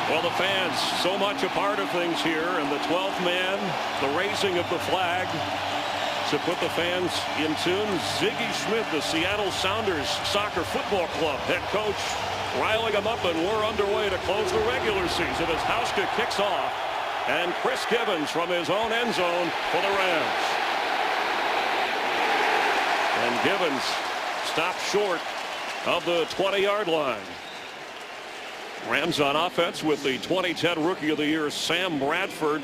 Well, the fans so much a part of things here, and the 12th man, the raising of the flag to put the fans in tune. Ziggy Schmidt, the Seattle Sounders Soccer Football Club head coach, riling them up, and we're underway to close the regular season as Hauska kicks off, and Chris Gibbons from his own end zone for the Rams. And Gibbons stopped short of the 20-yard line. Rams on offense with the 2010 Rookie of the Year, Sam Bradford.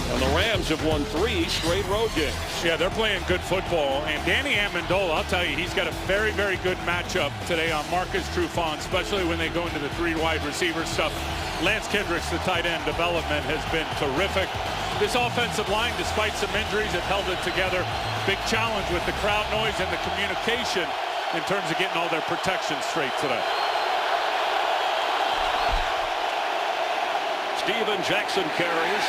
And the Rams have won 3 straight road games. Yeah, they're playing good football. And Danny Amendola, I'll tell you, he's got a very, very good matchup today on Marcus Trufant, especially when they go into the 3 wide receiver stuff. Lance Kendricks, the tight end development, has been terrific. This offensive line, despite some injuries, have held it together. Big challenge with the crowd noise and the communication in terms of getting all their protection straight today. Steven Jackson carries.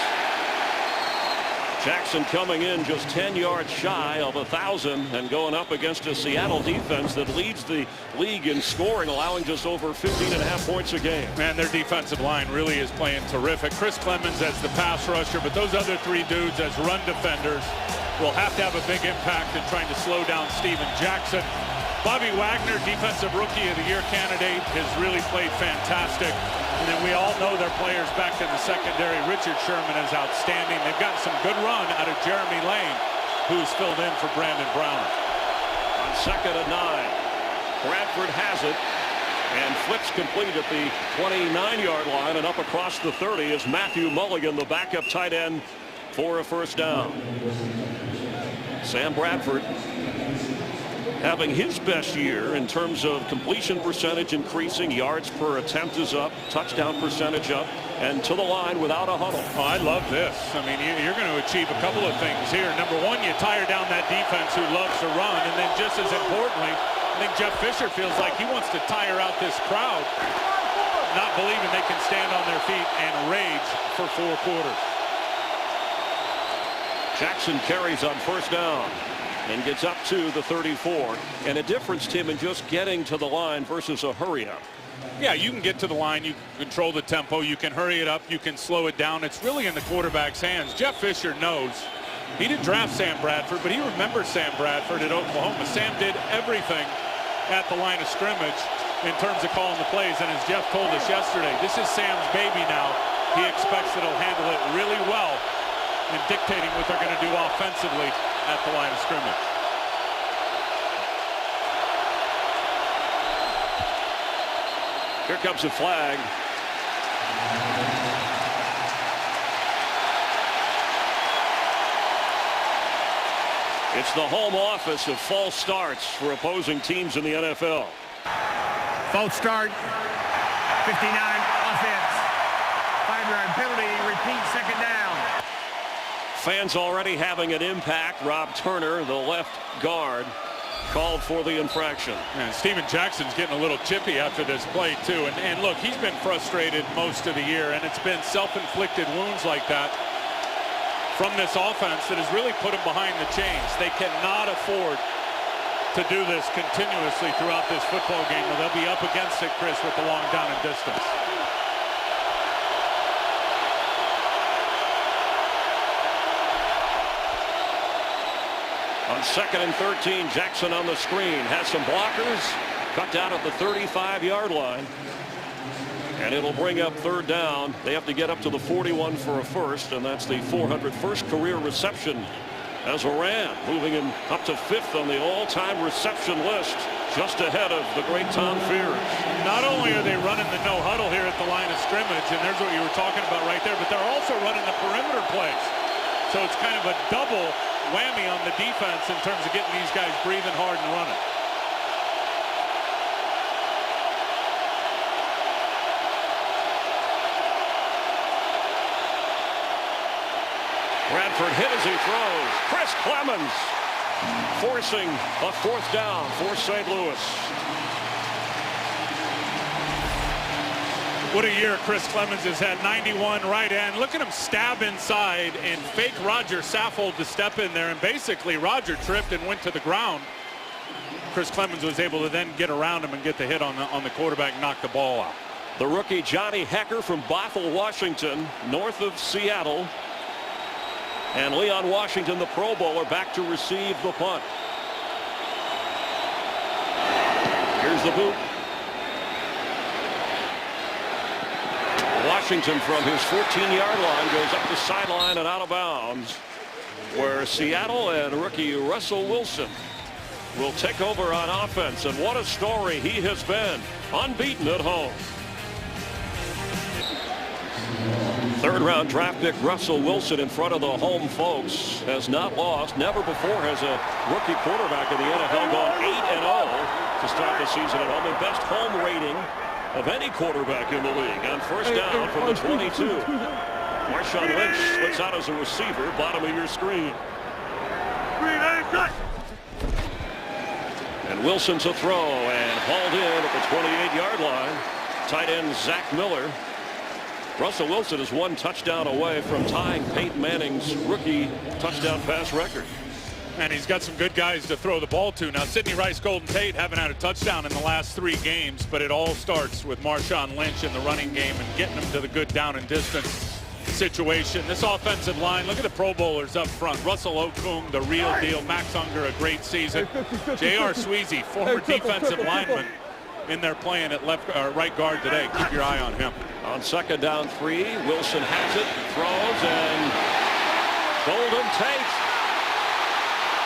Jackson coming in just 10 yards shy of 1,000 and going up against a Seattle defense that leads the league in scoring, allowing just over 15.5 points a game. Man, their defensive line really is playing terrific. Chris Clemens as the pass rusher, but those other 3 dudes as run defenders will have to have a big impact in trying to slow down Steven Jackson. Bobby Wagner, Defensive Rookie of the Year candidate, has really played fantastic. And then we all know their players back in the secondary. Richard Sherman is outstanding. They've gotten some good run out of Jeremy Lane, who's filled in for Brandon Browner. On 2nd and 9, Bradford has it and flips complete at the 29-yard line, and up across the 30 is Matthew Mulligan, the backup tight end, for a first down. Sam Bradford having his best year in terms of completion percentage increasing, yards per attempt is up, touchdown percentage up, and to the line without a huddle. Oh, I love this. I mean, you're going to achieve a couple of things here. Number one, you tire down that defense who loves to run, and then just as importantly, I think Jeff Fisher feels like he wants to tire out this crowd, not believing they can stand on their feet and rage for 4 quarters. Jackson carries on first down and gets up to the 34. And a difference, Tim, in just getting to the line versus a hurry-up. Yeah, you can get to the line, you can control the tempo, you can hurry it up, you can slow it down. It's really in the quarterback's hands. Jeff Fisher knows. He didn't draft Sam Bradford, but he remembers Sam Bradford at Oklahoma. Sam did everything at the line of scrimmage in terms of calling the plays. And as Jeff told us yesterday, this is Sam's baby now. He expects that he'll handle it really well in dictating what they're going to do offensively at the line of scrimmage. Here comes a flag. It's the home office of false starts for opposing teams in the NFL. False start, 59 offense. 5-yard penalty, repeat, 2nd down. Fans already having an impact. Rob Turner, the left guard, called for the infraction. And Steven Jackson's getting a little chippy after this play too. And look, he's been frustrated most of the year, and it's been self-inflicted wounds like that from this offense that has really put him behind the chains. They cannot afford to do this continuously throughout this football game, or they'll be up against it, Chris, with the long down and distance. On 2nd and 13, Jackson on the screen, has some blockers, cut down at the 35-yard line, and it'll bring up 3rd down. They have to get up to the 41 for a first, and that's the 401st career reception as a Ram, moving him up to 5th on the all-time reception list, just ahead of the great Tom Fears. Not only are they running the no huddle here at the line of scrimmage, and there's what you were talking about right there, but they're also running the perimeter plays. So it's kind of a double whammy on the defense in terms of getting these guys breathing hard and running. Bradford hit as he throws. Chris Clemens forcing a 4th down for St. Louis. What a year Chris Clemens has had. 91 right end. Look at him stab inside and fake Roger Saffold to step in there, and basically Roger tripped and went to the ground. Chris Clemens was able to then get around him and get the hit on the quarterback and knock the ball out. The rookie Johnny Hecker from Bothell, Washington, north of Seattle. And Leon Washington, the Pro Bowler, back to receive the punt. Here's the boot. Washington from his 14-yard line goes up the sideline and out of bounds, where Seattle and rookie Russell Wilson will take over on offense. And what a story he has been, unbeaten at home. Third-round draft pick Russell Wilson in front of the home folks has not lost. Never before has a rookie quarterback in the NFL gone 8-0 to start the season at home. The best home rating of any quarterback in the league on first down from the 22. Marshawn Lynch splits out as a receiver, bottom of your screen. And Wilson to throw and hauled in at the 28-yard line. Tight end Zach Miller. Russell Wilson is one touchdown away from tying Peyton Manning's rookie touchdown pass record. And he's got some good guys to throw the ball to. Now, Sidney Rice, Golden Tate haven't had a touchdown in the last 3 games, but it all starts with Marshawn Lynch in the running game and getting them to the good down and distance situation. This offensive line, look at the Pro Bowlers up front. Russell Okung, the real deal. Max Unger, a great season. J.R. Sweezy, former defensive lineman, in there playing at right guard today. Keep your eye on him. On second down 3, Wilson has it, throws, and Golden Tate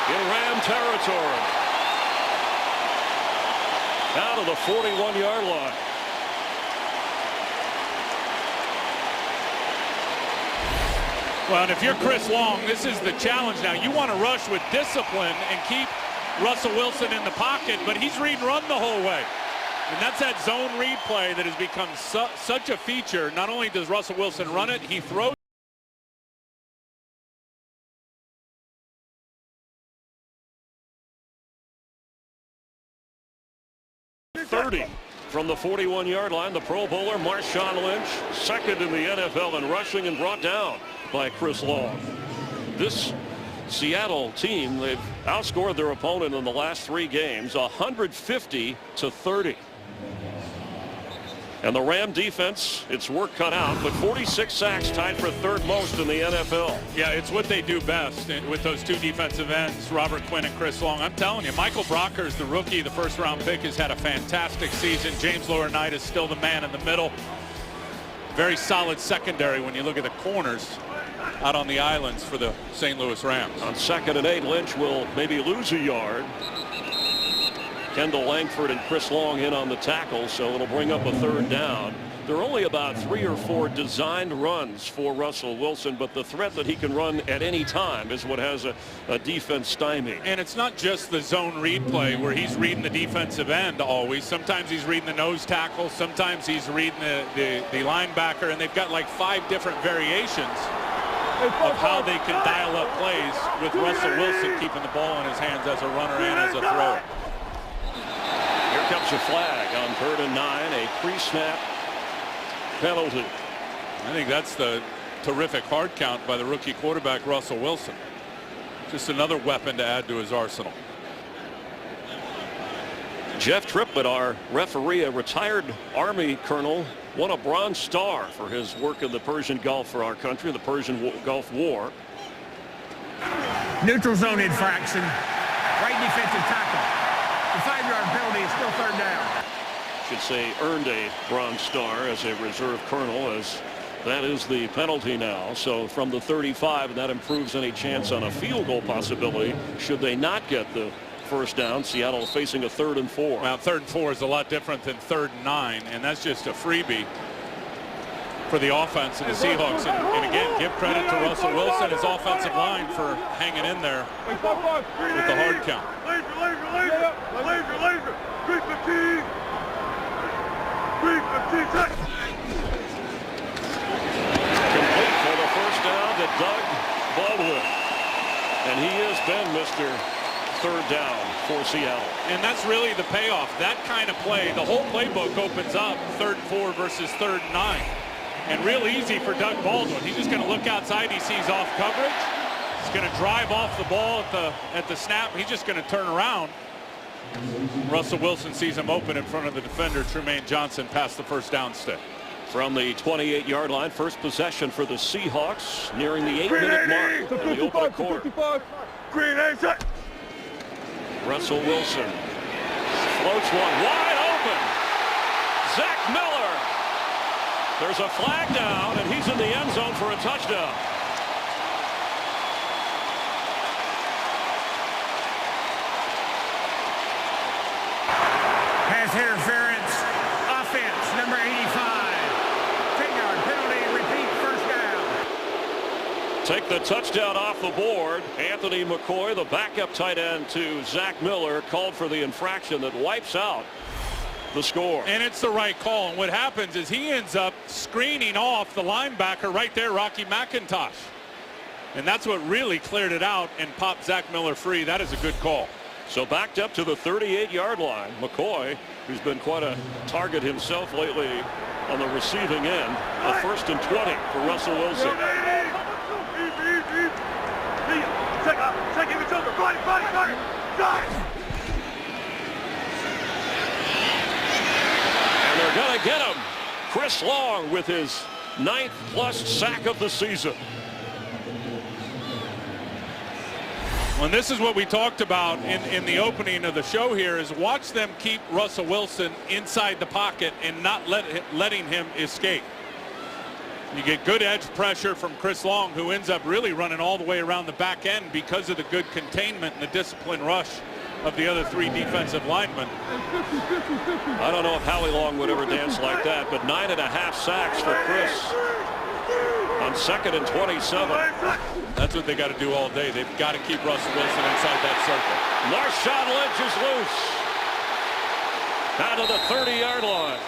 in Ram territory. Down to the 41-yard line. Well, and if you're Chris Long, this is the challenge now. You want to rush with discipline and keep Russell Wilson in the pocket, but he's read and run the whole way. And that's that zone read play that has become such a feature. Not only does Russell Wilson run it, he throws 30 from the 41-yard line. The Pro Bowler Marshawn Lynch, second in the NFL in rushing, and brought down by Chris Long. This Seattle team, they've outscored their opponent in the last 3 games 150-30. And the Ram defense, its work cut out, but 46 sacks, tied for 3rd most in the NFL. Yeah, it's what they do best with those 2 defensive ends, Robert Quinn and Chris Long. I'm telling you, Michael Brockers, the rookie, the first-round pick, has had a fantastic season. James Laurinaitis is still the man in the middle. Very solid secondary when you look at the corners out on the islands for the St. Louis Rams. On 2nd and 8, Lynch will maybe lose a yard. Kendall Langford and Chris Long in on the tackle, so it'll bring up a 3rd down. There are only about 3 or 4 designed runs for Russell Wilson, but the threat that he can run at any time is what has a defense stymied. And it's not just the zone read play where he's reading the defensive end always. Sometimes he's reading the nose tackle. Sometimes he's reading the linebacker, and they've got like 5 different variations of how they can dial up plays with Russell Wilson keeping the ball in his hands as a runner and as a thrower. Here comes a flag on 3rd and 9, a pre-snap penalty. I think that's the terrific hard count by the rookie quarterback Russell Wilson. Just another weapon to add to his arsenal. Jeff Triplett, our referee, a retired Army colonel, won a Bronze Star for his work in the Persian Gulf for our country, the Persian Gulf War. Neutral zone infraction. Right defensive tackle. The 5-yard penalty is still 3rd down. Should say earned a Bronze Star as a reserve colonel, as that is the penalty now. So from the 35, and that improves any chance on a field goal possibility should they not get the first down. Seattle facing a 3rd and 4. Well, 3rd and 4 is a lot different than 3rd and 9, and that's just a freebie for the offense and the Seahawks. And again, give credit to Russell Wilson, his offensive line, for hanging in there with the hard count. Laser. 315. 315. Complete for the first down to Doug Baldwin. And he has been Mr. 3rd down for Seattle. And that's really the payoff. That kind of play, the whole playbook opens up 3rd and 4 versus 3rd and 9. And real easy for Doug Baldwin. He's just going to look outside. He sees off coverage. He's going to drive off the ball at the snap. He's just going to turn around Russell Wilson sees him open in front of the defender, Trumaine Johnson, past the first down stick. From the 28-yard line, first possession for the Seahawks, nearing the 8-minute mark in the opening quarter. Russell Wilson floats one wide open. Zach Miller. There's a flag down, and he's in the end zone for a touchdown. Pass interference, offense, number 85. 10-yard penalty, repeat, first down. Take the touchdown off the board. Anthony McCoy, the backup tight end to Zach Miller, called for the infraction that wipes out the score. And it's the right call. And what happens is he ends up screening off the linebacker right there, Rocky McIntosh. And that's what really cleared it out and popped Zach Miller free. That is a good call. So backed up to the 38-yard line. McCoy, who's been quite a target himself lately on the receiving end. A 1st and 20 for Russell Wilson. And they're going to get him. Chris Long with his 9th+ sack of the season. And this is what we talked about in the opening of the show here, is watch them keep Russell Wilson inside the pocket and not letting him escape. You get good edge pressure from Chris Long, who ends up really running all the way around the back end because of the good containment and the disciplined rush of the other 3 defensive linemen. I don't know if Howie Long would ever dance like that, but 9.5 sacks for Chris on 2nd and 27. That's what they got to do all day. They've got to keep Russell Wilson inside that circle. Marshawn Lynch is loose. Out to the 30-yard line.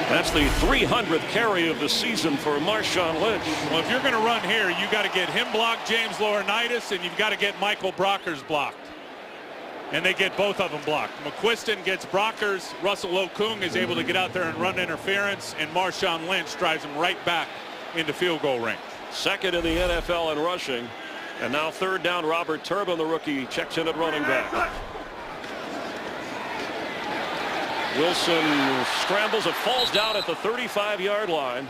That's the 300th carry of the season for Marshawn Lynch. Well, if you're going to run here, you got to get him blocked, James Laurinaitis, and you've got to get Michael Brockers blocked. And they get both of them blocked. McQuiston gets Brockers. Russell Okung is able to get out there and run interference, and Marshawn Lynch drives him right back into field goal range. 2nd in the NFL in rushing. And now 3rd down, Robert Turbin, the rookie, checks in at running back. Wilson scrambles. It falls down at the 35-yard line.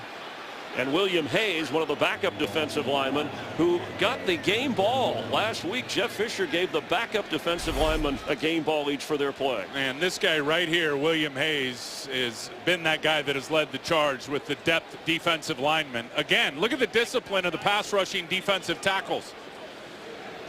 And William Hayes, one of the backup defensive linemen, who got the game ball last week. Jeff Fisher gave the backup defensive lineman a game ball each for their play. And this guy right here, William Hayes, has been that guy that has led the charge with the depth defensive linemen. Again, look at the discipline of the pass rushing defensive tackles.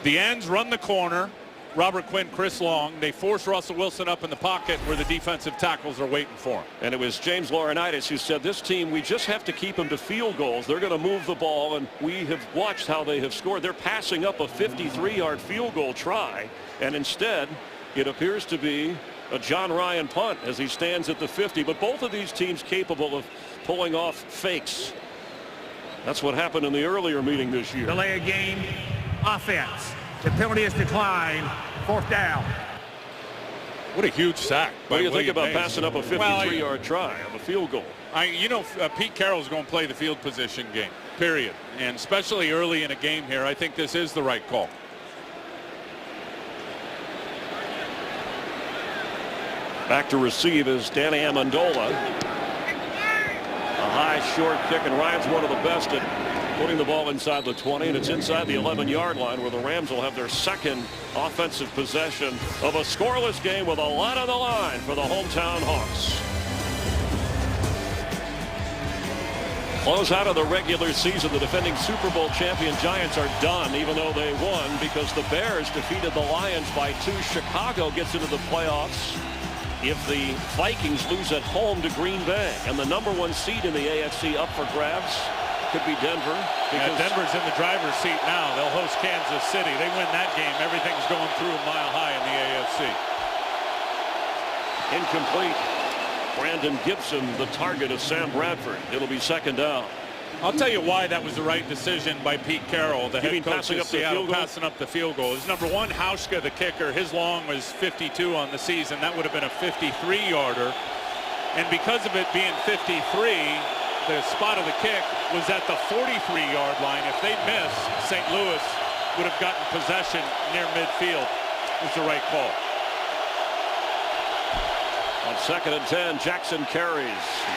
The ends run the corner. Robert Quinn, Chris Long, they force Russell Wilson up in the pocket where the defensive tackles are waiting for him. And it was James Laurinaitis who said, this team, we just have to keep them to field goals. They're going to move the ball, and we have watched how they have scored. They're passing up a 53-yard field goal try, and instead it appears to be a John Ryan punt as he stands at the 50. But both of these teams capable of pulling off fakes. That's what happened in the earlier meeting this year. Delay a game, offense. The penalty is declined. 4th down. What a huge sack. What do you think about Hayes. passing up a 53-yard try of a field goal? Pete Carroll's going to play the field position game, period. And especially early in a game here, I think this is the right call. Back to receive is Danny Amendola. A high, short kick, and Ryan's one of the best at putting the ball inside the 20, and it's inside the 11-yard line where the Rams will have their 2nd offensive possession of a scoreless game with a lot on the line for the hometown Hawks. Close out of the regular season. The defending Super Bowl champion Giants are done, even though they won, because the Bears defeated the Lions by 2. Chicago gets into the playoffs if the Vikings lose at home to Green Bay. And the #1 seed in the AFC up for grabs could be Denver. Yeah, Denver's in the driver's seat now. They'll host Kansas City. They win that game, everything's going through a mile high in the AFC. Incomplete. Brandon Gibson, the target of Sam Bradford. It'll be 2nd down. I'll tell you why that was the right decision by Pete Carroll, the head coach of Seattle, passing up the field goal. His #1, Hauschka, the kicker, his long was 52 on the season. That would have been a 53-yarder. And because of it being 53, the spot of the kick was at the 43-yard line. If they miss, St. Louis would have gotten possession near midfield. It's the right call. On 2nd and 10, Jackson carries,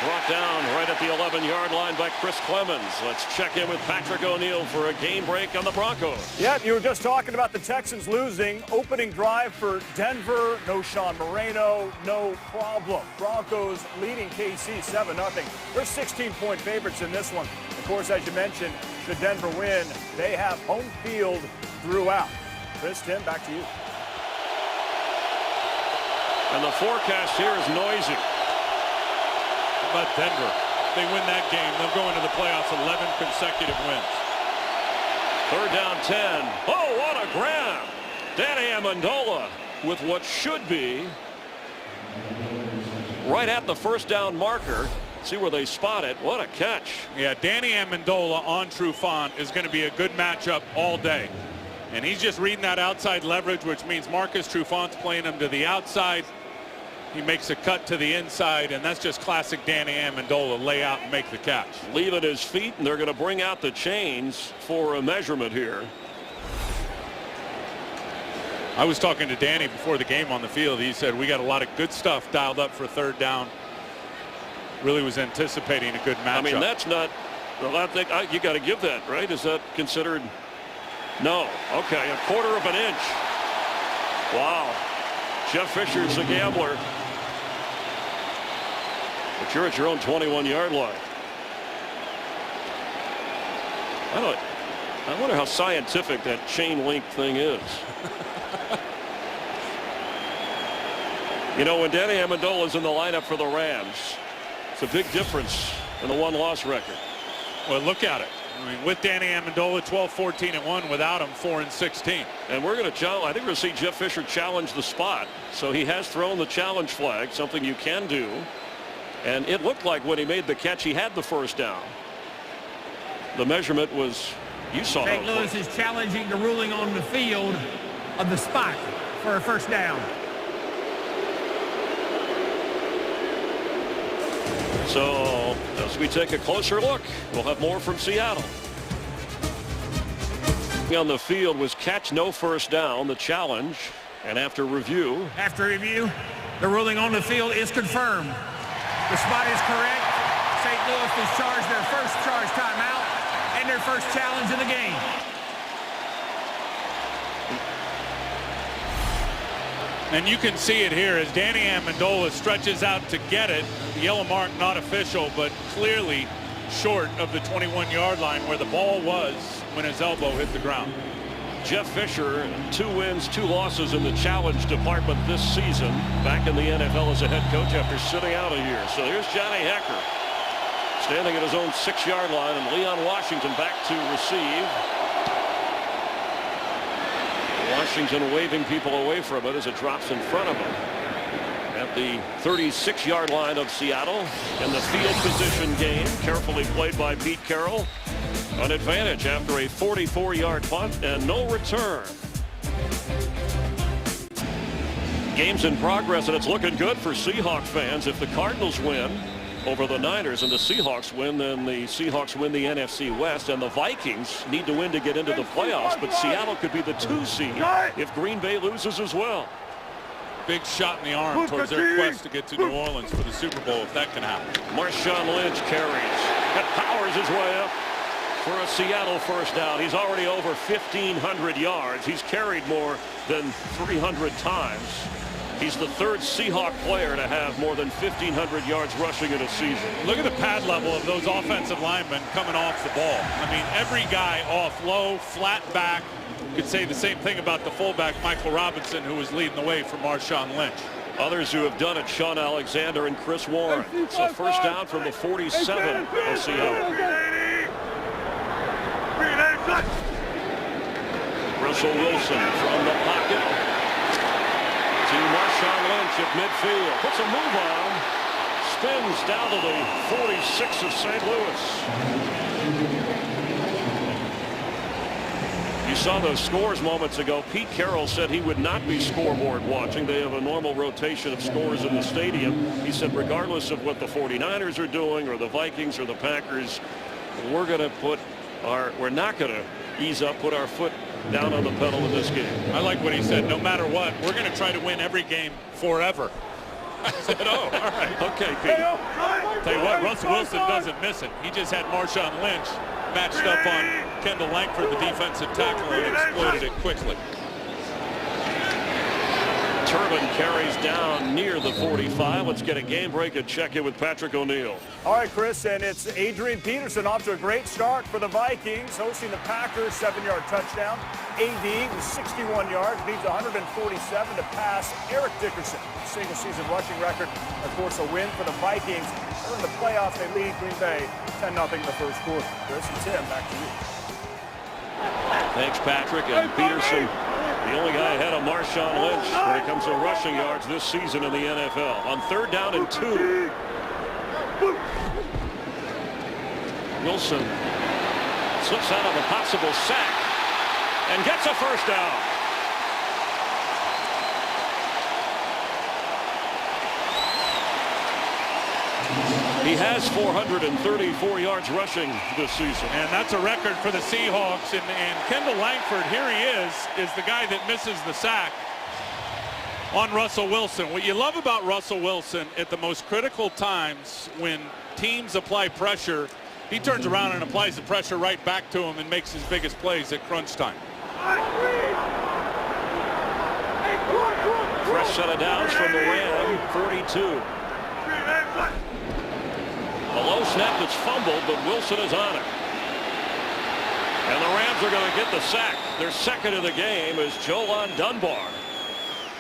brought down right at the 11-yard line by Chris Clemens. Let's check in with Patrick O'Neill for a game break on the Broncos. Yeah, you were just talking about the Texans losing. Opening drive for Denver. No Sean Moreno. No problem. Broncos leading KC 7-0. They're 16-point favorites in this one. Of course, as you mentioned, should Denver win, they have home field throughout. Chris, Tim, back to you. And the forecast here is noisy. How about Denver? If they win that game, they'll go into the playoffs 11 consecutive wins. 3rd down 10. Oh, what a grab. Danny Amendola with what should be right at the 1st down marker. See where they spot it. What a catch. Yeah, Danny Amendola on Trufant is going to be a good matchup all day. And he's just reading that outside leverage, which means Marcus Trufant's playing him to the outside. He makes a cut to the inside, and that's just classic Danny Amendola. Lay out and make the catch. Leave at his feet, and they're going to bring out the chains for a measurement here. I was talking to Danny before the game on the field. He said we got a lot of good stuff dialed up for 3rd down. Really was anticipating a good matchup. I mean, that's not, well, I think you got to give that, right? Is that considered? No. Okay, a 1/4 of an inch. Wow. Jeff Fisher's a gambler. But you're at your own 21-yard line. I wonder how scientific that chain link thing is. You know, when Danny Amendola's in the lineup for the Rams, it's a big difference in the 1-loss record. Well, look at it. I mean, with Danny Amendola, 12-14-1. Without him, 4-16. And we're going to challenge. I think we're going to see Jeff Fisher challenge the spot. So he has thrown the challenge flag, something you can do. And it looked like when he made the catch, he had the 1st down. The measurement was, you saw. St. Louis is challenging the ruling on the field of the spot for a 1st down. So as we take a closer look, we'll have more from Seattle. On the field was catch no 1st down, the challenge. And after review, the ruling on the field is confirmed. The spot is correct. St. Louis discharged their first charge timeout and their first challenge of the game. And you can see it here as Danny Amendola stretches out to get it. The yellow mark not official, but clearly short of the 21-yard line where the ball was when his elbow hit the ground. Jeff Fisher, 2 wins, 2 losses in the challenge department this season. Back in the NFL as a head coach after sitting out a year. So here's Johnny Hecker standing at his own 6-yard line, and Leon Washington back to receive. Washington waving people away from it as it drops in front of him. At the 36-yard line of Seattle in the field position game, carefully played by Pete Carroll. An advantage after a 44-yard punt and no return. Game's in progress, and it's looking good for Seahawks fans. If the Cardinals win over the Niners and the Seahawks win, then the Seahawks win the NFC West, and the Vikings need to win to get into the playoffs, but Seattle could be the 2 seed if Green Bay loses as well. Big shot in the arm towards their quest to get to New Orleans for the Super Bowl, if that can happen. Marshawn Lynch carries and powers his way up for a Seattle 1st down. He's already over 1,500 yards. He's carried more than 300 times. He's the 3rd Seahawk player to have more than 1,500 yards rushing in a season. Look at the pad level of those offensive linemen coming off the ball. I mean, every guy off low, flat back. You could say the same thing about the fullback, Michael Robinson, who was leading the way for Marshawn Lynch. Others who have done it, Sean Alexander and Chris Warren. So 1st down from the 47 of Seattle. Russell Wilson from the pocket to Marshawn Lynch at midfield. Puts a move on. Spins down to the 46 of St. Louis. You saw those scores moments ago. Pete Carroll said he would not be scoreboard watching. They have a normal rotation of scores in the stadium. He said regardless of what the 49ers are doing or the Vikings or the Packers, we're not going to ease up, put our foot down on the pedal in this game. I like what he said. No matter what, we're going to try to win every game forever. I said, oh, all right. Okay, Pete. Tell you what, Russell Wilson doesn't miss it. He just had Marshawn Lynch matched up on Kendall Langford, the defensive tackle, and exploited it quickly. Turbin carries down near the 45. Let's get a game break and check in with Patrick O'Neill. All right, Chris, and it's Adrian Peterson off to a great start for the Vikings, hosting the Packers, 7-yard touchdown. AD with 61 yards, needs 147 to pass Eric Dickerson. Single-season rushing record. Of course, a win for the Vikings. They're in the playoffs. They lead Green Bay 10-0 in the first quarter. Chris and Tim, back to you. Thanks, Patrick. And Peterson, the only guy ahead of Marshawn Lynch when it comes to rushing yards this season in the NFL. On 3rd down and 2. Wilson slips out of a possible sack and gets a first down. He has 434 yards rushing this season. And that's a record for the Seahawks. And Kendall Langford, here he is the guy that misses the sack on Russell Wilson. What you love about Russell Wilson at the most critical times when teams apply pressure, he turns around and applies the pressure right back to him and makes his biggest plays at crunch time. Fresh set of downs from the Ram, 32. A low snap that's fumbled, but Wilson is on it. And the Rams are going to get the sack. Their second of the game as Jolan Dunbar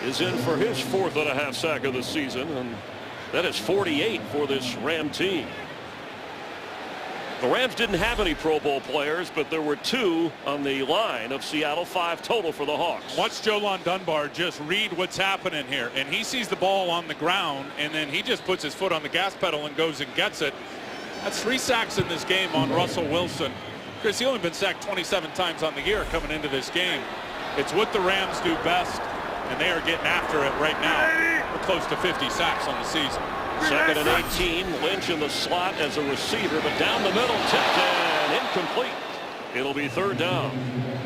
is in for his 4.5 sack of the season, and that is 48 for this Ram team. The Rams didn't have any Pro Bowl players, but there were 2 on the line of Seattle, 5 total for the Hawks. Watch Jolan Dunbar just read what's happening here, and he sees the ball on the ground, and then he just puts his foot on the gas pedal and goes and gets it. That's 3 sacks in this game on Russell Wilson. Chris, he's only been sacked 27 times on the year coming into this game. It's what the Rams do best, and they are getting after it right now. We're close to 50 sacks on the season. 2nd and 18. Lynch in the slot as a receiver, but down the middle, tipped and incomplete. It'll be 3rd down.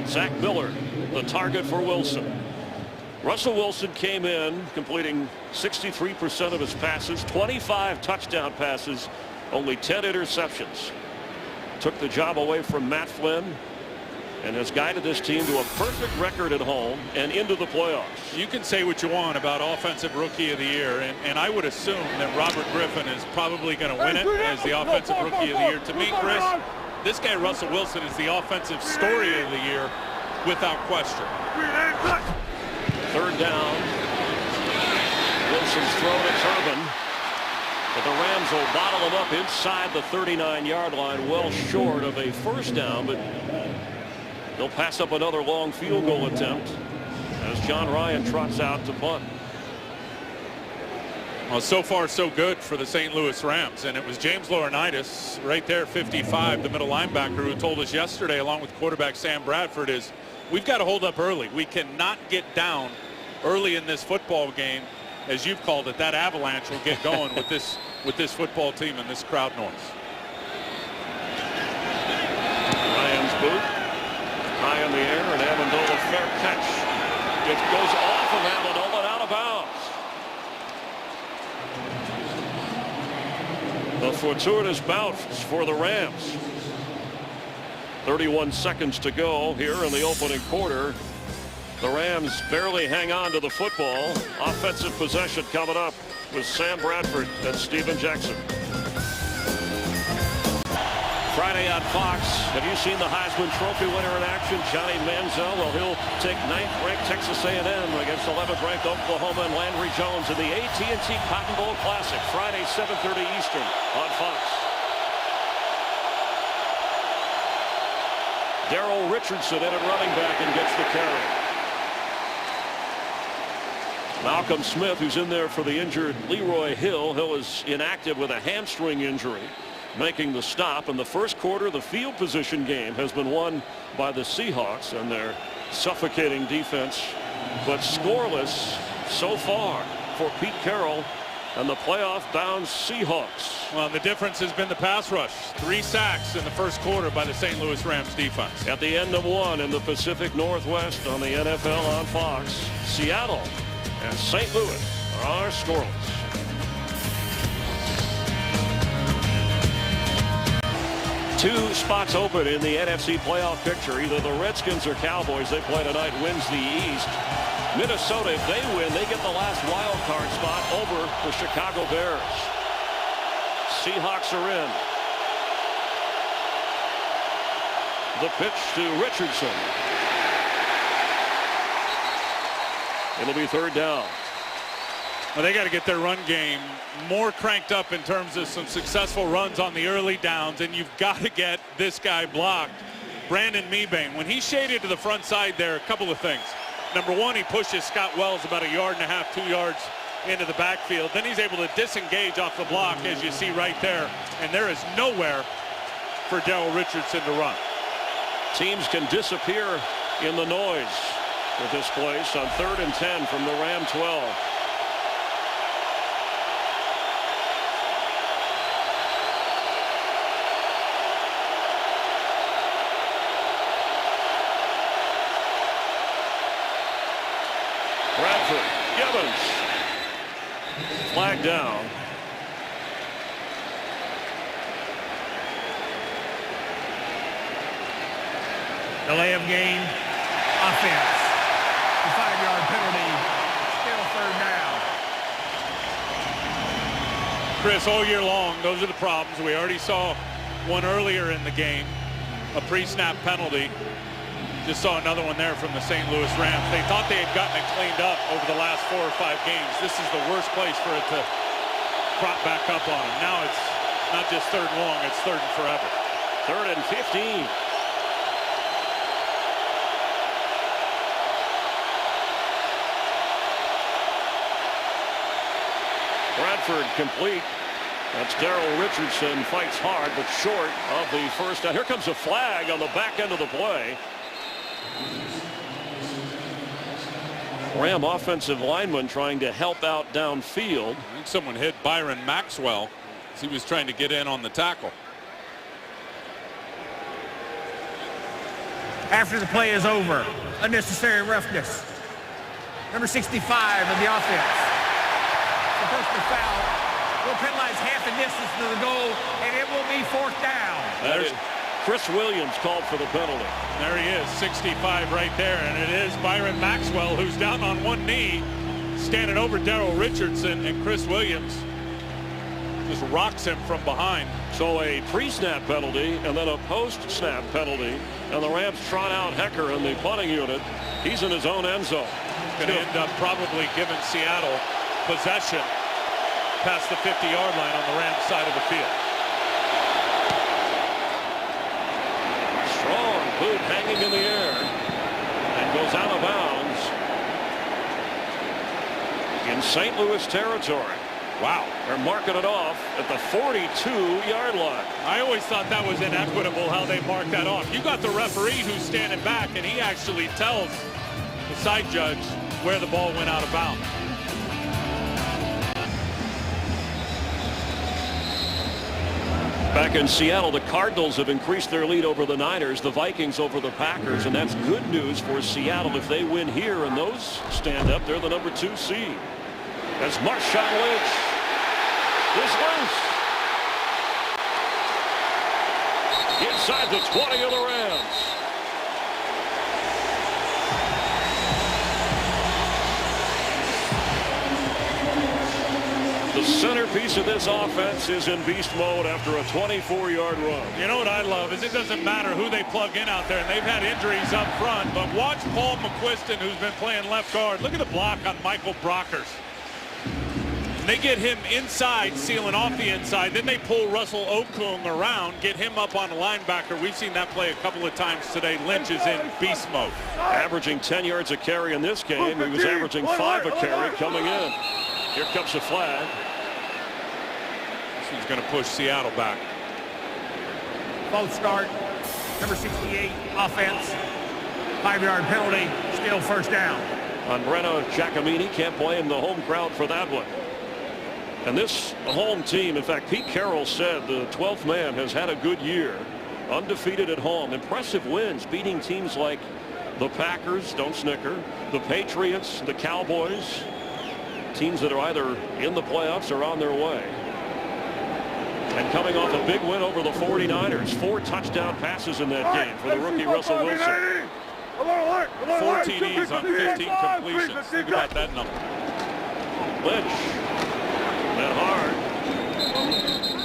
Zach Miller, the target for Wilson. Russell Wilson came in completing 63% of his passes, 25 touchdown passes, only 10 interceptions. Took the job away from Matt Flynn and has guided this team to a perfect record at home and into the playoffs. You can say what you want about Offensive Rookie of the Year, and I would assume that Robert Griffin is probably going to win it as the Offensive Rookie of the Year. To me, Chris, this guy Russell Wilson is the offensive story of the year without question. 3rd down. Wilson's throw to Turbin, but the Rams will bottle him up inside the 39-yard line, well short of a first down, but they'll pass up another long field goal attempt as John Ryan trots out to punt. Well, so far so good for the St. Louis Rams, and it was James Laurinaitis right there, 55, the middle linebacker, who told us yesterday, along with quarterback Sam Bradford, is we've got to hold up early. We cannot get down early in this football game, as you've called it. That avalanche will get going with this football team and this crowd noise. Ryan's boot high in the air, and Amendola fair catch. It goes off of Amendola and out of bounds. A fortuitous bounce for the Rams. 31 seconds to go here in the opening quarter. The Rams barely hang on to the football. Offensive possession coming up with Sam Bradford and Steven Jackson. Friday on Fox. Have you seen the Heisman Trophy winner in action? Johnny Manziel. Well, he'll take 9th-ranked Texas A&M against 11th-ranked Oklahoma and Landry Jones in the AT&T Cotton Bowl Classic. Friday, 7:30 Eastern on Fox. Darrell Richardson in at running back and gets the carry. Malcolm Smith, who's in there for the injured Leroy Hill. Hill is inactive with a hamstring injury, making the stop. In the first quarter, the field position game has been won by the Seahawks and their suffocating defense, but scoreless so far for Pete Carroll and the playoff-bound Seahawks. Well, the difference has been the pass rush. 3 sacks in the first quarter by the St. Louis Rams defense. At the end of one in the Pacific Northwest on the NFL on Fox, Seattle and St. Louis are scoreless. Two spots open in the NFC playoff picture. Either the Redskins or Cowboys, they play tonight, wins the East. Minnesota, if they win, they get the last wild card spot over the Chicago Bears. Seahawks are in. The pitch to Richardson. It'll be third down. Well, they got to get their run game more cranked up in terms of some successful runs on the early downs, and you've got to get this guy blocked. Brandon Mebane, when he shaded to the front side there, a couple of things. Number one, he pushes Scott Wells about 1.5 yards, 2 yards into the backfield. Then he's able to disengage off the block, as you see right there, and there is nowhere for Daryl Richardson to run. Teams can disappear in the noise with this place on 3rd and 10 from the Ram 12. Flag down. Delay of game. Offense. The 5-yard penalty. Still third down. Chris, all year long, those are the problems. We already saw one earlier in the game, a pre-snap penalty. Just saw another one there from the St. Louis Rams. They thought they had gotten it cleaned up over the last 4 or 5 games. This is the worst place for it to prop back up on them. Now it's not just 3rd and long, it's 3rd and forever. 3rd and 15. Bradford complete. That's Daryl Richardson, fights hard but short of the first down. Here comes a flag on the back end of the play. Ram offensive lineman trying to help out downfield. I think someone hit Byron Maxwell as he was trying to get in on the tackle. After the play is over, unnecessary roughness. Number 65 of the offense. The personal foul will penalize half the distance to the goal, and it will be 4th down. There's Chris Williams called for the penalty. There he is, 65 right there, and it is Byron Maxwell who's down on one knee, standing over Daryl Richardson, and Chris Williams just rocks him from behind. So a pre-snap penalty and then a post-snap penalty, and the Rams trot out Hecker in the punting unit. He's in his own end zone. Going to end up probably giving Seattle possession past the 50-yard line on the Rams side of the field. Strong boot hanging in the air and goes out of bounds in St. Louis territory. Wow. They're marking it off at the 42-yard line. I always thought that was inequitable how they marked that off. You got the referee who's standing back, and he actually tells the side judge where the ball went out of bounds. Back in Seattle, the Cardinals have increased their lead over the Niners, the Vikings over the Packers, and that's good news for Seattle if they win here and those stand up. They're the number 2 seed. As Marshawn Lynch is loose. Inside the 20 of the Rams. The centerpiece of this offense is in beast mode after a 24-yard run. You know what I love is it doesn't matter who they plug in out there, and they've had injuries up front, but watch Paul McQuiston, who's been playing left guard. Look at the block on Michael Brockers. They get him inside, sealing off the inside. Then they pull Russell Okung around, get him up on the linebacker. We've seen that play a couple of times today. Lynch is in beast mode. Averaging 10 yards a carry in this game. He was averaging 5 a carry coming in. Here comes the flag. This one's going to push Seattle back. False start. Number 68, offense. 5-yard penalty. Still first down. On Breno Giacomini. Can't blame the home crowd for that one. And this home team, in fact, Pete Carroll said the 12th man has had a good year. Undefeated at home. Impressive wins, beating teams like the Packers, don't snicker, the Patriots, the Cowboys, teams that are either in the playoffs or on their way. And coming off a big win over the 49ers, 4 touchdown passes in that game for the rookie Russell Wilson. 4 TDs on 15 completions. Think about that number. Lynch. That hard.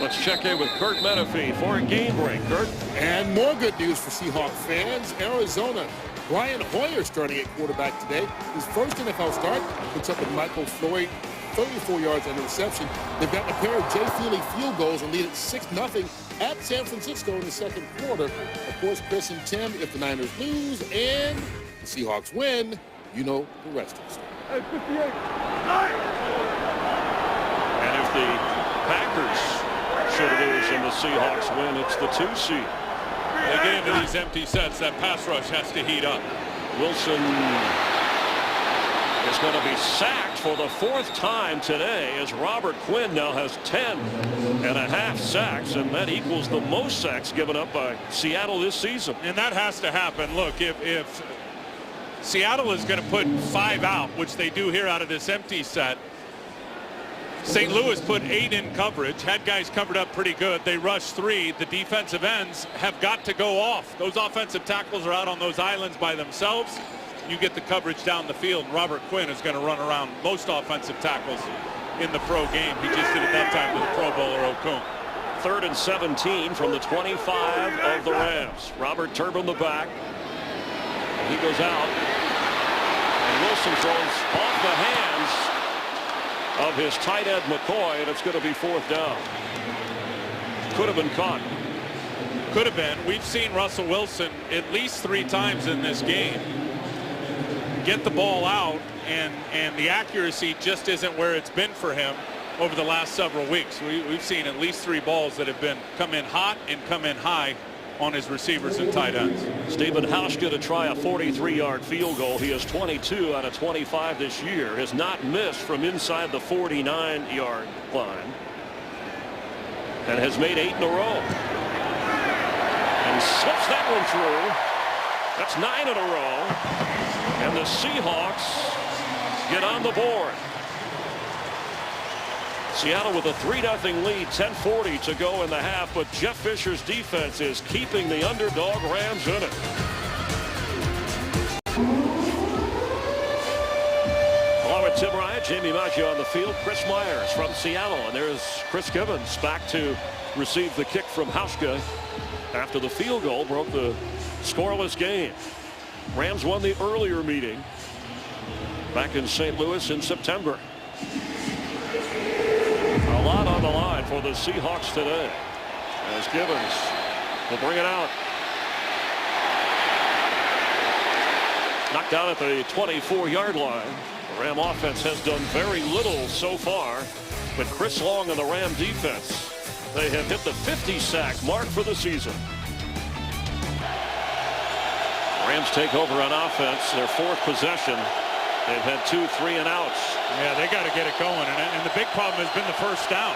Let's check in with Kurt Menefee for a game break. Kurt. And more good news for Seahawks fans. Arizona. Brian Hoyer starting at quarterback today. His first NFL start puts up with Michael Floyd, 34 yards and a reception. They've gotten a pair of Jay Feely field goals and lead it 6-0 at San Francisco in the second quarter. Of course, Chris and Tim, if the Niners lose and the Seahawks win, you know the rest of the story. And if the Packers should lose and the Seahawks win, it's the 2 seed. Again, to these empty sets, that pass rush has to heat up. Wilson is going to be sacked for the 4th time today, as Robert Quinn now has 10.5 sacks, and that equals the most sacks given up by Seattle this season. And that has to happen. Look, if Seattle is going to put 5 out, which they do here out of this empty set, St. Louis put 8 in coverage, had guys covered up pretty good. They rushed 3. The defensive ends have got to go off. Those offensive tackles are out on those islands by themselves. You get the coverage down the field. Robert Quinn is going to run around most offensive tackles in the pro game. He just did it that time to the Pro Bowler Okung. 3rd and 17 from the 25 of the Rams. Robert Turbin the back. He goes out. And Wilson throws off the hands of his tight end McCoy, and it's going to be 4th down. Could have been caught. Could have been. We've seen Russell Wilson at least 3 times in this game get the ball out, and the accuracy just isn't where it's been for him over the last several weeks. We've seen at least 3 balls that have been come in hot and come in high on his receivers and tight ends. Stephen Hauschka to try a 43-yard field goal. He has 22 out of 25 this year. Has not missed from inside the 49-yard line. And has made 8 in a row. And slips that one through. That's 9 in a row. And the Seahawks get on the board. Seattle with a 3-0 lead, 10:40 to go in the half, but Jeff Fisher's defense is keeping the underdog Rams in it. Along with Tim Ryan, Jamie Maggio on the field, Chris Myers from Seattle, and there's Chris Gibbons back to receive the kick from Hauschka after the field goal broke the scoreless game. Rams won the earlier meeting back in St. Louis in September. A lot on the line for the Seahawks today, as Gibbons will bring it out. Knocked down at the 24-yard line. The Ram offense has done very little so far, but Chris Long and the Ram defense, they have hit the 50-sack mark for the season. Rams take over on offense, their 4th possession. They've had 2 3-and-outs. Yeah, they got to get it going, and the big problem has been the first down.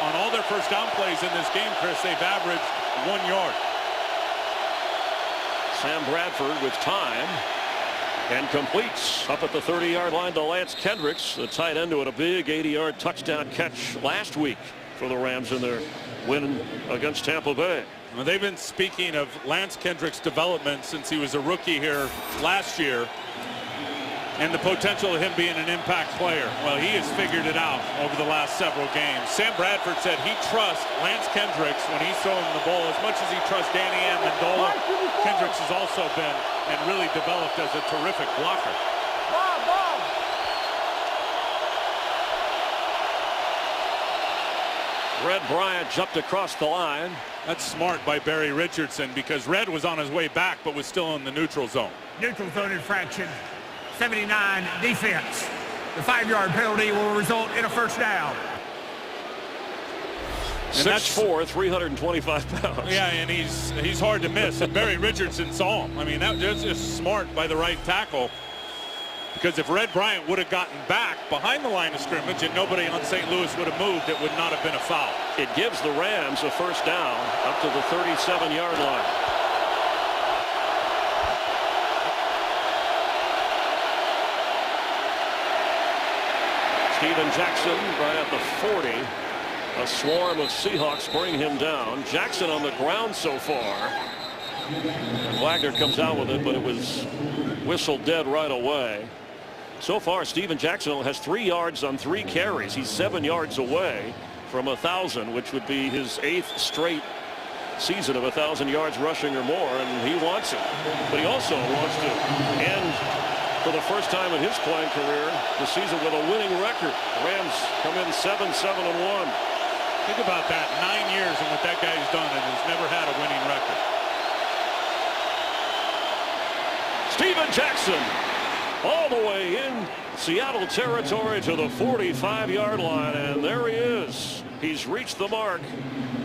On all their first down plays in this game, Chris, they've averaged 1 yard. Sam Bradford with time and completes up at the 30-yard line to Lance Kendricks, the tight end, who had a big 80-yard touchdown catch last week for the Rams in their win against Tampa Bay. Well, they've been speaking of Lance Kendricks' development since he was a rookie here last year, and the potential of him being an impact player. Well, he has figured it out over the last several games. Sam Bradford said he trusts Lance Kendricks when he's throwing the ball as much as he trusts Danny Amendola. Kendricks has also been and really developed as a terrific blocker. Red Bryant jumped across the line. That's smart by Barry Richardson, because Red was on his way back but was still in the neutral zone. Neutral zone infraction. 79 defense. The 5-yard penalty will result in a first down. 6'4", 325 pounds. Yeah, and he's hard to miss. And Barry Richardson saw him. I mean, that was just smart by the right tackle. Because if Red Bryant would have gotten back behind the line of scrimmage and nobody on St. Louis would have moved, it would not have been a foul. It gives the Rams a first down up to the 37-yard line. Steven Jackson right at the 40. A swarm of Seahawks bring him down. Jackson on the ground so far. And Wagner comes out with it, but it was whistled dead right away. So far, Steven Jackson has 3 yards on 3 carries. He's 7 yards away from 1,000, which would be his 8th straight season of 1,000 yards rushing or more, and he wants it. But he also wants to end, for the first time in his playing career, the season with a winning record. The Rams come in 7-7-1. Think about that. 9 years and what that guy's done, and has never had a winning record. Steven Jackson all the way in Seattle territory to the 45-yard line, and there he is. He's reached the mark.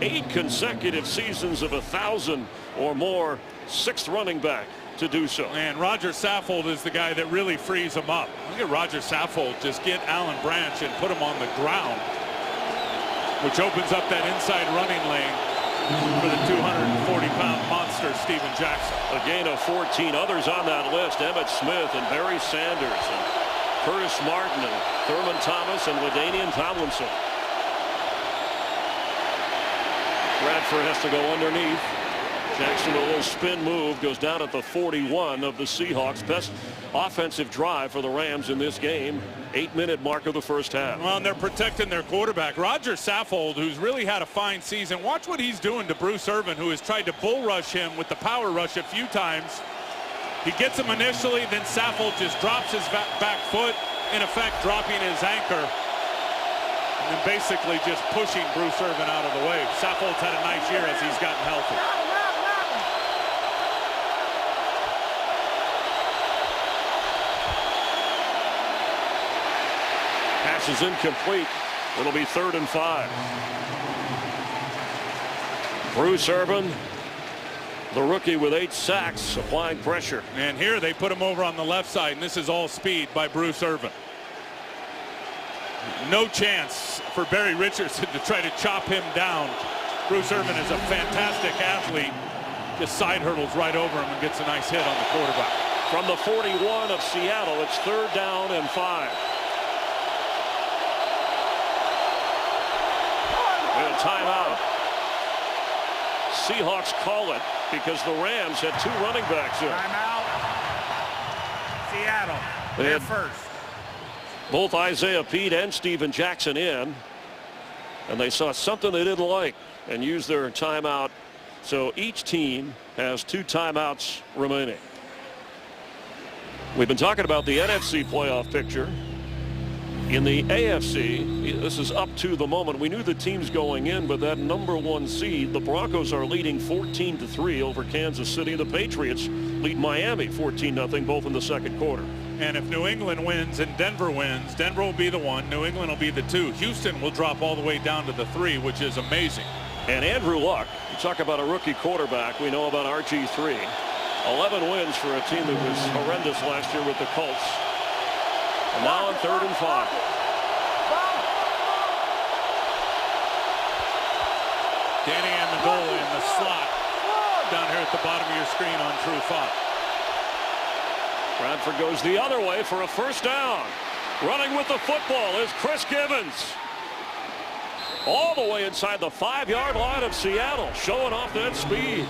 8 consecutive seasons of 1,000 or more. 6th running back to do so. And Roger Saffold is the guy that really frees him up. Look at Roger Saffold just get Alan Branch and put him on the ground, which opens up that inside running lane for the 240-pound monster Steven Jackson. A gain of 14. Others on that list: Emmitt Smith and Barry Sanders and Curtis Martin and Thurman Thomas and LaDainian Tomlinson. Bradford has to go underneath. Jackson, a little spin move, goes down at the 41 of the Seahawks. Best offensive drive for the Rams in this game. 8-minute mark of the first half. Well, and they're protecting their quarterback. Roger Saffold, who's really had a fine season. Watch what he's doing to Bruce Irvin, who has tried to bull rush him with the power rush a few times. He gets him initially, then Saffold just drops his back foot, in effect dropping his anchor, and then basically just pushing Bruce Irvin out of the way. Saffold's had a nice year as he's gotten healthy. Pass is incomplete. It'll be 3rd and 5. Bruce Irvin, the rookie, with 8 sacks, applying pressure. And here they put him over on the left side, and this is all speed by Bruce Irvin. No chance for Barry Richardson to try to chop him down. Bruce Irvin is a fantastic athlete. Just side hurdles right over him and gets a nice hit on the quarterback. From the 41 of Seattle, it's 3rd down and 5. And a timeout. Seahawks call it because the Rams had 2 running backs in. Timeout. Seattle. They They're had first. both Isaiah Pete and Steven Jackson in, and they saw something they didn't like and used their timeout. So each team has 2 timeouts remaining. We've been talking about the NFC playoff picture. In the AFC, this is up to the moment. We knew the teams going in, but that number 1 seed, the Broncos are leading 14-3 over Kansas City. The Patriots lead Miami 14-0, both in the second quarter. And if New England wins and Denver wins, Denver will be the 1, New England will be the 2. Houston will drop all the way down to the 3, which is amazing. And Andrew Luck, you talk about a rookie quarterback, we know about RG3. 11 wins for a team that was horrendous last year with the Colts. And now on 3rd and 5. Danny Amendola in the slot down here at the bottom of your screen on True Fox. Bradford goes the other way for a first down. Running with the football is Chris Gibbons. All the way inside the 5-yard line of Seattle, showing off that speed.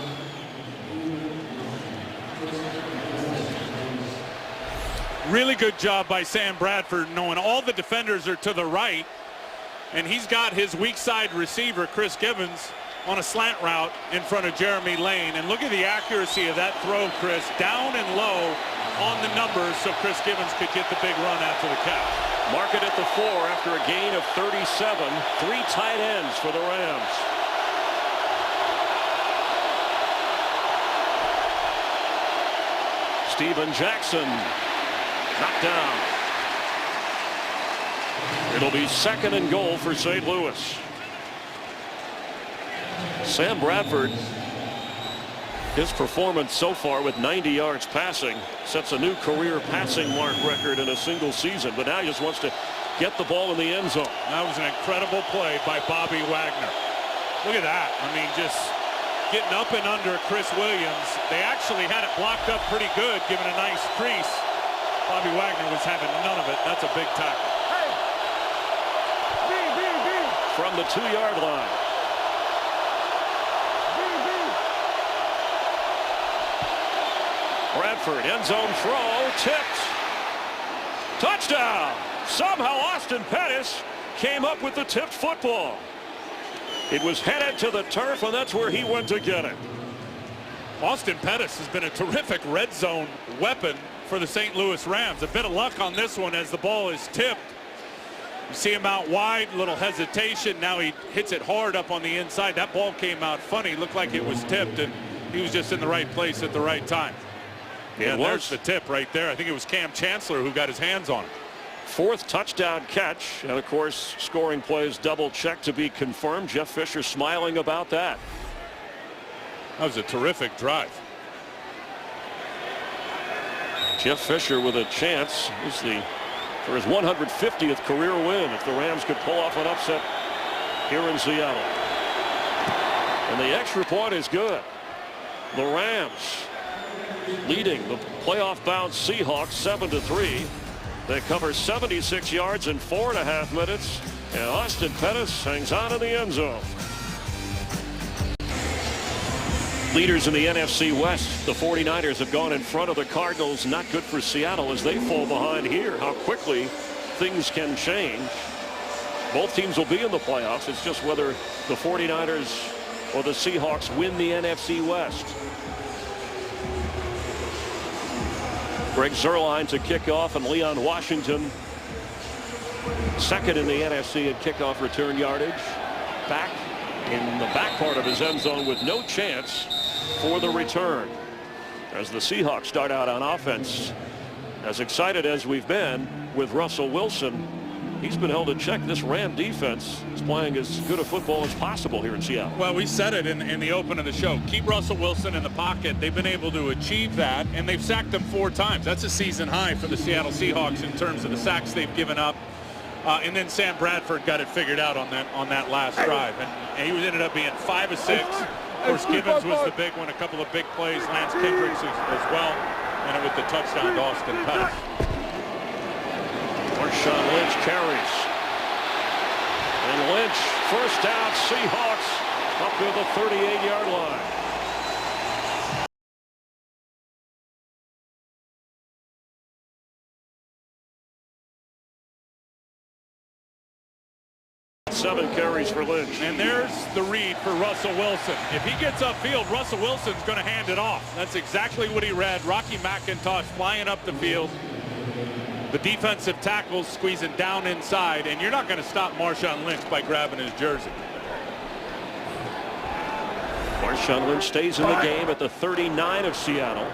Really good job by Sam Bradford, knowing all the defenders are to the right, and he's got his weak side receiver, Chris Gibbons, on a slant route in front of Jeremy Lane. And look at the accuracy of that throw, Chris, down and low on the numbers so Chris Gibbons could get the big run after the catch. Mark it at the 4 after a gain of 37. 3 tight ends for the Rams. Steven Jackson knocked down. It'll be 2nd and goal for St. Louis. Sam Bradford His performance so far with 90 yards passing sets a new career passing mark record in a single season. But now he just wants to get the ball in the end zone. That was an incredible play by Bobby Wagner. Look at that. I mean, just getting up and under Chris Williams. They actually had it blocked up pretty good, giving a nice crease. Bobby Wagner was having none of it. That's a big tackle. From the 2-yard line. Bradford, end zone throw, tipped. Touchdown! Somehow Austin Pettis came up with the tipped football. It was headed to the turf, and that's where he went to get it. Austin Pettis has been a terrific red zone weapon for the St. Louis Rams. A bit of luck on this one as the ball is tipped. You see him out wide, little hesitation. Now he hits it hard up on the inside. That ball came out funny. Looked like it was tipped, and he was just in the right place at the right time. Yeah, there's the tip right there. I think it was Cam Chancellor who got his hands on it. 4th touchdown catch, and of course scoring plays double check to be confirmed. Jeff Fisher smiling about that. That was a terrific drive. Jeff Fisher with a chance for his 150th career win if the Rams could pull off an upset here in Seattle. And the extra point is good. The Rams leading the playoff bound Seahawks 7-3. They cover 76 yards in 4.5 minutes, and Austin Pettis hangs on in the end zone. Leaders in the NFC West, the 49ers have gone in front of the Cardinals. Not good for Seattle as they fall behind here. How quickly things can change. Both teams will be in the playoffs. It's just whether the 49ers or the Seahawks win the NFC West. Greg Zuerlein to kick off, and Leon Washington second in the NFC at kickoff return yardage. Back in the back part of his end zone with no chance for the return. As the Seahawks start out on offense, as excited as we've been with Russell Wilson, he's been held in check. This Ram defense is playing as good a football as possible here in Seattle. Well, we said it in the open of the show. Keep Russell Wilson in the pocket. They've been able to achieve that, and they've sacked him 4 times. That's a season high for the Seattle Seahawks in terms of the sacks they've given up. And then Sam Bradford got it figured out on that last drive, and he ended up being 5 of 6. Of course, Gibbons was the big one. A couple of big plays. Lance Kendricks as well, and with the touchdown to Austin Pettis. Marshawn Lynch carries. And Lynch, first down, Seahawks up to the 38-yard line. Seven carries for Lynch. And there's the read for Russell Wilson. If he gets upfield, Russell Wilson's going to hand it off. That's exactly what he read. Rocky McIntosh flying up the field. The defensive tackles squeezing down inside, and you're not going to stop Marshawn Lynch by grabbing his jersey. Marshawn Lynch stays in the game at the 39 of Seattle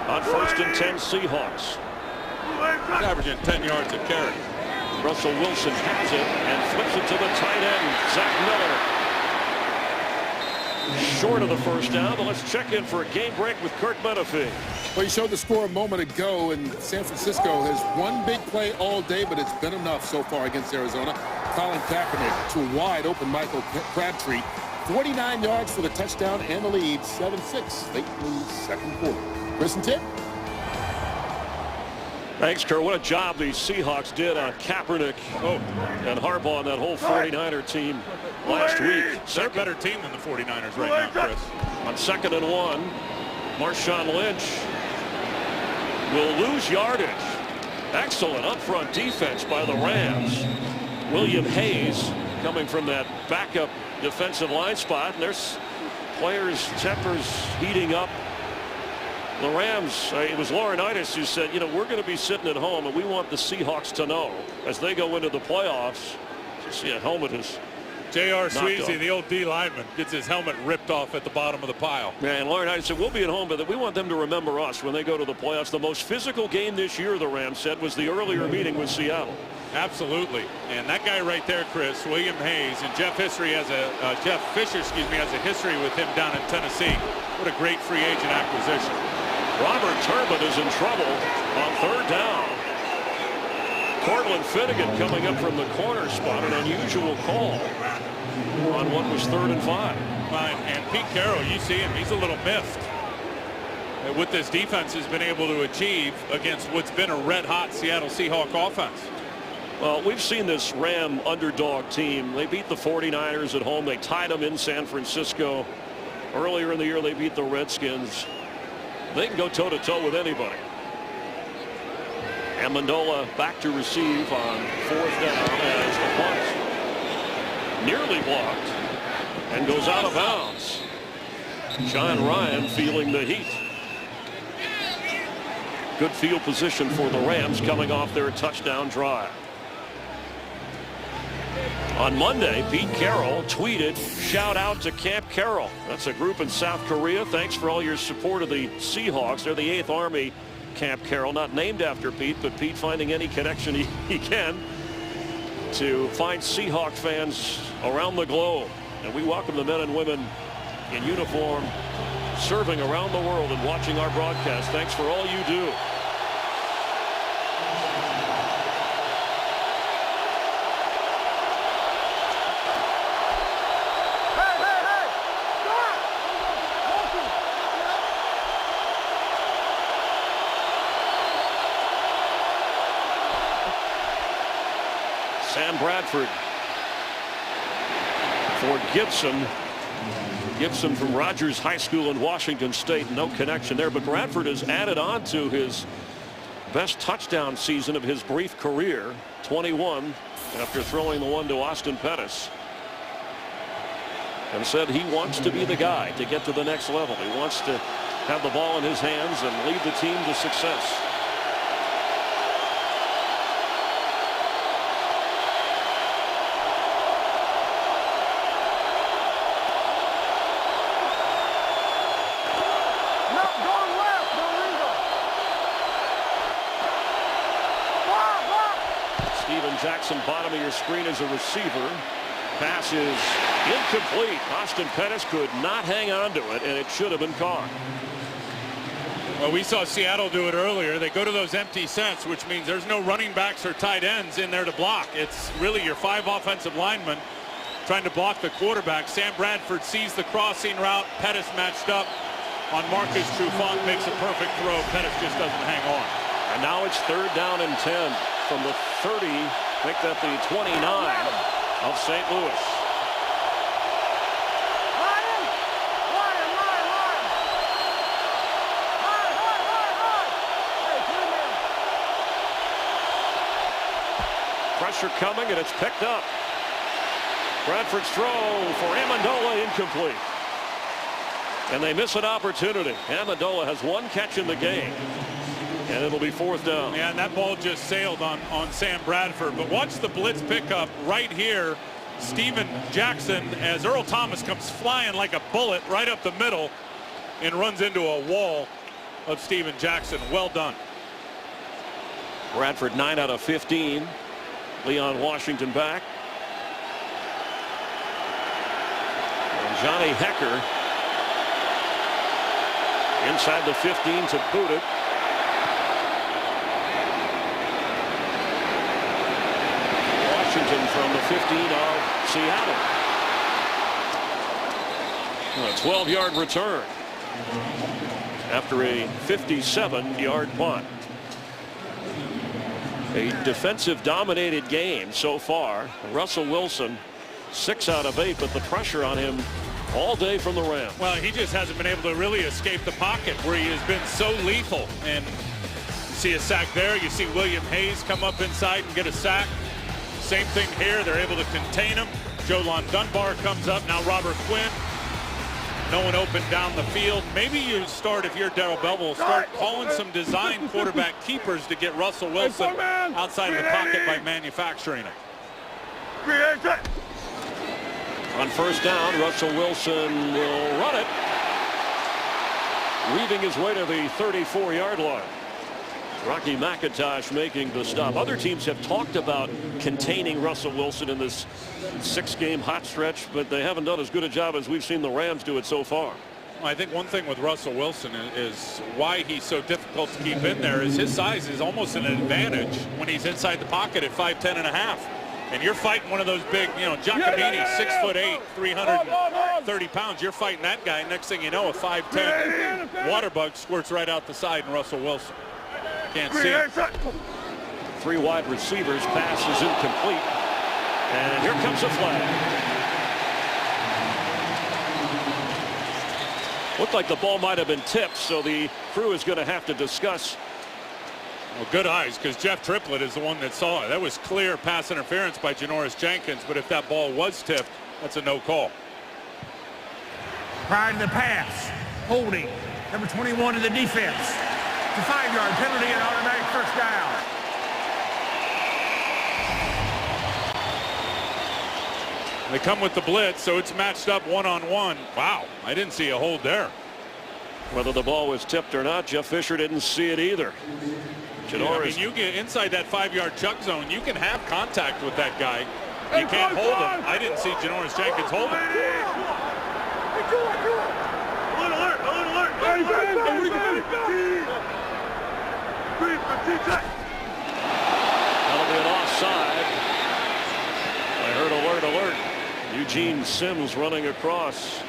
on 1st and 10 Seahawks. He's averaging 10 yards a carry. Russell Wilson has it and flips it to the tight end, Zach Miller. Short of the first down, but let's check in for a game break with Kurt Menefee. Well, you showed the score a moment ago, and San Francisco has one big play all day, but it's been enough so far against Arizona. Colin Kaepernick to a wide open Michael Crabtree. 49 yards for the touchdown and the lead, 7-6 late in the second quarter. Chris and Tim. Thanks, Kurt. What a job the Seahawks did on Kaepernick and Harbaugh and that whole 49er team last week. They're a better team than the 49ers right now, Chris. On 2nd and 1, Marshawn Lynch will lose yardage. Excellent up-front defense by the Rams. William Hayes coming from that backup defensive line spot. And there's players' tempers heating up. The Rams, it was Laurinaitis who said, you know, we're going to be sitting at home, and we want the Seahawks to know as they go into the playoffs. You see a helmet is J.R. Sweezy, the old D lineman, gets his helmet ripped off at the bottom of the pile. Yeah, and Laurinaitis said, we'll be at home, but we want them to remember us when they go to the playoffs. The most physical game this year, the Rams said, was the earlier meeting with Seattle. Absolutely. And that guy right there, Chris, William Hayes, and Jeff Fisher has a history with him down in Tennessee. What a great free agent acquisition. Robert Turbin is in trouble on third down. Cortland Finnegan coming up from the corner spot, an unusual call on what was 3rd and 5. And Pete Carroll, you see him, he's a little miffed at what this defense has been able to achieve against what's been a red-hot Seattle Seahawks offense. Well, we've seen this Ram underdog team. They beat the 49ers at home. They tied them in San Francisco. Earlier in the year, they beat the Redskins. They can go toe-to-toe with anybody. Amendola back to receive on 4th down as the punt nearly blocked and goes out of bounds. John Ryan feeling the heat. Good field position for the Rams coming off their touchdown drive. On Monday, Pete Carroll tweeted, "Shout out to Camp Carroll." That's a group in South Korea. Thanks for all your support of the Seahawks. They're the 8th Army Camp Carroll, not named after Pete, but Pete finding any connection he can to find Seahawk fans around the globe. And we welcome the men and women in uniform serving around the world and watching our broadcast. Thanks for all you do. Sam Bradford for Gibson. Gibson from Rogers High School in Washington State. No connection there, but Bradford has added on to his best touchdown season of his brief career, 21, after throwing the one to Austin Pettis, and said he wants to be the guy to get to the next level. He wants to have the ball in his hands and lead the team to success. Jackson, bottom of your screen as a receiver. Pass is incomplete. Austin Pettis could not hang on to it, and it should have been caught. Well, we saw Seattle do it earlier. They go to those empty sets, which means there's no running backs or tight ends in there to block. It's really your 5 offensive linemen trying to block the quarterback. Sam Bradford sees the crossing route. Pettis matched up on Marcus Trufant, makes a perfect throw. Pettis just doesn't hang on. And now it's 3rd down and 10 from the 30. Picked up the 29 of St. Louis. Pressure coming, and it's picked up. Bradford's throw for Amendola incomplete. And they miss an opportunity. Amendola has 1 catch in the game. And it'll be 4th down. Yeah, and that ball just sailed on Sam Bradford. But watch the blitz pickup right here. Steven Jackson, as Earl Thomas comes flying like a bullet right up the middle and runs into a wall of Steven Jackson. Well done. Bradford 9 out of 15. Leon Washington back. And Johnny Hecker inside the 15 to boot it. Washington from the 15 of Seattle. A 12-yard return after a 57-yard punt. A defensive dominated game so far. Russell Wilson 6 out of 8, but the pressure on him all day from the Rams. Well, he just hasn't been able to really escape the pocket where he has been so lethal. And you see a sack there. You see William Hayes come up inside and get a sack. Same thing here. They're able to contain him. Jolon Dunbar comes up. Now Robert Quinn. No one open down the field. Maybe you start, if you're Darrell Bevell, start calling some design quarterback keepers to get Russell Wilson outside of the pocket by manufacturing it. On 1st down, Russell Wilson will run it, weaving his way to the 34-yard line. Rocky McIntosh making the stop. Other teams have talked about containing Russell Wilson in this 6-game hot stretch, but they haven't done as good a job as we've seen the Rams do it so far. Well, I think one thing with Russell Wilson is why he's so difficult to keep in there is his size is almost an advantage when he's inside the pocket at 5'10 and a half. And you're fighting one of those big, Giacomini, 6'8", 330 pounds. You're fighting that guy. Next thing you know, a 5'10 water bug squirts right out the side, and Russell Wilson can't see him. 3 wide receivers, pass is incomplete. And here comes a flag. Looked like the ball might have been tipped, so the crew is going to have to discuss. Well, good eyes, because Jeff Triplett is the one that saw it. That was clear pass interference by Janoris Jenkins, but if that ball was tipped, that's a no call. Prior to the pass, holding, number 21 in the defense. It's a 5-yard penalty and automatic first down. They come with the blitz, so it's matched up one-on-one. Wow, I didn't see a hold there. Whether the ball was tipped or not, Jeff Fisher didn't see it either. Yeah, I mean, you get inside that 5-yard chuck zone, you can have contact with that guy. You can't hold him. I didn't see Janoris Jenkins hold him. That'll be an offside. I heard alert, alert. Eugene Sims running across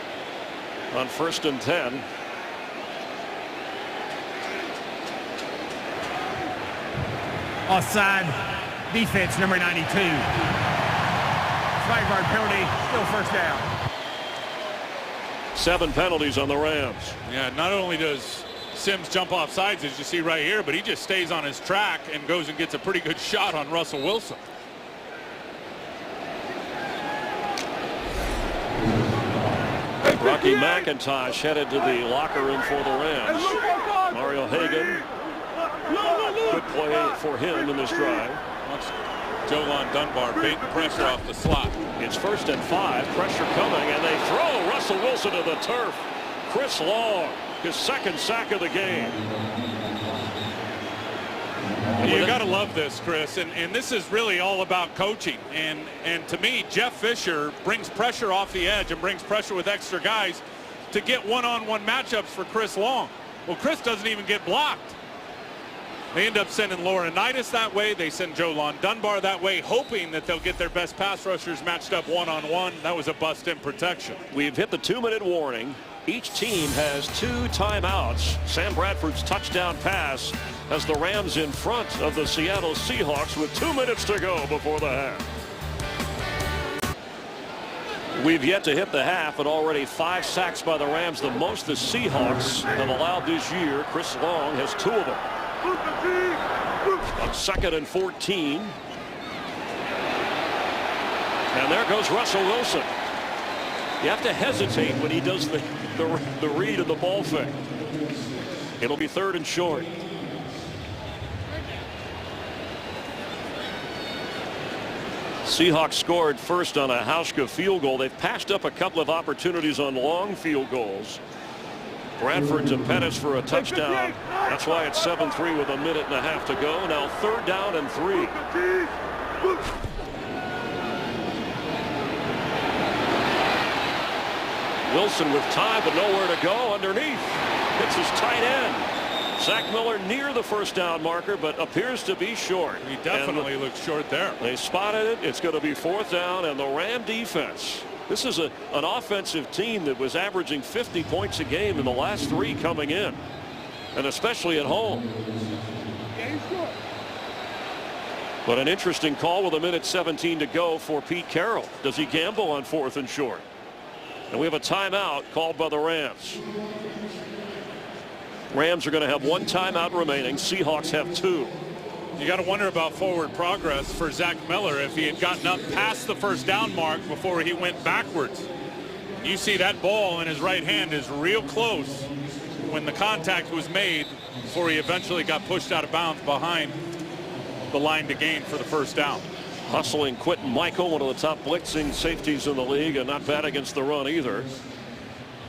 on 1st and 10. Offside, defense, number 92. 5-yard penalty, still first down. 7 penalties on the Rams. Yeah, not only does Sims jump off sides, as you see right here, but he just stays on his track and goes and gets a pretty good shot on Russell Wilson. Rocky McIntosh headed to the locker room for the Rams. Mario Hagan, good play for him in this drive. Jolon Dunbar baiting pressure off the slot. It's 1st and 5, pressure coming, and they throw Russell Wilson to the turf. Chris Long, his 2nd sack of the game. You got to love this, Chris, and this is really all about coaching. And to me, Jeff Fisher brings pressure off the edge and brings pressure with extra guys to get one-on-one matchups for Chris Long. Well, Chris doesn't even get blocked. They end up sending Laurinaitis that way. They send Jolon Dunbar that way, hoping that they'll get their best pass rushers matched up one-on-one. That was a bust in protection. We've hit the 2-minute warning. Each team has 2 timeouts. Sam Bradford's touchdown pass has the Rams in front of the Seattle Seahawks with 2 minutes to go before the half. We've yet to hit the half, and already 5 sacks by the Rams, the most the Seahawks have allowed this year. Chris Long has 2 of them. On 2nd and 14. And there goes Russell Wilson. You have to hesitate when he does the read of the ball fake. It'll be 3rd and short. Seahawks scored first on a Hauschka field goal. They've passed up a couple of opportunities on long field goals. Bradford's a Pettis for a touchdown. That's why it's 7-3 with 1.5 minutes to go. Now 3rd down and 3. Wilson with time but nowhere to go. Underneath hits his tight end. Zach Miller near the 1st down marker, but appears to be short. He definitely looks short there. They spotted it. It's going to be 4th down, and the Ram defense. This is an offensive team that was averaging 50 points a game in the last 3 coming in, and especially at home. But an interesting call with 1:17 to go for Pete Carroll. Does he gamble on 4th and short? And we have a timeout called by the Rams. Rams are going to have 1 timeout remaining. Seahawks have 2. You got to wonder about forward progress for Zach Miller if he had gotten up past the 1st down mark before he went backwards. You see that ball in his right hand is real close when the contact was made before he eventually got pushed out of bounds behind the line to gain for the 1st down. Hustling Quentin Michael, one of the top blitzing safeties in the league, and not bad against the run either.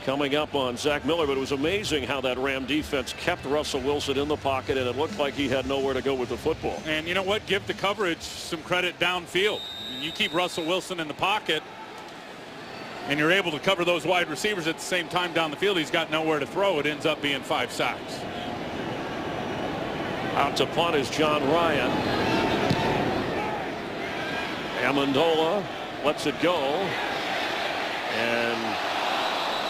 coming up on Zach Miller, but it was amazing how that Ram defense kept Russell Wilson in the pocket, and it looked like he had nowhere to go with the football. And you know what? Give the coverage some credit downfield. You keep Russell Wilson in the pocket, and you're able to cover those wide receivers at the same time down the field. He's got nowhere to throw. It ends up being 5 sacks. Out to punt is John Ryan. Amendola lets it go. And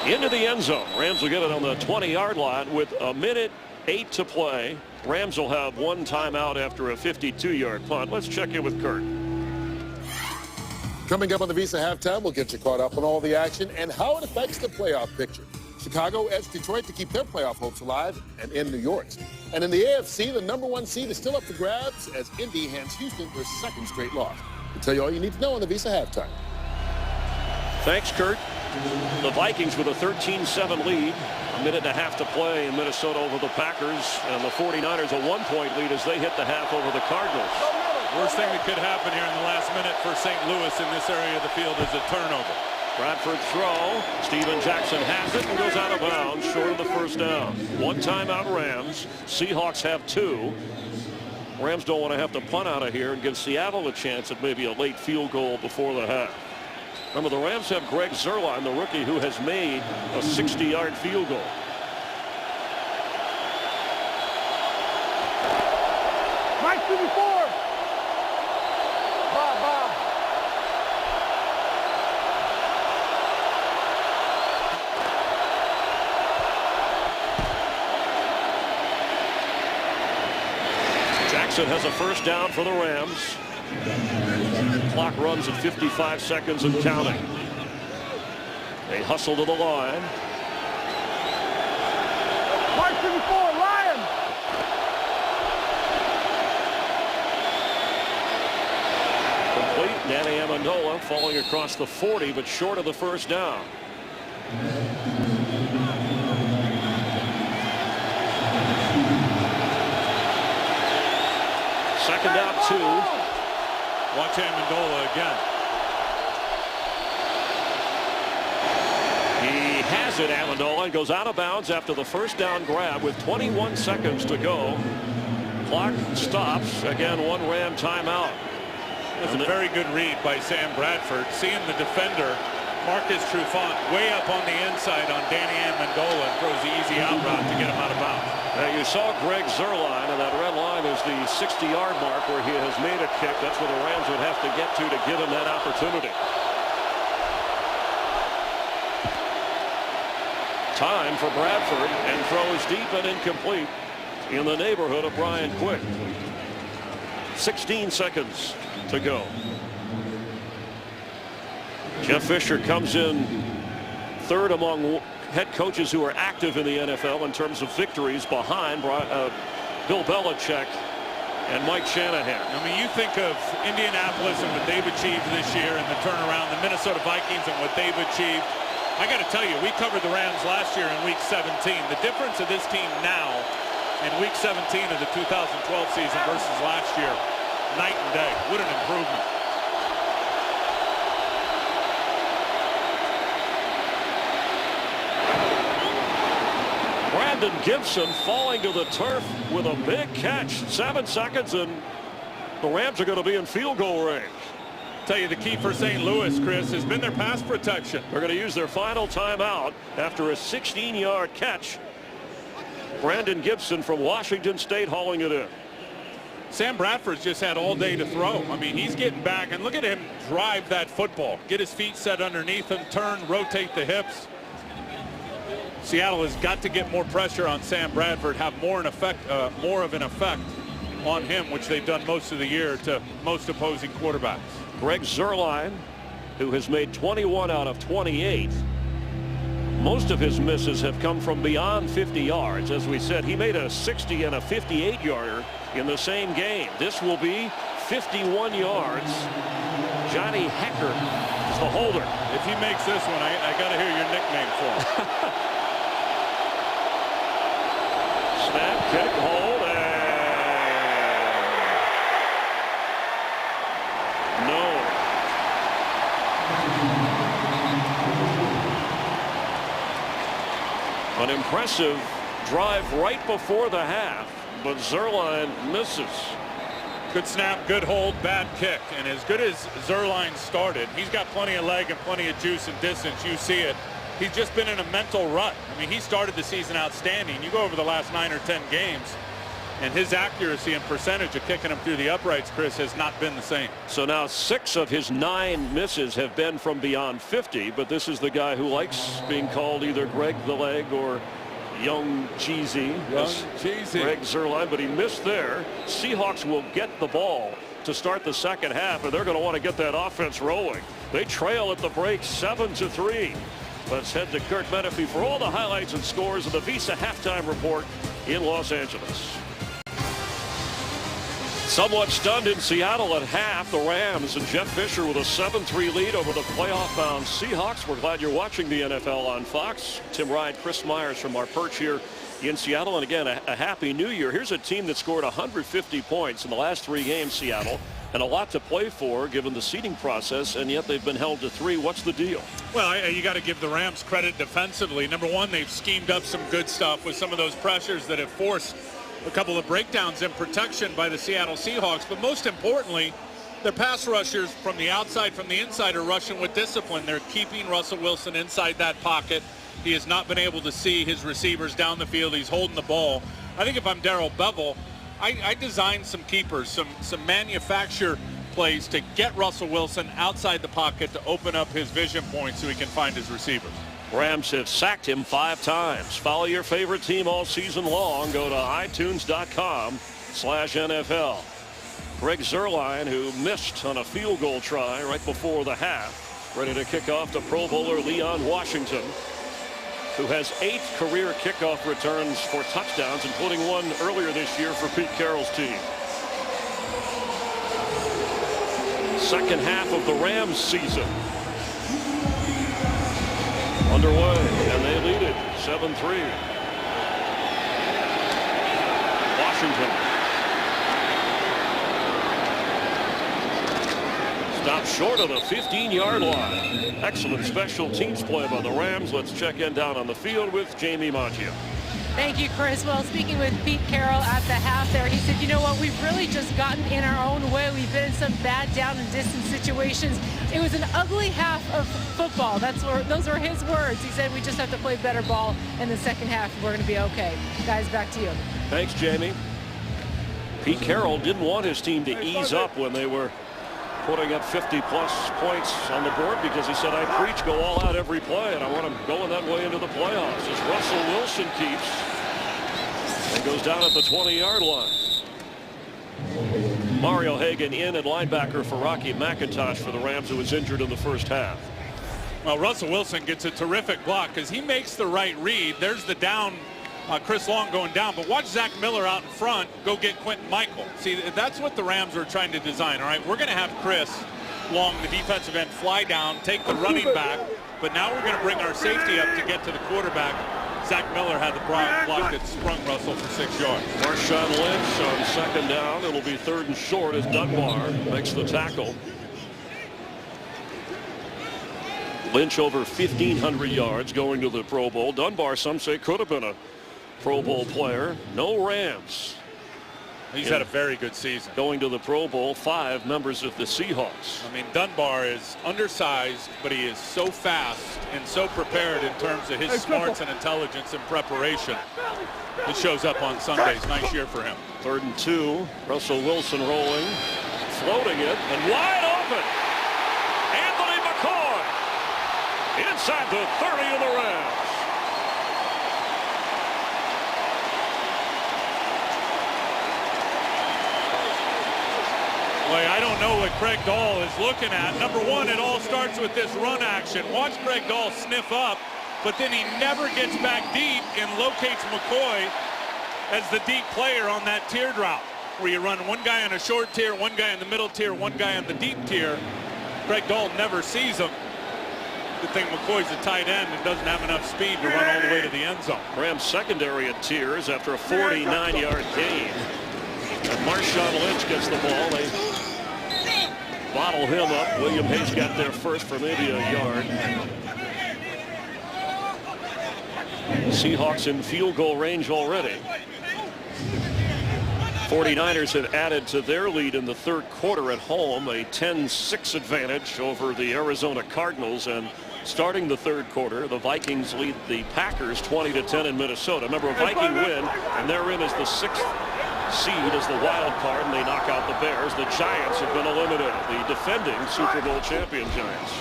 into the end zone. Rams will get it on the 20-yard line with 1:08 to play. Rams will have one timeout after a 52-yard punt. Let's check in with Kurt. Coming up on the Visa Halftime, we'll get you caught up on all the action and how it affects the playoff picture. Chicago edged Detroit to keep their playoff hopes alive and end New York's. And in the AFC, the #1 seed is still up for grabs as Indy hands Houston their second straight loss. We'll tell you all you need to know on the Visa Halftime. Thanks, Kurt. The Vikings with a 13-7 lead. 1.5 minutes to play in Minnesota over the Packers, and the 49ers a 1-point lead as they hit the half over the Cardinals. Worst thing that could happen here in the last minute for St. Louis in this area of the field is a turnover. Bradford throw. Steven Jackson has it and goes out of bounds short of the first down. One timeout Rams. Seahawks have 2. Rams don't want to have to punt out of here and give Seattle a chance at maybe a late field goal before the half. Remember, the Rams have Greg Zuerlein, the rookie, who has made a 60-yard field goal. Mike 54. Bob. Jackson has a first down for the Rams. Clock runs at 55 seconds and counting. They hustle to the line. Mark 54, Lion. Complete. Danny Amendola falling across the 40, but short of the first down. Second down 2. Watch Amendola again. He has it. Amendola goes out of bounds after the first down grab with 21 seconds to go. Clock stops. Again, one Ram timeout. That's a very good read by Sam Bradford. Seeing the defender, Marcus Trufant, way up on the inside on Danny Amendola, and throws the easy out route to get him out of bounds. Now you saw Greg Zuerlein, and that red line is the 60-yard mark where he has made a kick. That's where the Rams would have to get to give him that opportunity. Time for Bradford, and throws deep and incomplete in the neighborhood of Brian Quick. 16 seconds to go. Jeff Fisher comes in third among head coaches who are active in the NFL in terms of victories, behind Bill Belichick and Mike Shanahan. I mean, you think of Indianapolis and what they've achieved this year and the turnaround, the Minnesota Vikings and what they've achieved. I got to tell you, we covered the Rams last year in Week 17. The difference of this team now in Week 17 of the 2012 season versus last year, night and day. What an improvement. Brandon Gibson falling to the turf with a big catch. 7 seconds, and the Rams are going to be in field goal range. Tell you, the key for St. Louis, Chris, has been their pass protection. They're going to use their final timeout after a 16-yard catch. Brandon Gibson from Washington State hauling it in. Sam Bradford's just had all day to throw. I mean, he's getting back, and look at him drive that football. Get his feet set underneath him, turn, rotate the hips. Seattle has got to get more pressure on Sam Bradford, have more of an effect on him, which they've done most of the year to most opposing quarterbacks. Greg Zuerlein, who has made 21 out of 28. Most of his misses have come from beyond 50 yards. As we said, he made a 60 and a 58-yarder in the same game. This will be 51 yards. Johnny Hecker is the holder. If he makes this one, I got to hear your nickname for him. Snap, kick, hold, and no. An impressive drive right before the half, but Zerline misses. Good snap, good hold, bad kick. And as good as Zerline started, he's got plenty of leg and plenty of juice and distance. You see it. He's just been in a mental rut. I mean, he started the season outstanding. You go over the last 9 or 10 games, and his accuracy and percentage of kicking him through the uprights, Chris, has not been the same. So now 6 of his 9 misses have been from beyond 50, but this is the guy who likes being called either Greg the Leg or Young Cheesy. Greg Zerline, but he missed there. Seahawks will get the ball to start the second half, and they're going to want to get that offense rolling. They trail at the break 7-3. Let's head to Kurt Menefee for all the highlights and scores of the Visa halftime report in Los Angeles. Somewhat stunned in Seattle at half, the Rams and Jeff Fisher with a 7-3 lead over the playoff-bound Seahawks. We're glad you're watching the NFL on Fox. Tim Ryan, Chris Myers from our perch here in Seattle. And again, a happy new year. Here's a team that scored 150 points in the last 3 games, Seattle, and a lot to play for given the seeding process, and yet they've been held to 3. What's the deal? Well, you got to give the Rams credit defensively. Number one, they've schemed up some good stuff with some of those pressures that have forced a couple of breakdowns in protection by the Seattle Seahawks. But most importantly, their pass rushers from the outside, from the inside, are rushing with discipline. They're keeping Russell Wilson inside that pocket. He has not been able to see his receivers down the field. He's holding the ball. I think if I'm Darrell Bevel, I designed some keepers, some manufacture plays to get Russell Wilson outside the pocket to open up his vision points so he can find his receivers. Rams have sacked him 5 times. Follow your favorite team all season long. Go to itunes.com/NFL. Greg Zerline, who missed on a field goal try right before the half, ready to kick off to Pro Bowler Leon Washington, who has 8 career kickoff returns for touchdowns, including one earlier this year for Pete Carroll's team. Second half of the Rams season underway, and they lead it 7-3. Washington stopped short of the 15-yard line. Excellent special teams play by the Rams. Let's check in down on the field with Jamie Maggio. Thank you, Chris. Well, speaking with Pete Carroll at the half there, he said, you know what, we've really just gotten in our own way. We've been in some bad down and distance situations. It was an ugly half of football. Those were his words. He said we just have to play better ball in the second half. We're going to be okay. Guys, back to you. Thanks, Jamie. Pete Carroll didn't want his team to ease up when they were putting up 50-plus points on the board, because he said, I preach go all out every play, and I want them going that way into the playoffs. As Russell Wilson keeps and goes down at the 20-yard line. Mario Hagan in at linebacker for Rocky McIntosh for the Rams, who was injured in the first half. Well, Russell Wilson gets a terrific block because he makes the right read. There's the down, Chris Long going down, but watch Zach Miller out in front go get Quentin Michael. See, that's what the Rams are trying to design. All right, we're going to have Chris Long, the defensive end, fly down, take the running back, but now we're going to bring our safety up to get to the quarterback. Zach Miller had the block that sprung Russell for 6 yards. Marshawn Lynch on second down. It'll be 3rd and short as Dunbar makes the tackle. Lynch over 1,500 yards going to the Pro Bowl. Dunbar, some say, could have been a Pro Bowl player. No Rams. He's had a very good season. Going to the Pro Bowl, 5 members of the Seahawks. I mean, Dunbar is undersized, but he is so fast and so prepared in terms of his smarts and intelligence and preparation. It shows up on Sundays. Nice year for him. 3rd and 2. Russell Wilson rolling, floating it, and wide open. Anthony McCoy inside the 30 of the Rams. Boy, I don't know what Craig Dahl is looking at. Number one, it all starts with this run action. Watch Craig Dahl sniff up, but then he never gets back deep and locates McCoy as the deep player on that tiered route, where you run one guy on a short tier, one guy in the middle tier, one guy on the deep tier. Craig Dahl never sees him. Good thing McCoy's a tight end and doesn't have enough speed to run all the way to the end zone. Rams secondary at tiers after a 49-yard gain. And Marshawn Lynch gets the ball. They bottle him up. William Hayes got there first for maybe a yard. Seahawks in field goal range already. 49ers have added to their lead in the third quarter at home, a 10-6 advantage over the Arizona Cardinals. And starting the third quarter, the Vikings lead the Packers 20-10 in Minnesota. Remember, a Viking win, and they're in as the 6th seed as the wild card, and they knock out the Bears. The Giants have been eliminated, the defending Super Bowl champion Giants.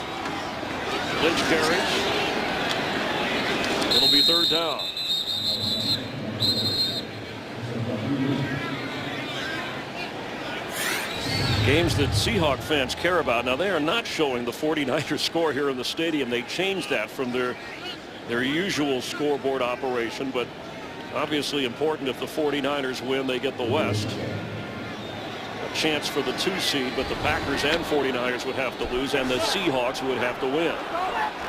Lynch carries. It'll be third down. Games that Seahawk fans care about. Now, they are not showing the 49ers score here in the stadium. They changed that from their usual scoreboard operation, but obviously important. If the 49ers win, they get the West. A chance for the 2 seed, but the Packers and 49ers would have to lose, and the Seahawks would have to win.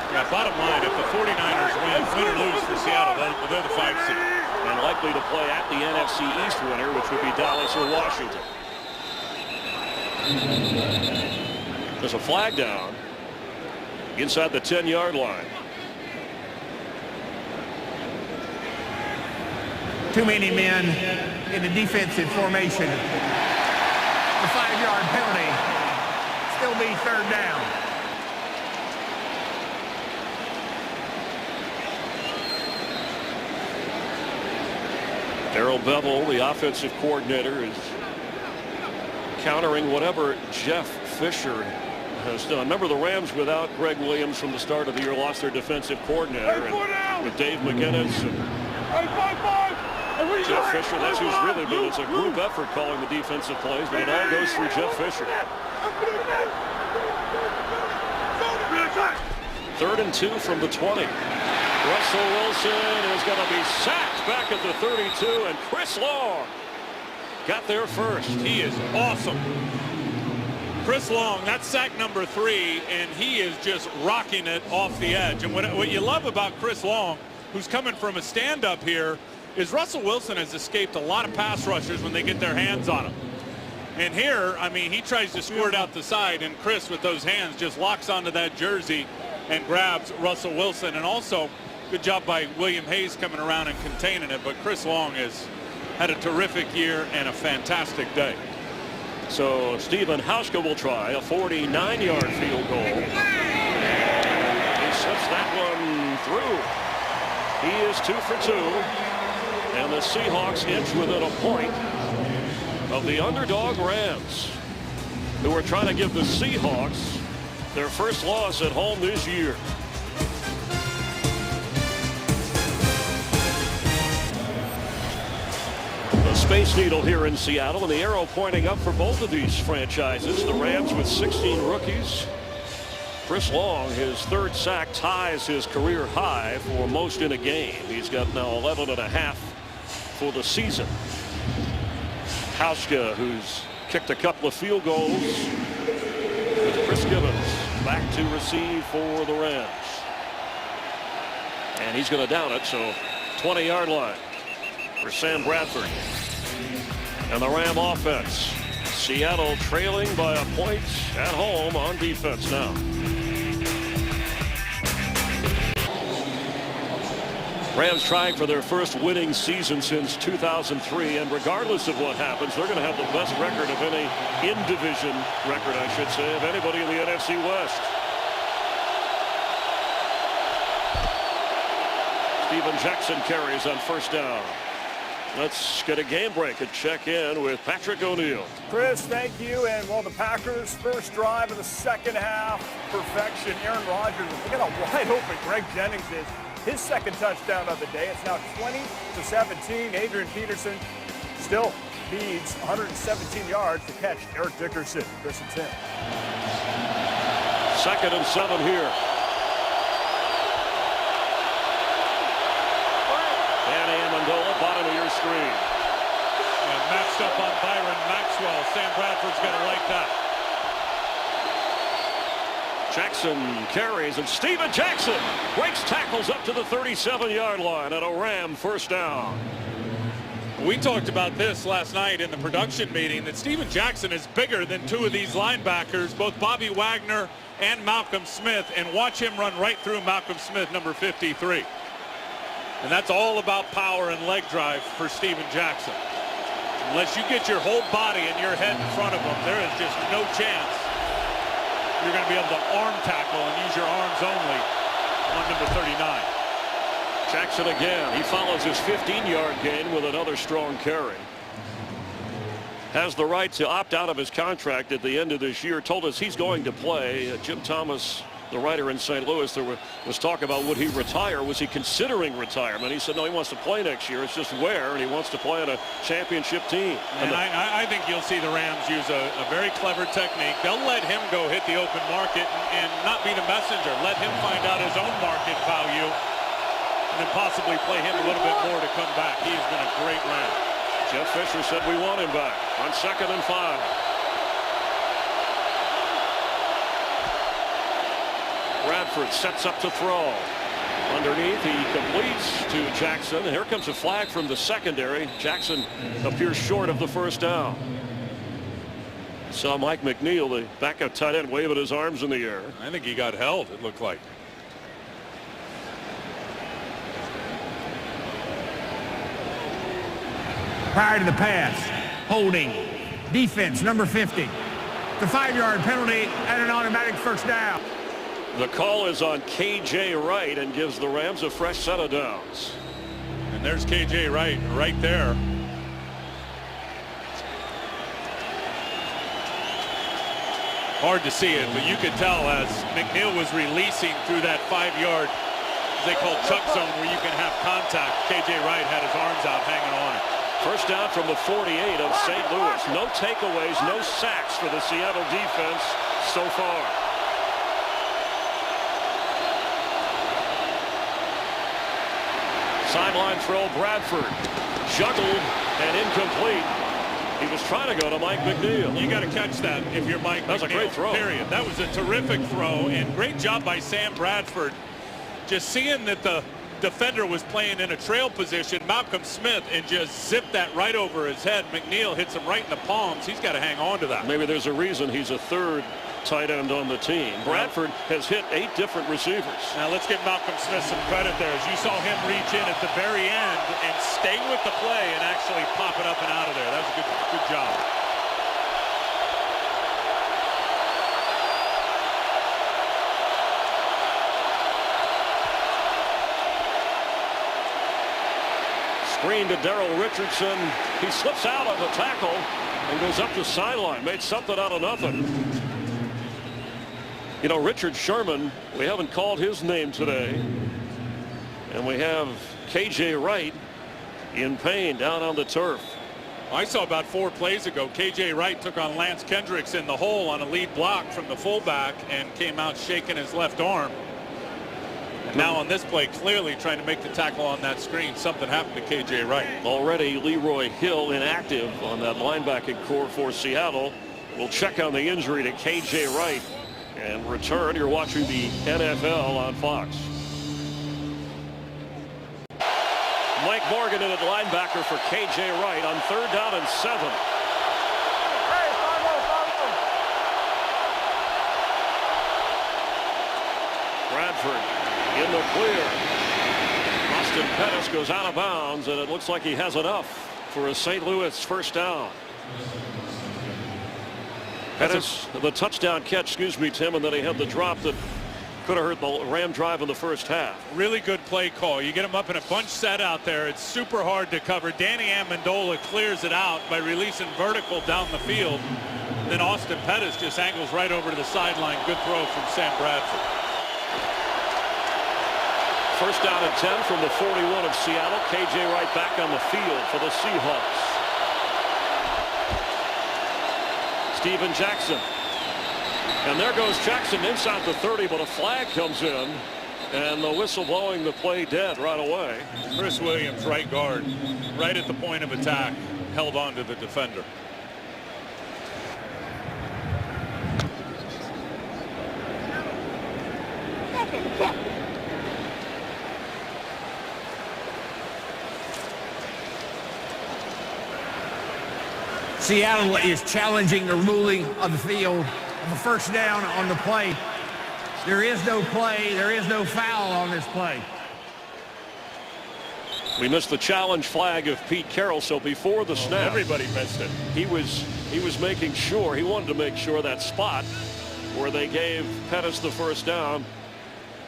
Yeah, bottom line, if the 49ers win or lose for Seattle, they're the 5 seed. And likely to play at the NFC East winner, which would be Dallas or Washington. There's a flag down inside the 10-yard line. Too many men in the defensive formation. The 5-yard penalty. Still be third down. Darrell Bevel, the offensive coordinator, is countering whatever Jeff Fisher has done. Remember, the Rams, without Greg Williams from the start of the year, lost their defensive coordinator. And with Dave McGinnis and Jeff Fisher, that's who's really been. It's a group effort calling the defensive plays, but it all goes through Jeff Fisher. 3rd and 2 from the 20. Russell Wilson is going to be sacked back at the 32, and Chris Long got there first. He is awesome. Chris Long, that's sack number 3, and he is just rocking it off the edge. And what you love about Chris Long, who's coming from a stand-up here, is Russell Wilson has escaped a lot of pass rushers when they get their hands on him. And here, I mean, he tries to squirt out the side, and Chris, with those hands, just locks onto that jersey and grabs Russell Wilson. And also, good job by William Hayes coming around and containing it. But Chris Long has had a terrific year and a fantastic day. So Stephen Hauschka will try a 49-yard field goal. And he slips that one through. He is 2 for 2. And the Seahawks inch within a point of the underdog Rams, who are trying to give the Seahawks their first loss at home this year. The Space Needle here in Seattle, and the arrow pointing up for both of these franchises. The Rams with 16 rookies. Chris Long, his 3rd sack, ties his career high for most in a game. He's got now 11.5 for the season. Hauschka, who's kicked a couple of field goals. Chris Gibbons back to receive for the Rams. And he's going to down it, so 20-yard line for Sam Bradford. And the Ram offense. Seattle trailing by a point at home on defense now. Rams trying for their first winning season since 2003, and regardless of what happens, they're going to have the best record of any in-division record, I should say, of anybody in the NFC West. Steven Jackson carries on first down. Let's get a game break and check in with Patrick O'Neill. Chris, thank you. And well, the Packers' first drive of the second half, perfection. Aaron Rodgers, they got a wide open. Greg Jennings is his 2nd touchdown of the day. It's now 20-17. Adrian Peterson still needs 117 yards to catch Eric Dickerson. Chris and Tim. 2nd and 7 here. Danny Amendola, bottom of your screen. And matched up on Byron Maxwell. Sam Bradford's going to like that. Jackson carries, and Steven Jackson breaks tackles up to the 37-yard line at a Ram first down. We talked about this last night in the production meeting, that Steven Jackson is bigger than 2 of these linebackers, both Bobby Wagner and Malcolm Smith, and watch him run right through Malcolm Smith, number 53. And that's all about power and leg drive for Steven Jackson. Unless you get your whole body and your head in front of him, there is just no chance you're going to be able to arm tackle and use your arms only on number 39. Jackson again. He follows his 15-yard gain with another strong carry. Has the right to opt out of his contract at the end of this year. Told us he's going to play. Jim Thomas, the writer in St. Louis, there was talk about would he retire? Was he considering retirement? He said no, he wants to play next year. It's just where, and he wants to play on a championship team. And I think you'll see the Rams use a very clever technique. They'll let him go hit the open market and not be the messenger. Let him find out his own market value and then possibly play him a little bit more to come back. He has been a great Ram. Jeff Fisher said we want him back on 2nd and 5. Bradford sets up to throw. Underneath, he completes to Jackson. And here comes a flag from the secondary. Jackson appears short of the first down. Saw Mike McNeil, the backup tight end, waving his arms in the air. I think he got held, it looked like. Prior to the pass, holding, defense, number 50. The 5-yard penalty and an automatic first down. The call is on K.J. Wright and gives the Rams a fresh set of downs. And there's K.J. Wright right there. Hard to see it, but you could tell as McNeil was releasing through that 5-yard, they call chuck zone, where you can have contact. K.J. Wright had his arms out hanging on it. First down from the 48 of St. Louis. No takeaways, no sacks for the Seattle defense so far. Sideline throw, Bradford. Juggled and incomplete. He was trying to go to Mike McNeil. You got to catch that if you're Mike McNeil. That was a great throw. Period. That was a terrific throw, and great job by Sam Bradford. Just seeing that the defender was playing in a trail position, Malcolm Smith, and just zipped that right over his head. McNeil hits him right in the palms. He's got to hang on to that. Maybe there's a reason he's a third tight end on the team. Bradford has hit 8 different receivers. Now let's give Malcolm Smith some credit there. As you saw him reach in at the very end and stay with the play and actually pop it up and out of there. That was a good job. Screen to Darrell Richardson. He slips out of the tackle and goes up the sideline. Made something out of nothing. You know, Richard Sherman, we haven't called his name today. And we have K.J. Wright in pain down on the turf. I saw about 4 plays ago, K.J. Wright took on Lance Kendricks in the hole on a lead block from the fullback and came out shaking his left arm. And now on this play, clearly trying to make the tackle on that screen. Something happened to K.J. Wright. Already Leroy Hill inactive on that linebacking core for Seattle. We'll check on the injury to K.J. Wright and return. You're watching the NFL on Fox. Mike Morgan in at linebacker for K.J. Wright on 3rd down and 7. Bradford in the clear. Austin Pettis goes out of bounds, and it looks like he has enough for a St. Louis first down. Pettis, the touchdown catch, Tim, and then he had the drop that could have hurt the Ram drive in the first half. Really good play call. You get him up in a bunch set out there. It's super hard to cover. Danny Amendola clears it out by releasing vertical down the field. Then Austin Pettis just angles right over to the sideline. Good throw from Sam Bradford. First down and 10 from the 41 of Seattle. K.J. Wright back on the field for the Seahawks. Steven Jackson. And there goes Jackson inside the 30, but a flag comes in, and the whistle blowing the play dead right away. Chris Williams, right guard, right at the point of attack, held on to the defender. Seattle is challenging the ruling of the field of a first down on the play. There is no play. There is no foul on this play. We missed the challenge flag of Pete Carroll, so before the snap, Everybody missed it. he was making sure, he wanted to make sure that spot where they gave Pettis the first down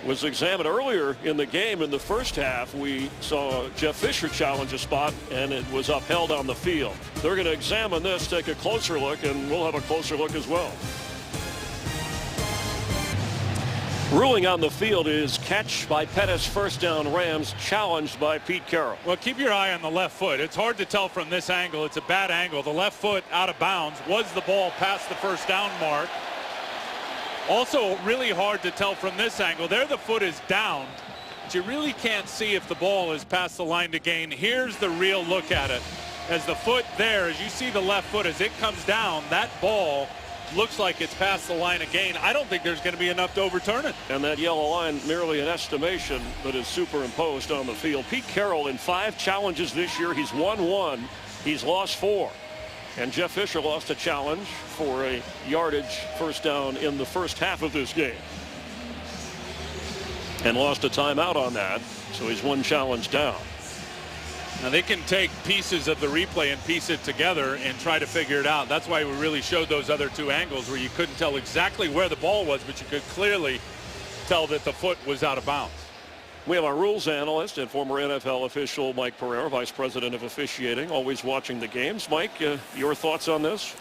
was examined. Earlier in the game in the first half, we saw Jeff Fisher challenge a spot, and it was upheld on the field. They're going to examine this, take a closer look, and we'll have a closer look as well. Ruling on the field is catch by Pettis, first down Rams, challenged by Pete Carroll. Well, keep your eye on the left foot. It's hard to tell from this angle. It's a bad angle. The left foot out of bounds. Was the ball past the first down mark? Also really hard to tell from this angle. There the foot is down, but you really can't see if the ball is past the line to gain. Here's the real look at it. As the foot there, as you see the left foot, as it comes down, that ball looks like it's past the line of gain. I don't think there's going to be enough to overturn it. And that yellow line, merely an estimation that is superimposed on the field. Pete Carroll in 5 challenges this year. He's won 1. He's lost 4. And Jeff Fisher lost a challenge for a yardage first down in the first half of this game. And lost a timeout on that. So he's 1 challenge down. Now they can take pieces of the replay and piece it together and try to figure it out. That's why we really showed those other 2 angles where you couldn't tell exactly where the ball was, but you could clearly tell that the foot was out of bounds. We have our rules analyst and former NFL official Mike Pereira, vice president of officiating, always watching the games. Mike, your thoughts on this?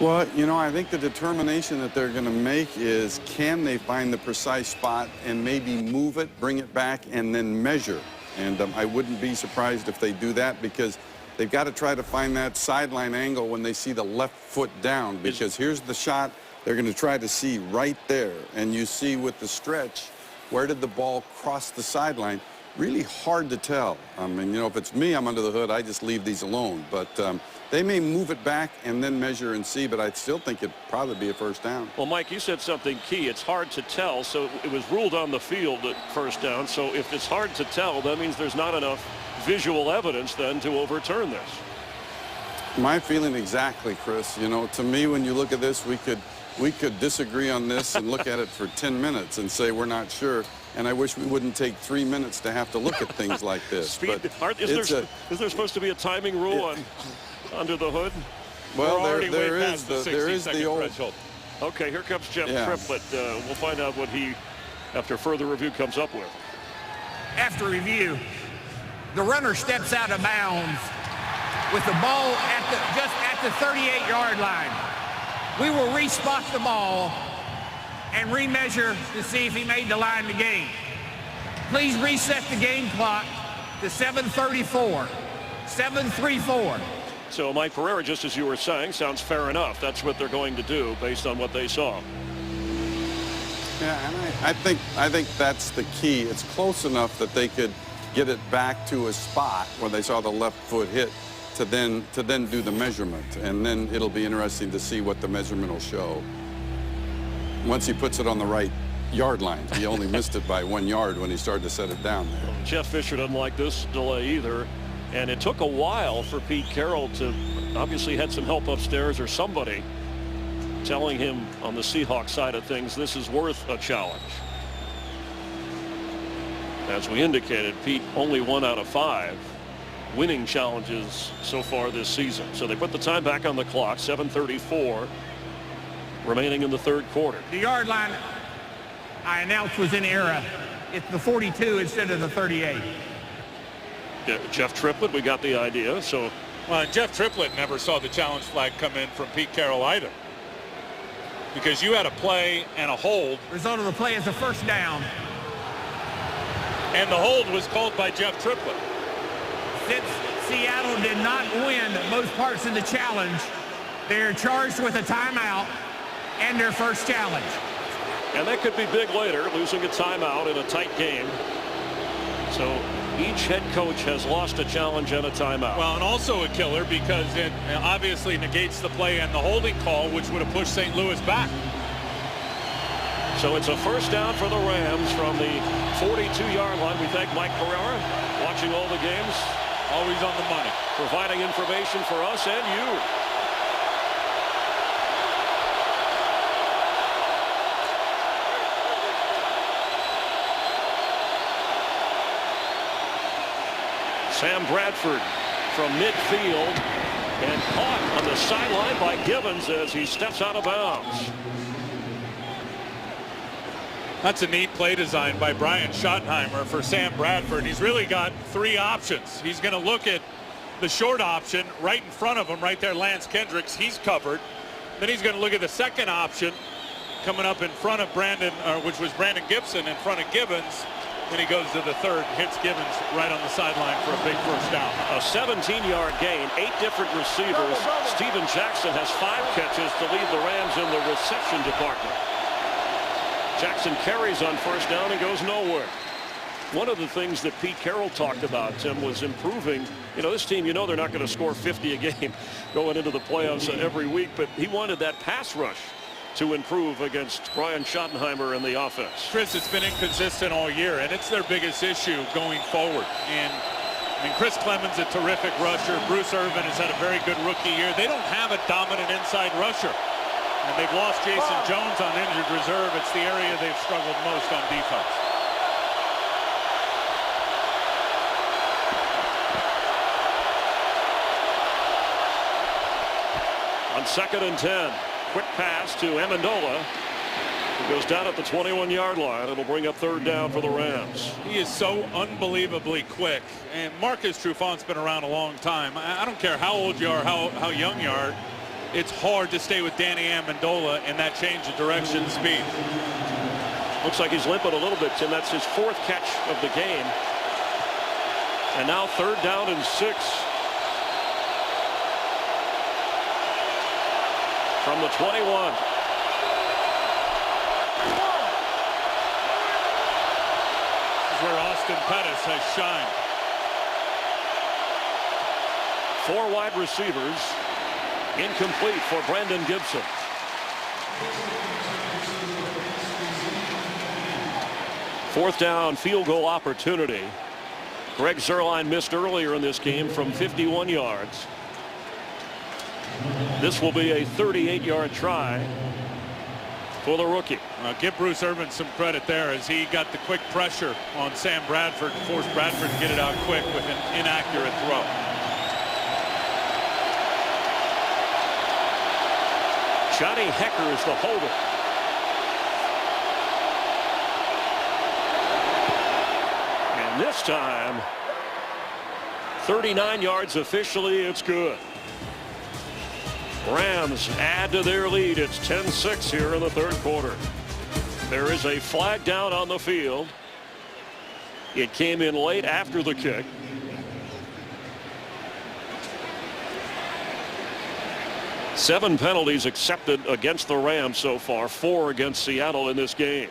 Well, you know, I think the determination that they're going to make is, can they find the precise spot and maybe move it, bring it back, and then measure. And I wouldn't be surprised if they do that, because they've got to try to find that sideline angle when they see the left foot down, because here's the shot they're going to try to see right there. And you see with the stretch, where did the ball cross the sideline? Really hard to tell. I mean, you know, if it's me, I'm under the hood, I just leave these alone. But they may move it back and then measure and see, but I still think it'd probably be a first down. Well, Mike, you said something key. It's hard to tell. So it was ruled on the field at first down. So if it's hard to tell, that means there's not enough visual evidence then to overturn this. My feeling exactly, Chris. You know, to me, when you look at this, we could disagree on this and look at it for 10 minutes and say we're not sure. And I wish we wouldn't take 3 minutes to have to look at things like this. Speed. Is there supposed to be a timing rule on under the hood? Well, there is the old. Threshold. Okay, here comes Jeff Triplett. We'll find out what he, after further review, comes up with. After review, the runner steps out of bounds with the ball just at the 38-yard line. We will respot the ball and remeasure to see if he made the line to gain. Please reset the game clock to 7:34. 7:34. So Mike Pereira, just as you were saying, sounds fair enough. That's what they're going to do based on what they saw. Yeah, and I think that's the key. It's close enough that they could get it back to a spot where they saw the left foot hit to then do the measurement. And then it'll be interesting to see what the measurement will show. Once he puts it on the right yard line. He only missed it by 1 yard when he started to set it down there. Jeff Fisher doesn't like this delay either. And it took a while for Pete Carroll to obviously had some help upstairs or somebody telling him on the Seahawks side of things this is worth a challenge. As we indicated, Pete only 1 out of 5 winning challenges so far this season. So they put the time back on the clock. 7:34 remaining in the third quarter. The yard line I announced was in error. It's the 42 instead of the 38. Jeff Triplett, we got the idea. So, well, Jeff Triplett never saw the challenge flag come in from Pete Carroll either, because you had a play and a hold. Result of the play is a first down. And the hold was called by Jeff Triplett. Since Seattle did not win most parts of the challenge, they're charged with a timeout and their first challenge. And that could be big later, losing a timeout in a tight game. So each head coach has lost a challenge and a timeout. Well, and also a killer because it obviously negates the play and the holding call, which would have pushed St. Louis back. So it's a first down for the Rams from the 42-yard line. We thank Mike Pereira, watching all the games. Always on the money. Providing information for us and you. Sam Bradford from midfield and caught on the sideline by Gibbons as he steps out of bounds. That's a neat play design by Brian Schottenheimer for Sam Bradford. He's really got three options. He's going to look at the short option right in front of him, right there, Lance Kendricks. He's covered. Then he's going to look at the second option coming up in front of Brandon, which was Brandon Gibson in front of Gibbons. Then he goes to the third, hits Gibbons right on the sideline for a big first down. A 17-yard gain, 8 different receivers. Steven Jackson has 5 catches to lead the Rams in the reception department. Jackson carries on first down and goes nowhere. One of the things that Pete Carroll talked about, Tim, was improving. You know, this team, you know they're not going to score 50 a game going into the playoffs every week, but he wanted that pass rush to improve against Brian Schottenheimer and the offense. Chris, it's been inconsistent all year, and it's their biggest issue going forward. And Chris Clemens, a terrific rusher. Bruce Irvin has had a very good rookie year. They don't have a dominant inside rusher. And they've lost Jason Jones on injured reserve. It's the area they've struggled most on defense. On 2nd and 10, quick pass to Amendola. He goes down at the 21-yard line. It'll bring up 3rd down for the Rams. He is so unbelievably quick. And Marcus Trufant's been around a long time. I don't care how old you are, how young you are. It's hard to stay with Danny Amendola in that change of direction speed. Looks like he's limping a little bit, Tim. That's his 4th catch of the game. And now 3rd down and 6. From the 21. This is where Austin Pettis has shined. 4 wide receivers. Incomplete for Brandon Gibson. Fourth down field goal opportunity. Greg Zuerlein missed earlier in this game from 51 yards. This will be a 38-yard try for the rookie. Give Bruce Irvin some credit there as he got the quick pressure on Sam Bradford and forced Bradford to get it out quick with an inaccurate throw. Johnny Hecker is the holder. And this time, 39 yards officially, it's good. Rams add to their lead. It's 10-6 here in the 3rd quarter. There is a flag down on the field. It came in late after the kick. Seven penalties accepted against the Rams so far, 4 against Seattle in this game.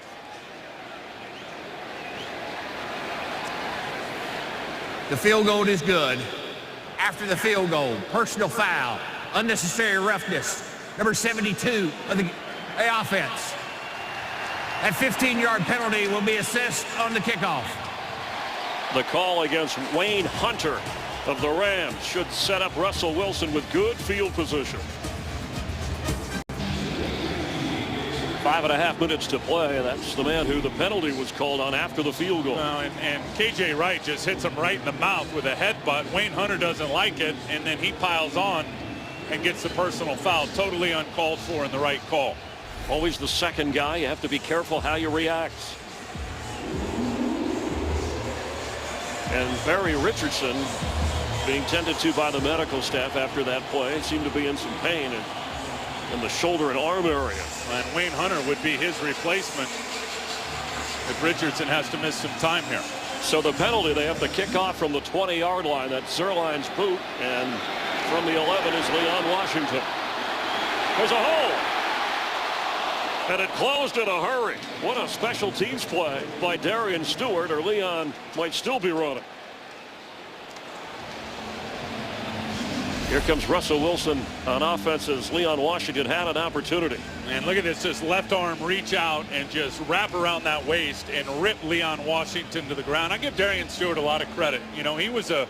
The field goal is good. After the field goal, personal foul, unnecessary roughness, number 72 of the offense. That 15-yard penalty will be assessed on the kickoff. The call against Wayne Hunter of the Rams should set up Russell Wilson with good field position. 5.5 minutes to play. That's the man who the penalty was called on after the field goal. And KJ Wright just hits him right in the mouth with a headbutt. Wayne Hunter doesn't like it, and then he piles on and gets the personal foul. Totally uncalled for and the right call. Always the second guy. You have to be careful how you react. And Barry Richardson being tended to by the medical staff after that play. Seemed to be in some pain in the shoulder and arm area. And Wayne Hunter would be his replacement if Richardson has to miss some time here. So the penalty, they have to kick off from the 20-yard line. That's Zuerlein's boot. And from the 11 is Leon Washington. There's a hole. And it closed in a hurry. What a special teams play by Darian Stewart, or Leon might still be running. Here comes Russell Wilson on offense as Leon Washington had an opportunity. And look at this, just left arm reach out and just wrap around that waist and rip Leon Washington to the ground. I give Darian Stewart a lot of credit. You know, he was a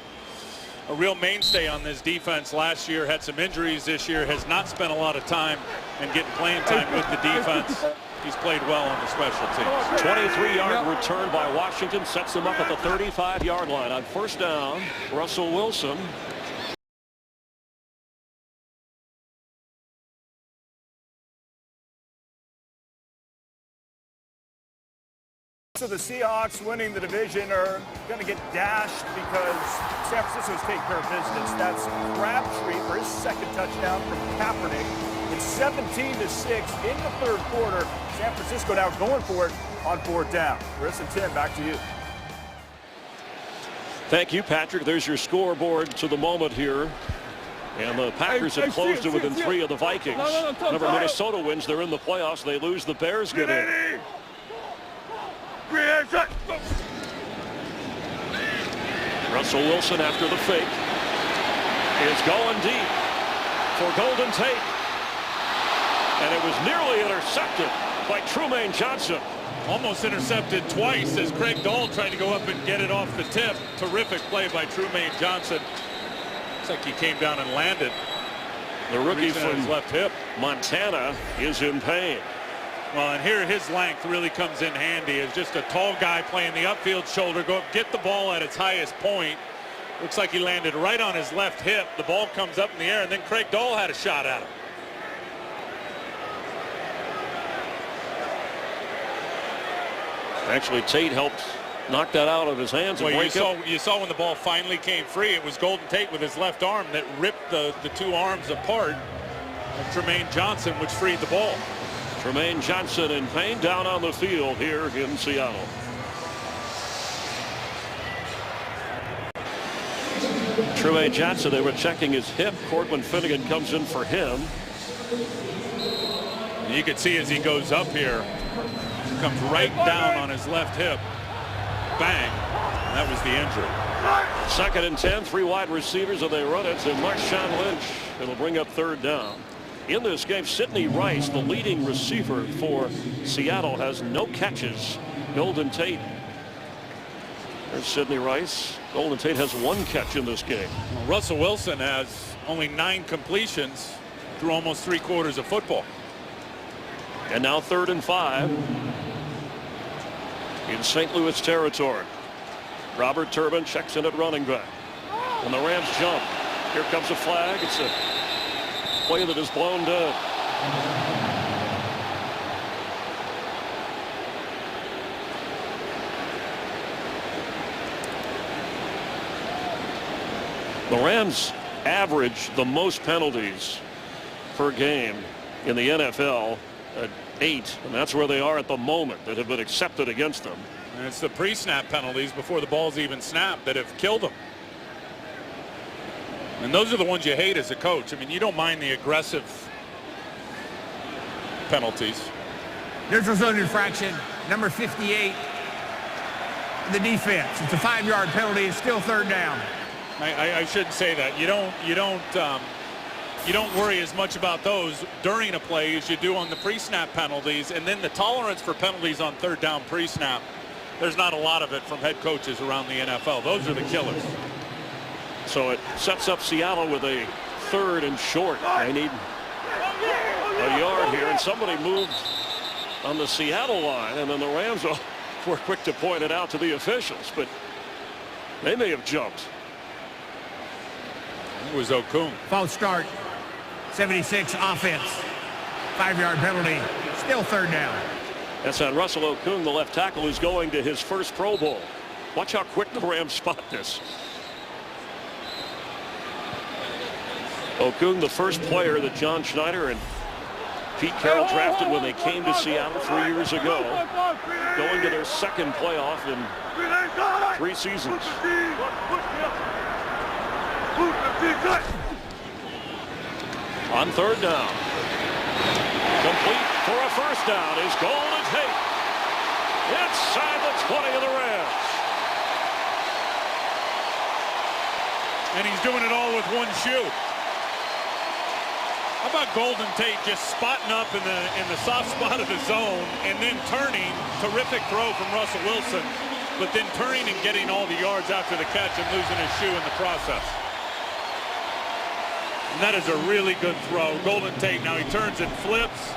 a real mainstay on this defense last year, had some injuries this year, has not spent a lot of time and getting playing time with the defense. He's played well on the special teams. 23-yard return by Washington sets them up at the 35-yard line. On first down, Russell Wilson. So the Seahawks winning the division are going to get dashed because San Francisco's taking care of business. That's Crabtree for his second touchdown from Kaepernick. It's 17-6 in the third quarter. San Francisco now going for it on fourth down. Chris and Tim, back to you. Thank you, Patrick. There's your scoreboard to the moment here. And the Packers have closed it within 3 of the Vikings. Remember, Minnesota wins. They're in the playoffs. They lose. The Bears get in. Russell Wilson after the fake is going deep for Golden Tate. And it was nearly intercepted by Trumaine Johnson. Almost intercepted twice as Craig Dahl tried to go up and get it off the tip. Terrific play by Trumaine Johnson. Looks like he came down and landed. The rookie from his left hip. Montana is in pain. Well, and here his length really comes in handy as just a tall guy playing the upfield shoulder. Go up, get the ball at its highest point. Looks like he landed right on his left hip. The ball comes up in the air, and then Craig Dahl had a shot at him. Actually, Tate helped knock that out of his hands. Well, and you saw when the ball finally came free, it was Golden Tate with his left arm that ripped the two arms apart of Trumaine Johnson, which freed the ball. Trumaine Johnson in pain down on the field here in Seattle. Trumaine Johnson, they were checking his hip. Cortland Finnegan comes in for him. And you can see as he goes up here, comes right down on his left hip. Bang. And that was the injury. Second and 10, 3 wide receivers, and they run it to Marshawn Lynch. It'll bring up third down. In this game, Sidney Rice, the leading receiver for Seattle, has no catches. Golden Tate. There's Sidney Rice. Golden Tate has 1 catch in this game. Well, Russell Wilson has only 9 completions through almost 3 quarters of football. And now 3rd and 5 in St. Louis territory. Robert Turbin checks in at running back. And the Rams jump. Here comes a flag. It's a play that is blown dead. The Rams average the most penalties per game in the NFL at 8, and that's where they are at the moment that have been accepted against them. And it's the pre-snap penalties before the ball's even snapped that have killed them. And those are the ones you hate as a coach. I mean, you don't mind the aggressive penalties. Neutral zone infraction, number 58. The defense. It's a 5-yard penalty. It's still third down. I shouldn't say that. You don't worry as much about those during a play as you do on the pre-snap penalties, and then the tolerance for penalties on third down pre-snap. There's not a lot of it from head coaches around the NFL. Those are the killers. So it sets up Seattle with a 3rd and short. They need a yard here, and somebody moved on the Seattle line, and then the Rams were quick to point it out to the officials, but they may have jumped. It was Okung. False start. 76 offense. 5-yard penalty. Still third down. That's on Russell Okung, the left tackle, who's going to his first Pro Bowl. Watch how quick the Rams spot this. Okung, the first player that John Schneider and Pete Carroll drafted when they came to Seattle 3 years ago, going to their second playoff in 3 seasons. On third down, complete for a first down is Golden Tate inside the 20 of the Rams. And he's doing it all with one shoe. How about Golden Tate just spotting up in the soft spot of the zone and then turning? Terrific throw from Russell Wilson, but then turning and getting all the yards after the catch and losing his shoe in the process. And that is a really good throw. Golden Tate, now he turns and flips.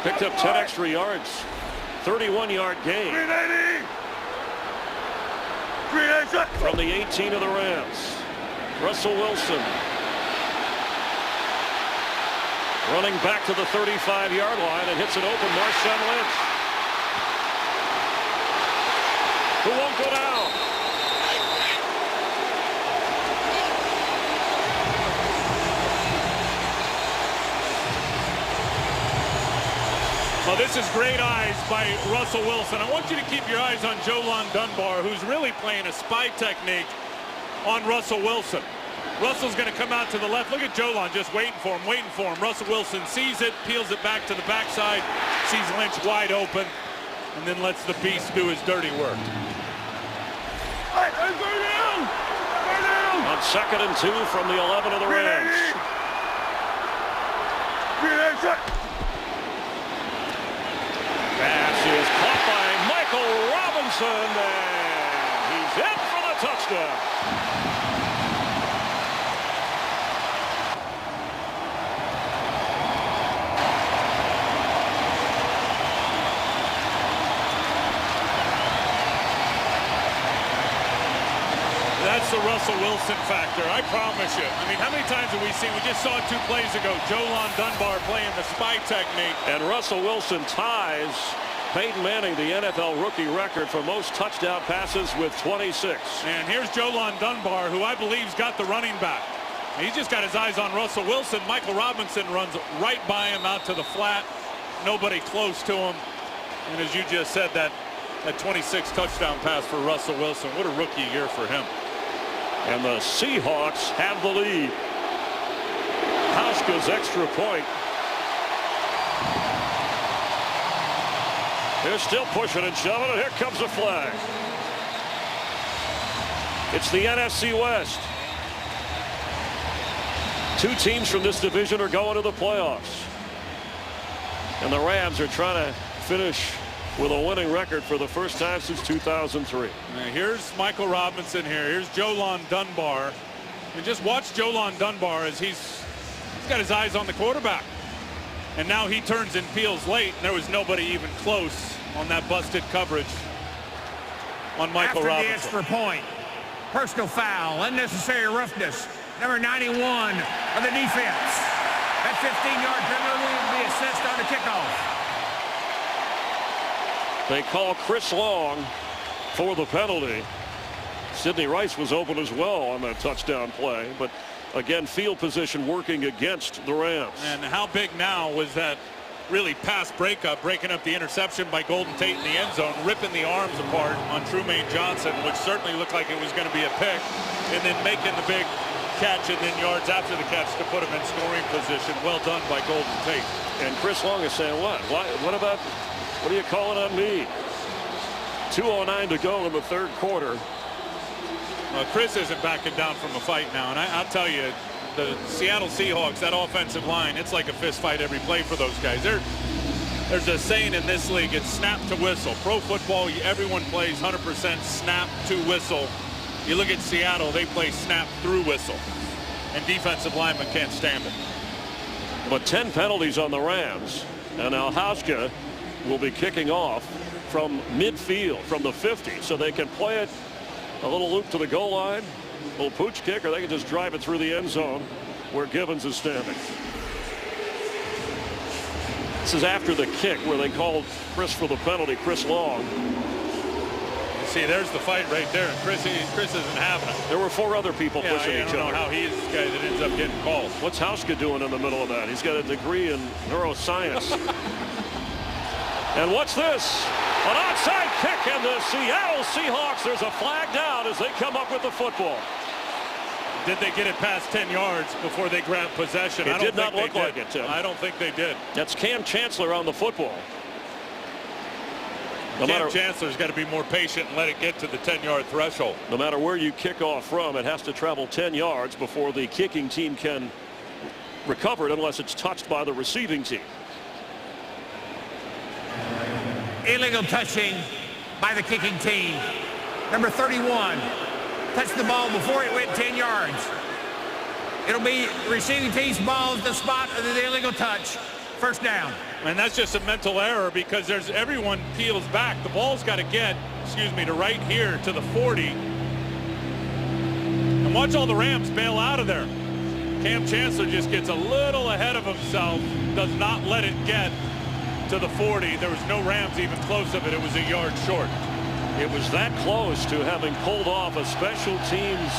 Picked up 10 extra yards. 31-yard gain. From the 18 of the Rams. Russell Wilson. Running back to the 35-yard line and hits it open. Marshawn Lynch. Who won't go down? Well, this is great eyes by Russell Wilson. I want you to keep your eyes on Jolon Dunbar, who's really playing a spy technique on Russell Wilson. Russell's going to come out to the left. Look at Jolon just waiting for him. Russell Wilson sees it, peels it back to the backside, sees Lynch wide open, and then lets the beast do his dirty work. On 2nd and 2 from the 11 of the Rams. Pass is caught by Michael Robinson, and he's in for the touchdown. That's the Russell Wilson factor, I promise you. I mean, how many times have we seen? We just saw it 2 plays ago. Jolon Dunbar playing the spy technique. And Russell Wilson ties Peyton Manning, the NFL rookie record for most touchdown passes with 26. And here's Jolon Dunbar, who I believe's got the running back. He's just got his eyes on Russell Wilson. Michael Robinson runs right by him out to the flat. Nobody close to him. And as you just said, that 26 touchdown pass for Russell Wilson. What a rookie year for him. And the Seahawks have the lead. Hauschka's extra point. They're still pushing and shoving, and here comes a flag. It's the NFC West. 2 teams from this division are going to the playoffs. And the Rams are trying to finish with a winning record for the first time since 2003. Now here's Michael Robinson here. Here's Jolon Dunbar. And just watch Jolon Dunbar as he's got his eyes on the quarterback. And now he turns and peels late. And there was nobody even close on that busted coverage on Michael Robinson. After the extra point, personal foul, unnecessary roughness, number 91 of the defense. That 15-yard penalty will be assessed on the kickoff. They call Chris Long for the penalty. Sidney Rice was open as well on that touchdown play, but again, field position working against the Rams. And how big now was that really pass breakup, breaking up the interception by Golden Tate in the end zone, ripping the arms apart on Trumaine Johnson, which certainly looked like it was going to be a pick, and then making the big catch and then yards after the catch to put him in scoring position. Well done by Golden Tate. And Chris Long is saying, what are you calling on me? 2:09 to go in the 3rd quarter. Chris isn't backing down from a fight now, and I'll tell you, the Seattle Seahawks, that offensive line, it's like a fist fight every play for those guys. There's a saying in this league, it's snap to whistle. Pro football, everyone plays 100% snap to whistle. You look at Seattle, they play snap through whistle, and defensive linemen can't stand it. But 10 penalties on the Rams, and now Hauschka will be kicking off from midfield, from the 50, so they can play it a little loop to the goal line, a little pooch kick, or they can just drive it through the end zone where Gibbons is standing. This is after the kick where they called Chris for the penalty, Chris Long. See, there's the fight right there, and Chris isn't having it. There were 4 other people pushing each other. I don't know how he is the guy that ends up getting called. What's Hauschka doing in the middle of that? He's got a degree in neuroscience. And what's this? An onside kick, and the Seattle Seahawks, there's a flag down as they come up with the football. Did they get it past 10 yards before they grabbed possession? It did not look like it, Tim. I don't think they did. That's Cam Chancellor on the football. Cam Chancellor's got to be more patient and let it get to the 10-yard threshold. No matter where you kick off from, it has to travel 10 yards before the kicking team can recover it unless it's touched by the receiving team. Illegal touching by the kicking team. Number 31 touched the ball before it went 10 yards. It'll be receiving team's ball at the spot of the illegal touch. First down. And that's just a mental error because everyone peels back. The ball's got to get, to right here to the 40. And watch all the Rams bail out of there. Cam Chancellor just gets a little ahead of himself, does not let it get to the 40. There was no Rams even close of it. It was a yard short. It was that close to having pulled off a special teams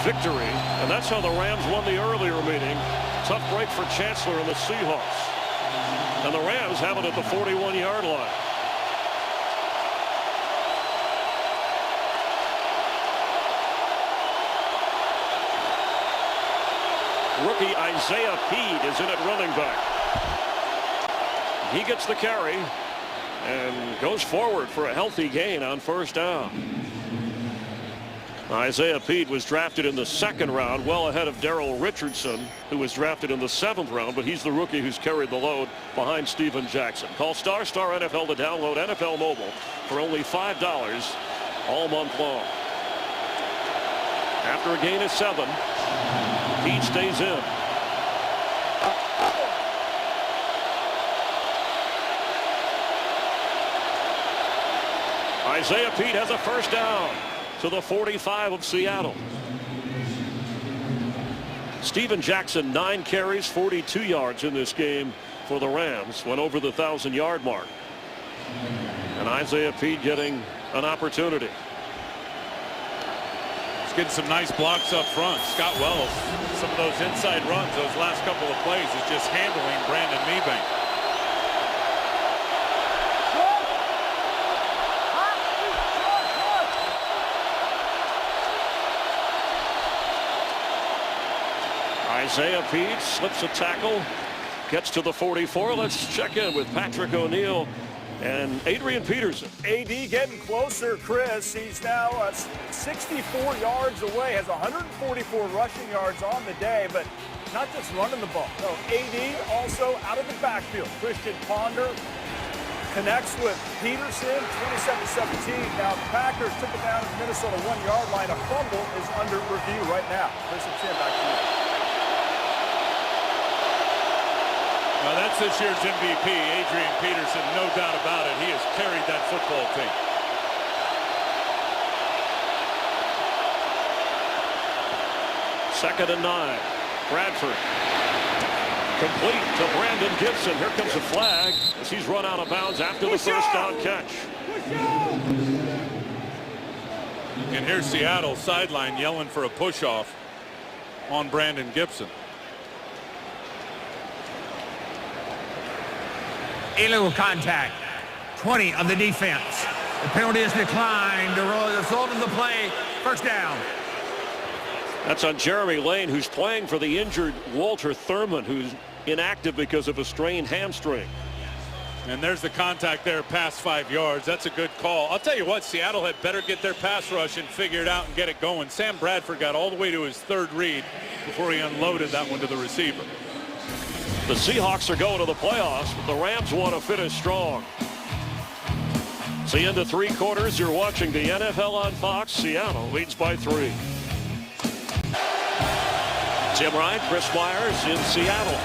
victory, and that's how the Rams won the earlier meeting. Tough break for Chancellor and the Seahawks. And the Rams have it at the 41-yard line. Rookie Isaiah Peed is in at running back. He gets the carry and goes forward for a healthy gain on first down. Isaiah Peed was drafted in the 2nd round, well ahead of Darrell Richardson, who was drafted in the 7th round, but he's the rookie who's carried the load behind Steven Jackson. Call Star NFL to download NFL Mobile for only $5 all month long. After a gain of 7, Peed stays in. Isaiah Peed has a first down to the 45 of Seattle. Steven Jackson, 9 carries, 42 yards in this game for the Rams, went over the 1,000-yard mark. And Isaiah Peed getting an opportunity. He's getting some nice blocks up front. Scott Wells, some of those inside runs, those last couple of plays, is just handling Brandon Meebank. Isaiah Peed slips a tackle, gets to the 44. Let's check in with Patrick O'Neill and Adrian Peterson. AD getting closer, Chris. He's now 64 yards away, has 144 rushing yards on the day, but not just running the ball. No, AD also out of the backfield. Christian Ponder connects with Peterson, 27-17. Now the Packers took it down at the Minnesota 1-yard line. A fumble is under review right now. Chris and Tim, back to you. Well, that's this year's MVP, Adrian Peterson, no doubt about it. He has carried that football team. Second and 9. Bradford. Complete to Brandon Gibson. Here comes a flag as he's run out of bounds after the first down catch. And here's Seattle sideline yelling for a push-off on Brandon Gibson. Illegal contact. 20 of the defense. The penalty is declined. The result of the play, first down. That's on Jeremy Lane, who's playing for the injured Walter Thurman, who's inactive because of a strained hamstring. And there's the contact there past 5 yards. That's a good call. I'll tell you what, Seattle had better get their pass rush and figure it out and get it going. Sam Bradford got all the way to his 3rd read before he unloaded that one to the receiver. The Seahawks are going to the playoffs, but the Rams want to finish strong. So into 3 quarters, you're watching the NFL on Fox. Seattle leads by 3. Tim Ryan, Chris Myers in Seattle.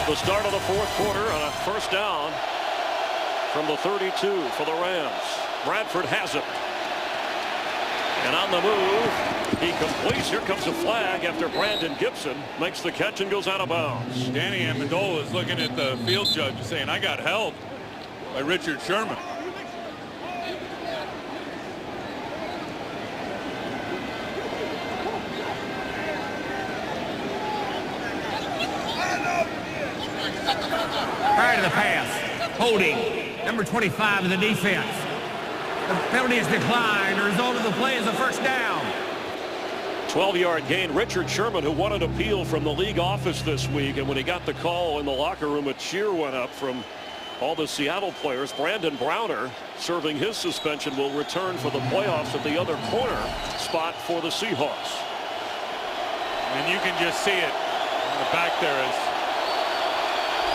The start of the 4th quarter on a first down from the 32 for the Rams. Bradford has it. And on the move, he completes. Here comes a flag after Brandon Gibson makes the catch and goes out of bounds. Danny Amendola is looking at the field judge and saying, I got held by Richard Sherman. Prior to the pass, holding, number 25 of the defense. The penalty is declined. The result of the play is a first down. 12-yard gain. Richard Sherman, who won an appeal from the league office this week, and when he got the call in the locker room, a cheer went up from all the Seattle players. Brandon Browner, serving his suspension, will return for the playoffs at the other corner spot for the Seahawks. And you can just see it in the back there as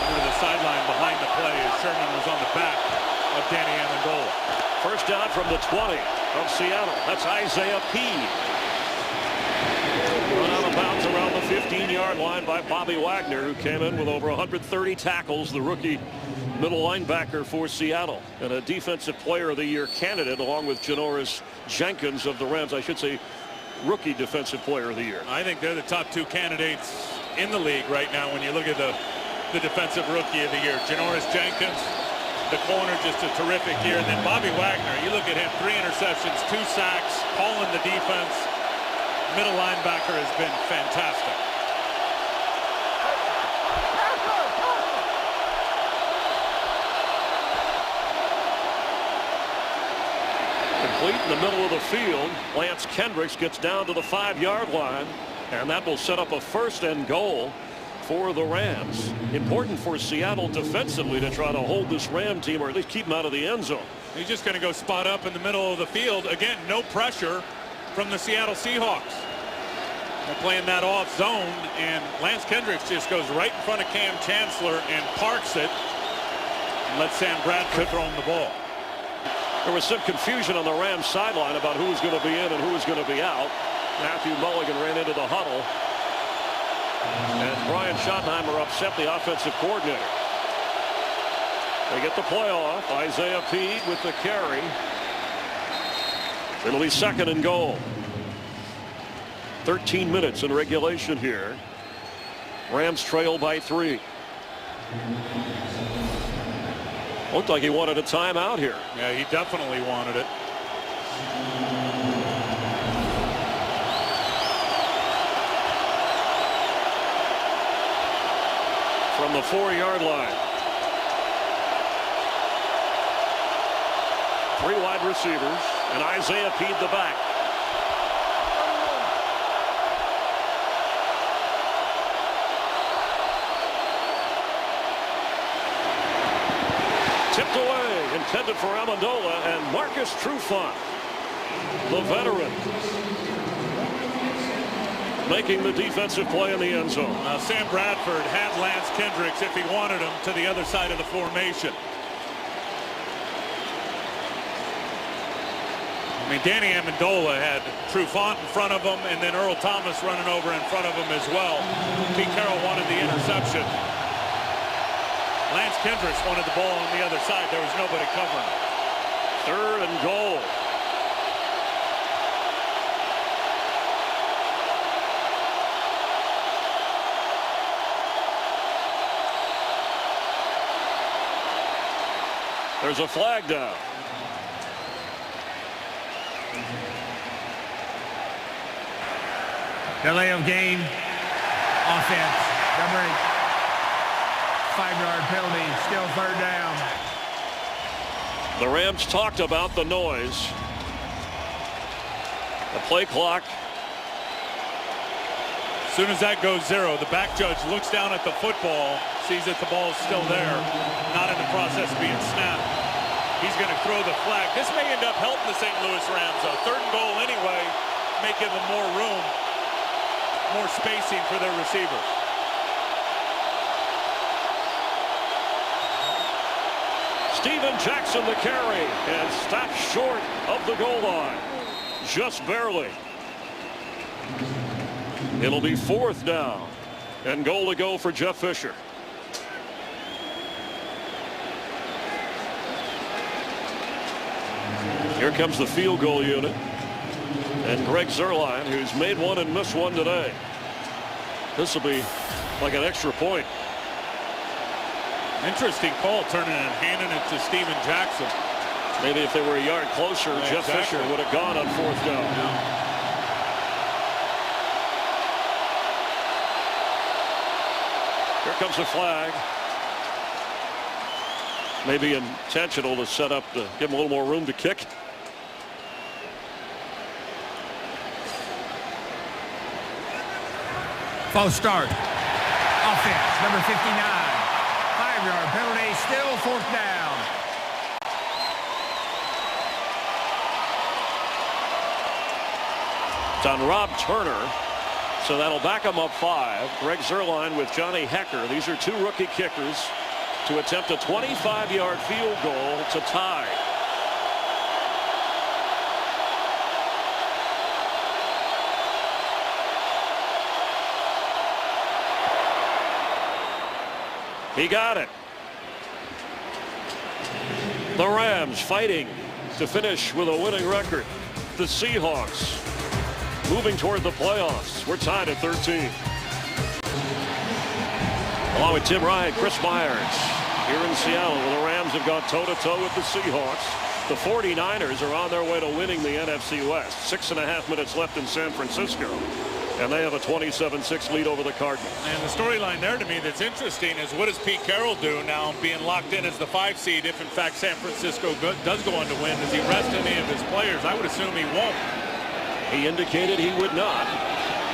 over the sideline behind the play as Sherman was on the back of Danny Amendola. First down from the 20 of Seattle. That's Isaiah Peed. Run out of bounds around 15-yard line by Bobby Wagner, who came in with over 130 tackles, the rookie middle linebacker for Seattle, and a Defensive Player of the Year candidate along with Janoris Jenkins of the Rams. I should say rookie Defensive Player of the Year. I think they're the top two candidates in the league right now when you look at the Defensive Rookie of the Year. Janoris Jenkins, the corner, just a terrific year. And then Bobby Wagner, you look at him, 3 interceptions, 2 sacks, calling the defense. Middle linebacker has been fantastic. Complete in the middle of the field. Lance Kendricks gets down to the 5-yard line, and that will set up a 1st and goal for the Rams. Important for Seattle defensively to try to hold this Ram team, or at least keep them out of the end zone. He's just going to go spot up in the middle of the field. Again, no pressure from the Seattle Seahawks. They're playing that off zone, and Lance Kendricks just goes right in front of Cam Chancellor and parks it and lets Sam Bradford throw him the ball. There was some confusion on the Rams sideline about who was going to be in and who was going to be out. Matthew Mulligan ran into the huddle, and Brian Schottenheimer upset the offensive coordinator. They get the play off. Isaiah Peed with the carry. It'll be 2nd and goal. 13 minutes in regulation here. Rams trail by 3. Looked like he wanted a timeout here. Yeah, he definitely wanted it. From the 4-yard line. 3 wide receivers, and Isaiah Peed the back. Tipped away, intended for Amendola, and Marcus Trufant, the veteran, making the defensive play in the end zone. Now, Sam Bradford had Lance Kendricks, if he wanted him, to the other side of the formation. I mean, Danny Amendola had Trufant in front of him, and then Earl Thomas running over in front of him as well. Pete Carroll wanted the interception. Lance Kendricks wanted the ball on the other side. There was nobody covering. 3rd and goal. There's a flag down. Delay of game. Offense. Number 8. 5-yard penalty. Still 3rd down. The Rams talked about the noise. The play clock. As soon as that goes 0, the back judge looks down at the football, sees that the ball is still there, not in the process of being snapped. He's going to throw the flag. This may end up helping the St. Louis Rams, though. 3rd and goal anyway, may give them more room, more spacing for their receivers. Steven Jackson the carry, and stopped short of the goal line. Just barely. It'll be 4th down and goal to go for Jeff Fisher. Here comes the field goal unit, and Greg Zuerlein, who's made one and missed one today. This will be like an extra point. Interesting call, turning and handing it to Steven Jackson. Maybe if they were a yard closer, Yeah, Jeff exactly. Fisher would have gone on 4th down. Yeah. Here comes the flag. Maybe intentional to set up to give him a little more room to kick. False start. Offense. Number 59. 5-yard penalty. Still 4th down. It's on Rob Turner. So that'll back him up 5. Greg Zuerlein with Johnny Hecker. These are 2 rookie kickers to attempt a 25-yard field goal to tie. He got it. The Rams fighting to finish with a winning record. The Seahawks moving toward the playoffs. We're tied at 13. Along with Tim Ryan, Chris Myers here in Seattle, where the Rams have gone toe-to-toe with the Seahawks. The 49ers are on their way to winning the NFC West. 6.5 minutes left in San Francisco, and they have a 27-6 lead over the Cardinals. And the storyline there to me that's interesting is, what does Pete Carroll do now, being locked in as the 5 seed if in fact San Francisco does go on to win? Does he rest any of his players? I would assume he won't. He indicated he would not.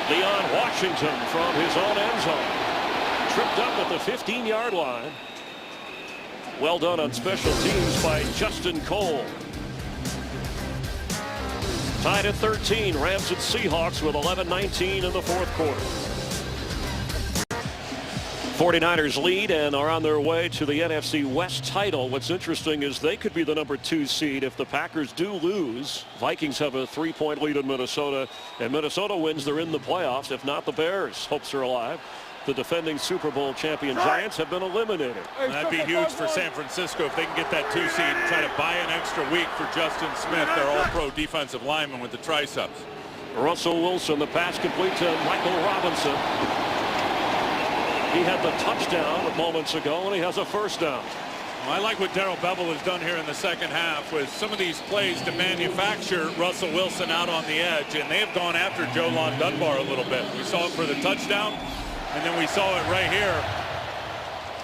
Leon Washington from his own end zone tripped up at the 15-yard line. Well done on special teams by Justin Cole. Tied at 13, Rams and Seahawks with 11:19 in the fourth quarter. 49ers lead and are on their way to the NFC West title. What's interesting is they could be the number 2 seed if the Packers do lose. Vikings have a 3-point lead in Minnesota, and Minnesota wins, they're in the playoffs. If not, the Bears' hopes are alive. The defending Super Bowl champion Giants have been eliminated. That'd be huge for San Francisco if they can get that 2 seed and try to buy an extra week for Justin Smith, their all-pro defensive lineman with the triceps. Russell Wilson, the pass complete to Michael Robinson. He had the touchdown moments ago, and he has a first down. Well, I like what Darrell Bevell has done here in the second half with some of these plays to manufacture Russell Wilson out on the edge, and they have gone after Jolon Dunbar a little bit. We saw it for the touchdown. And then we saw it right here.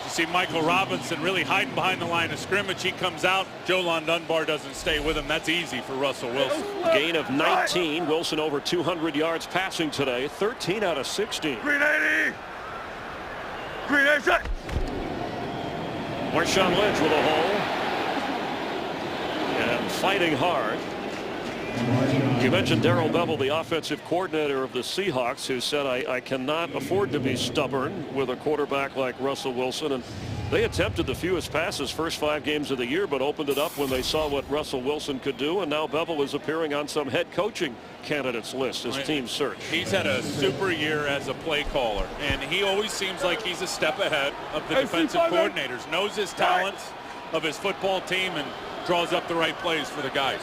You see Michael Robinson really hiding behind the line of scrimmage. He comes out. Jolon Dunbar doesn't stay with him. That's easy for Russell Wilson. Gain of 19. Wilson over 200 yards passing today. 13 out of 16. Green 80. Green 80. Marshawn Lynch with a hole. And fighting hard. You mentioned Darrell Bevell, the offensive coordinator of the Seahawks, who said, I cannot afford to be stubborn with a quarterback like Russell Wilson. And they attempted the fewest passes first 5 games of the year, but opened it up when they saw what Russell Wilson could do. And now Bevell is appearing on some head coaching candidates list as team search. He's had a super year as a play caller, and he always seems like he's a step ahead of the defensive coordinators, knows his talents of his football team, and draws up the right plays for the guys.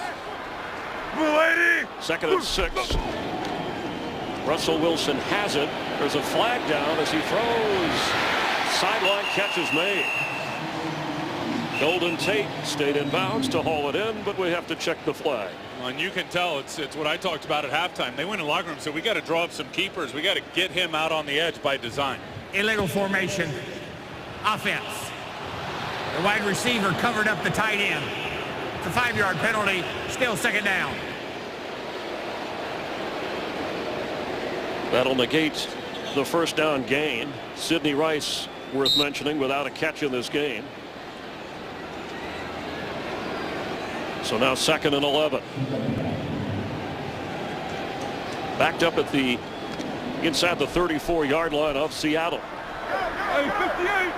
2nd and 6. Russell Wilson has it. There's a flag down as he throws. Sideline catch is made. Golden Tate stayed in bounds to haul it in, but we have to check the flag. Well, and you can tell it's what I talked about at halftime. They went in the locker room and said, we got to draw up some keepers. We got to get him out on the edge by design. Illegal formation. Offense. The wide receiver covered up the tight end. It's a 5-yard penalty. Still 2nd down. That'll negate the first down gain. Sidney Rice, worth mentioning, without a catch in this game. So now 2nd and 11. Backed up at the inside the 34-yard line of Seattle. Hey, 58.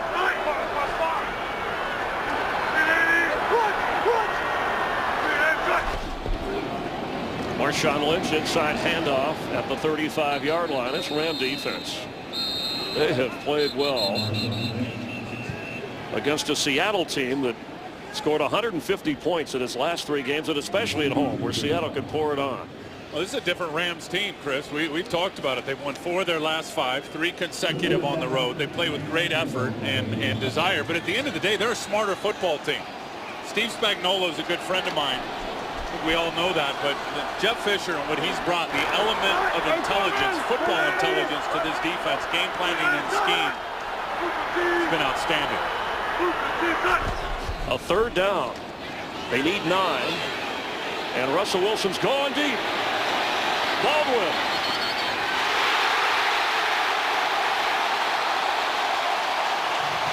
Marshawn Lynch inside handoff at the 35-yard line. This Ram defense, they have played well against a Seattle team that scored 150 points in its last 3 games, and especially at home where Seattle can pour it on. Well, this is a different Rams team, Chris. We've talked about it. They've won 4 of their last 5, 3 consecutive on the road. They play with great effort and desire, but at the end of the day, they're a smarter football team. Steve Spagnuolo is a good friend of mine. We all know that, but Jeff Fisher and what he's brought, the element of intelligence, football intelligence to this defense, game planning and scheme, has been outstanding. A 3rd down. They need 9. And Russell Wilson's going deep. Baldwin.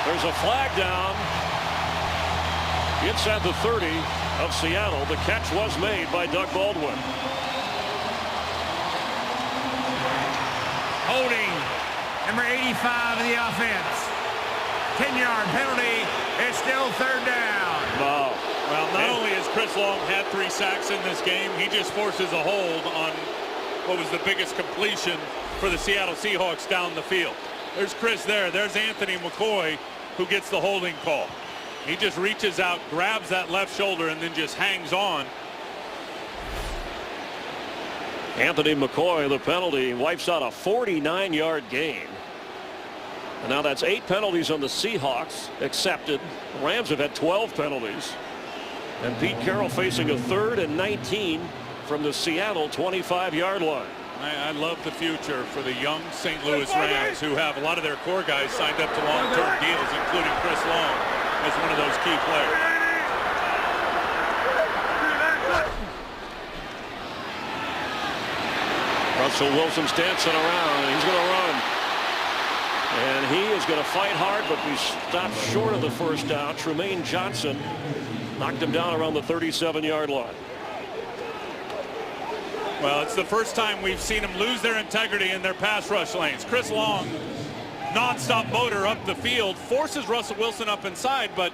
There's a flag down inside the 30 of Seattle. The catch was made by Doug Baldwin. Holding. Number 85 of the offense. 10-yard penalty. It's still 3rd down. Wow. Well, not only has Chris Long had 3 sacks in this game, he just forces a hold on what was the biggest completion for the Seattle Seahawks down the field. There's Chris there. There's Anthony McCoy. who gets the holding call. He just reaches out, grabs that left shoulder, and then just hangs on. Anthony McCoy, the penalty, wipes out a 49-yard gain. And now that's 8 penalties on the Seahawks accepted. The Rams have had 12 penalties. And Pete Carroll facing a 3rd and 19 from the Seattle 25-yard line. I love the future for the young St. Louis Rams, who have a lot of their core guys signed up to long-term deals, including Chris Long as one of those key players. Russell Wilson's dancing around, and he's going to run. And he is going to fight hard, but be stopped short of the first down. Tremaine Johnson knocked him down around the 37-yard line. Well, it's the first time we've seen them lose their integrity in their pass rush lanes. Chris Long, nonstop motor up the field, forces Russell Wilson up inside, but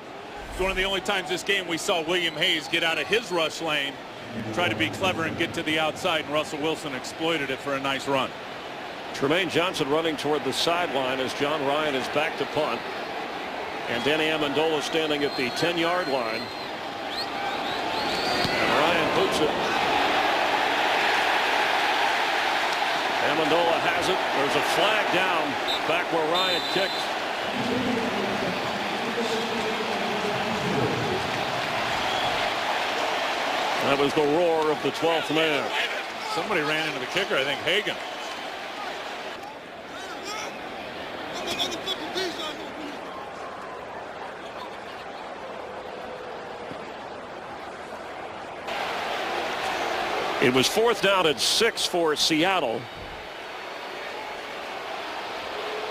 it's one of the only times this game we saw William Hayes get out of his rush lane, try to be clever and get to the outside, and Russell Wilson exploited it for a nice run. Tremaine Johnson running toward the sideline as John Ryan is back to punt. And Danny Amendola standing at the 10-yard line. And Ryan boots it. Amendola has it. There's a flag down back where Ryan kicked. That was the roar of the 12th man. Somebody ran into the kicker, I think Hagan. It was 4th down and 6 for Seattle.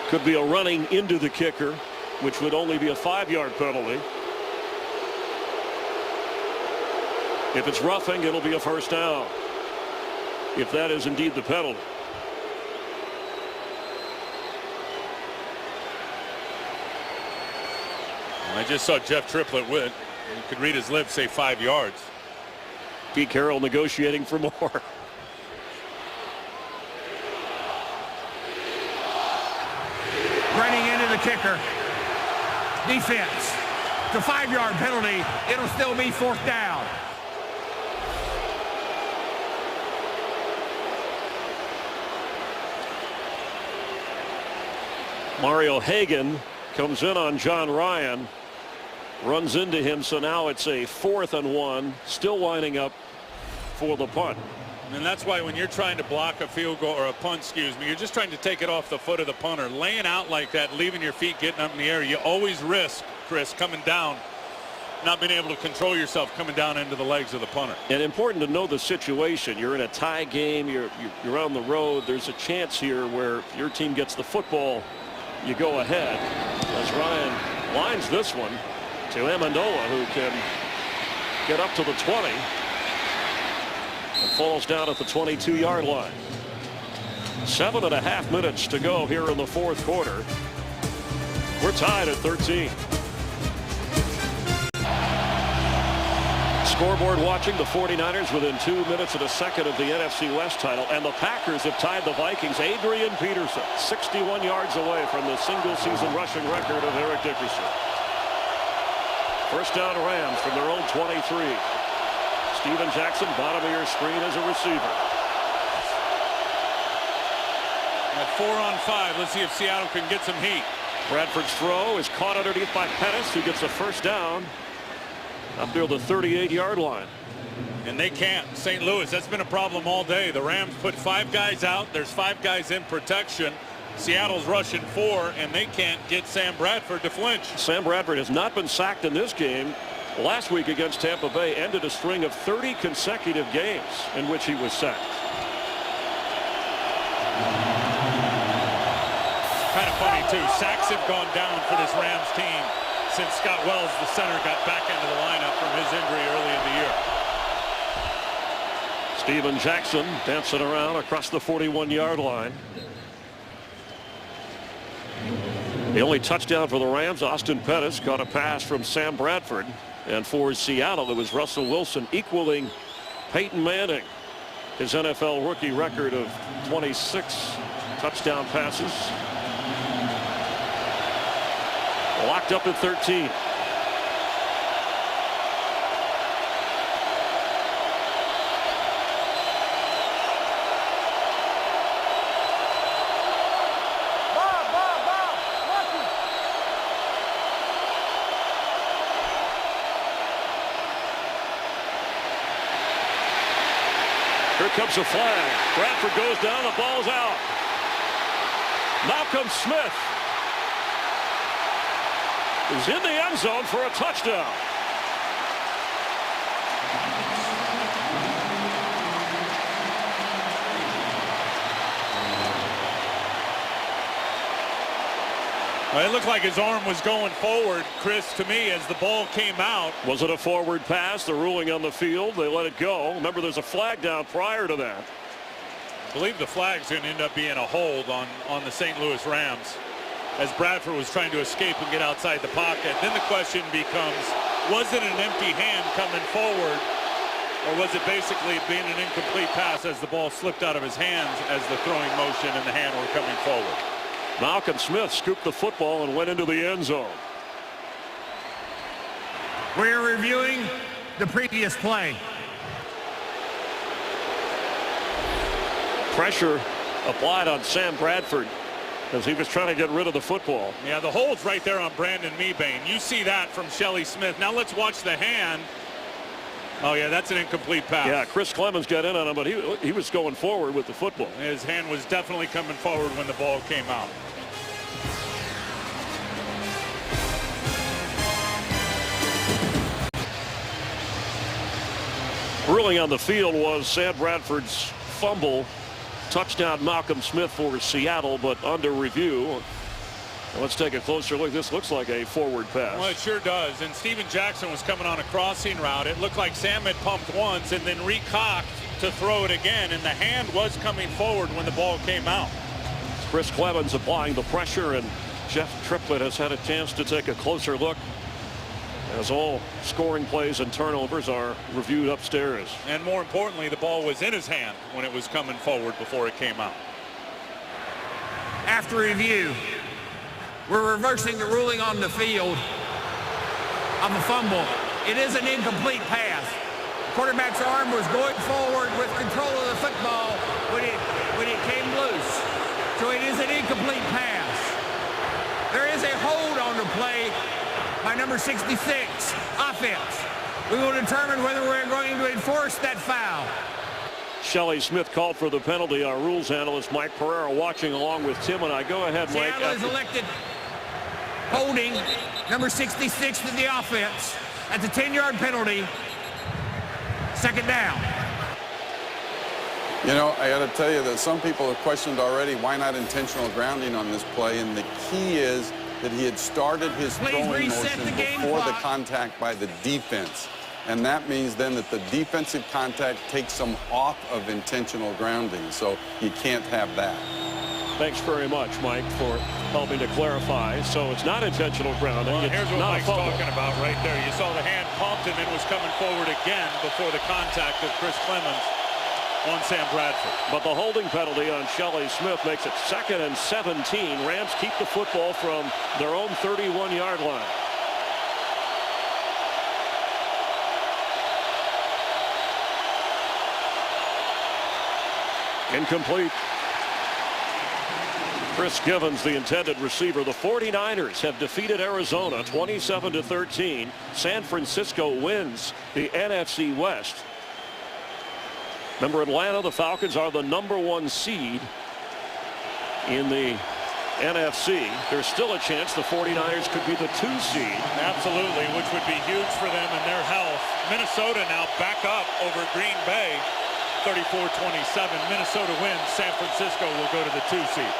Could be a running into the kicker, which would only be a 5-yard penalty. If it's roughing, it'll be a first down, if that is indeed the penalty. I just saw Jeff Triplett with, you could read his lips, say 5 yards. Pete Carroll negotiating for more. Running into the kicker. Defense. It's a 5-yard penalty. It'll still be 4th down. Mario Hagan comes in on John Ryan, runs into him, so now it's a 4th and 1, still lining up for the punt. And that's why when you're trying to block a field goal or a punt, excuse me, you're just trying to take it off the foot of the punter. Laying out like that, leaving your feet getting up in the air, you always risk, Chris, coming down, not being able to control yourself coming down into the legs of the punter. And important to know the situation. You're in a tie game, you're on the road. There's a chance here where if your team gets the football, you go ahead. As Ryan lines this one to Amendola, who can get up to the 20 and falls down at the 22-yard line. 7.5 minutes to go here in the 4th quarter. We're tied at 13. Scoreboard watching, the 49ers within 2 minutes and a second of the NFC West title, and the Packers have tied the Vikings. Adrian Peterson 61 yards away from the single-season rushing record of Eric Dickerson. First down Rams from their own 23. Steven Jackson, bottom of your screen as a receiver. At 4 on 5, let's see if Seattle can get some heat. Bradford's throw is caught underneath by Pettis, who gets a first down up near the 38-yard line. And they can't. St. Louis, that's been a problem all day. The Rams put 5 guys out. There's 5 guys in protection. Seattle's rushing 4, and they can't get Sam Bradford to flinch. Sam Bradford has not been sacked in this game. Last week against Tampa Bay ended a string of 30 consecutive games in which he was sacked. Kind of funny, too. Sacks have gone down for this Rams team since Scott Wells, the center, got back into the lineup from his injury early in the year. Steven Jackson dancing around across the 41-yard line. The only touchdown for the Rams, Austin Pettis caught a pass from Sam Bradford. And for Seattle, it was Russell Wilson equaling Peyton Manning, his NFL rookie record of 26 touchdown passes. Locked up at 13. Here comes a flag. Bradford goes down. The ball's out. Malcolm Smith is in the end zone for a touchdown. Well, it looked like his arm was going forward, Chris, to me, as the ball came out. Was it a forward pass? The ruling on the field. They let it go. Remember, there's a flag down prior to that. I believe the flag's going to end up being a hold on the St. Louis Rams as Bradford was trying to escape and get outside the pocket. Then the question becomes, was it an empty hand coming forward, or was it basically being an incomplete pass as the ball slipped out of his hands as the throwing motion and the hand were coming forward? Malcolm Smith scooped the football and went into the end zone. We're reviewing the previous play. Pressure applied on Sam Bradford as he was trying to get rid of the football. Yeah, the hold's right there on Brandon Mebane. You see that from Shelley Smith. Now let's watch the hand. Oh, yeah, that's an incomplete pass. Yeah, Chris Clemens got in on him, but he was going forward with the football. His hand was definitely coming forward when the ball came out. Ruling on the field was Sam Bradford's fumble. Touchdown Malcolm Smith for Seattle, but under review. Let's take a closer look. This looks like a forward pass. Well, it sure does. And Steven Jackson was coming on a crossing route. It looked like Sam had pumped once and then recocked to throw it again, and the hand was coming forward when the ball came out. Chris Clemens applying the pressure, and Jeff Triplett has had a chance to take a closer look as all scoring plays and turnovers are reviewed upstairs. And more importantly, the ball was in his hand when it was coming forward before it came out. After review, we're reversing the ruling on the field on the fumble. It is an incomplete pass. The quarterback's arm was going forward with control of the football when it came loose. So it is an incomplete pass. There is a hold on the play by number 66, offense. We will determine whether we're going to enforce that foul. Shelley Smith called for the penalty. Our rules analyst Mike Pereira watching along with Tim and I. Go ahead, Mike. Seattle is elected holding number 66 to the offense. That's a 10-yard penalty. Second down. You know, I got to tell you that some people have questioned already why not intentional grounding on this play, and the key is that he had started his throwing motion before the contact by the defense. And that means then that the defensive contact takes them off of intentional grounding. So you can't have that. Thanks very much, Mike, for helping to clarify. So it's not intentional grounding. Well, here's what Mike's talking about right there. You saw the hand pumped and then was coming forward again before the contact of Chris Clemens on Sam Bradford. But the holding penalty on Shelley Smith makes it 2nd and 17. Rams keep the football from their own 31-yard line. Incomplete. Chris Givens, the intended receiver. The 49ers have defeated Arizona 27-13. San Francisco wins the NFC West. Remember, Atlanta, the Falcons are the #1 seed in the NFC. There's still a chance the 49ers could be the 2 seed. Absolutely, which would be huge for them and their health. Minnesota now back up over Green Bay, 34-27. Minnesota wins. San Francisco will go to the 2 seed.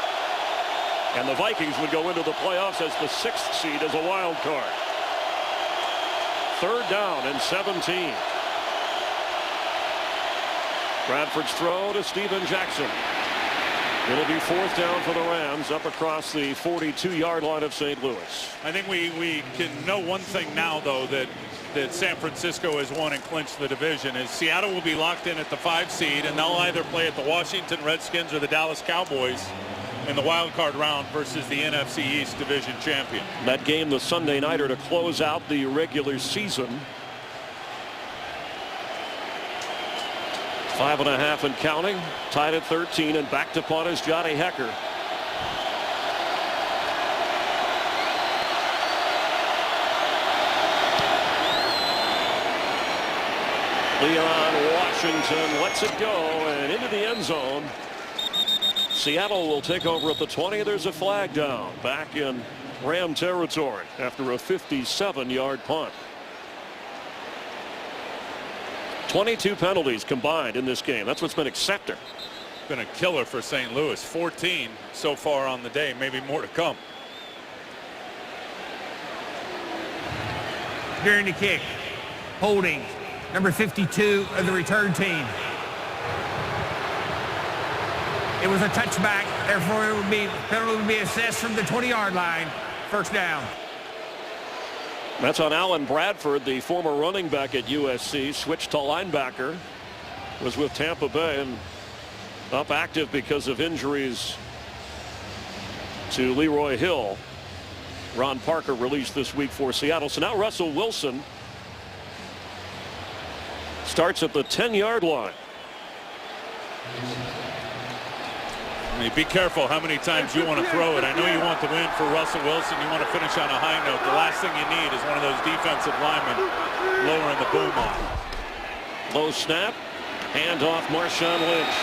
And the Vikings would go into the playoffs as the 6th seed as a wild card. 3rd down and 17. Bradford's throw to Steven Jackson. It'll be 4th down for the Rams up across the 42-yard line of St. Louis. I think we can know one thing now, though, that San Francisco has won and clinched the division is Seattle will be locked in at the 5 seed, and they'll either play at the Washington Redskins or the Dallas Cowboys in the wild card round versus the NFC East division champion. That game, the Sunday nighter, to close out the regular season. 5.5 and counting, tied at 13, and back to punt is Johnny Hecker. Leon Washington lets it go and into the end zone. Seattle will take over at the 20. There's a flag down back in Ram territory after a 57-yard punt. 22 penalties combined in this game. That's what's been accepted. Been a killer for St. Louis. 14 so far on the day, maybe more to come. During the kick, holding number 52 of the return team. It was a touchback, therefore penalty would be assessed from the 20-yard line. First down. That's on Alan Bradford, the former running back at USC, switched to linebacker, was with Tampa Bay and up active because of injuries to Leroy Hill. Ron Parker released this week for Seattle. So now Russell Wilson starts at the 10-yard line. I mean, be careful how many times you want to throw it. I know you want the win for Russell Wilson. You want to finish on a high note. The last thing you need is one of those defensive linemen lowering the boom off. Low snap, hand off Marshawn Lynch.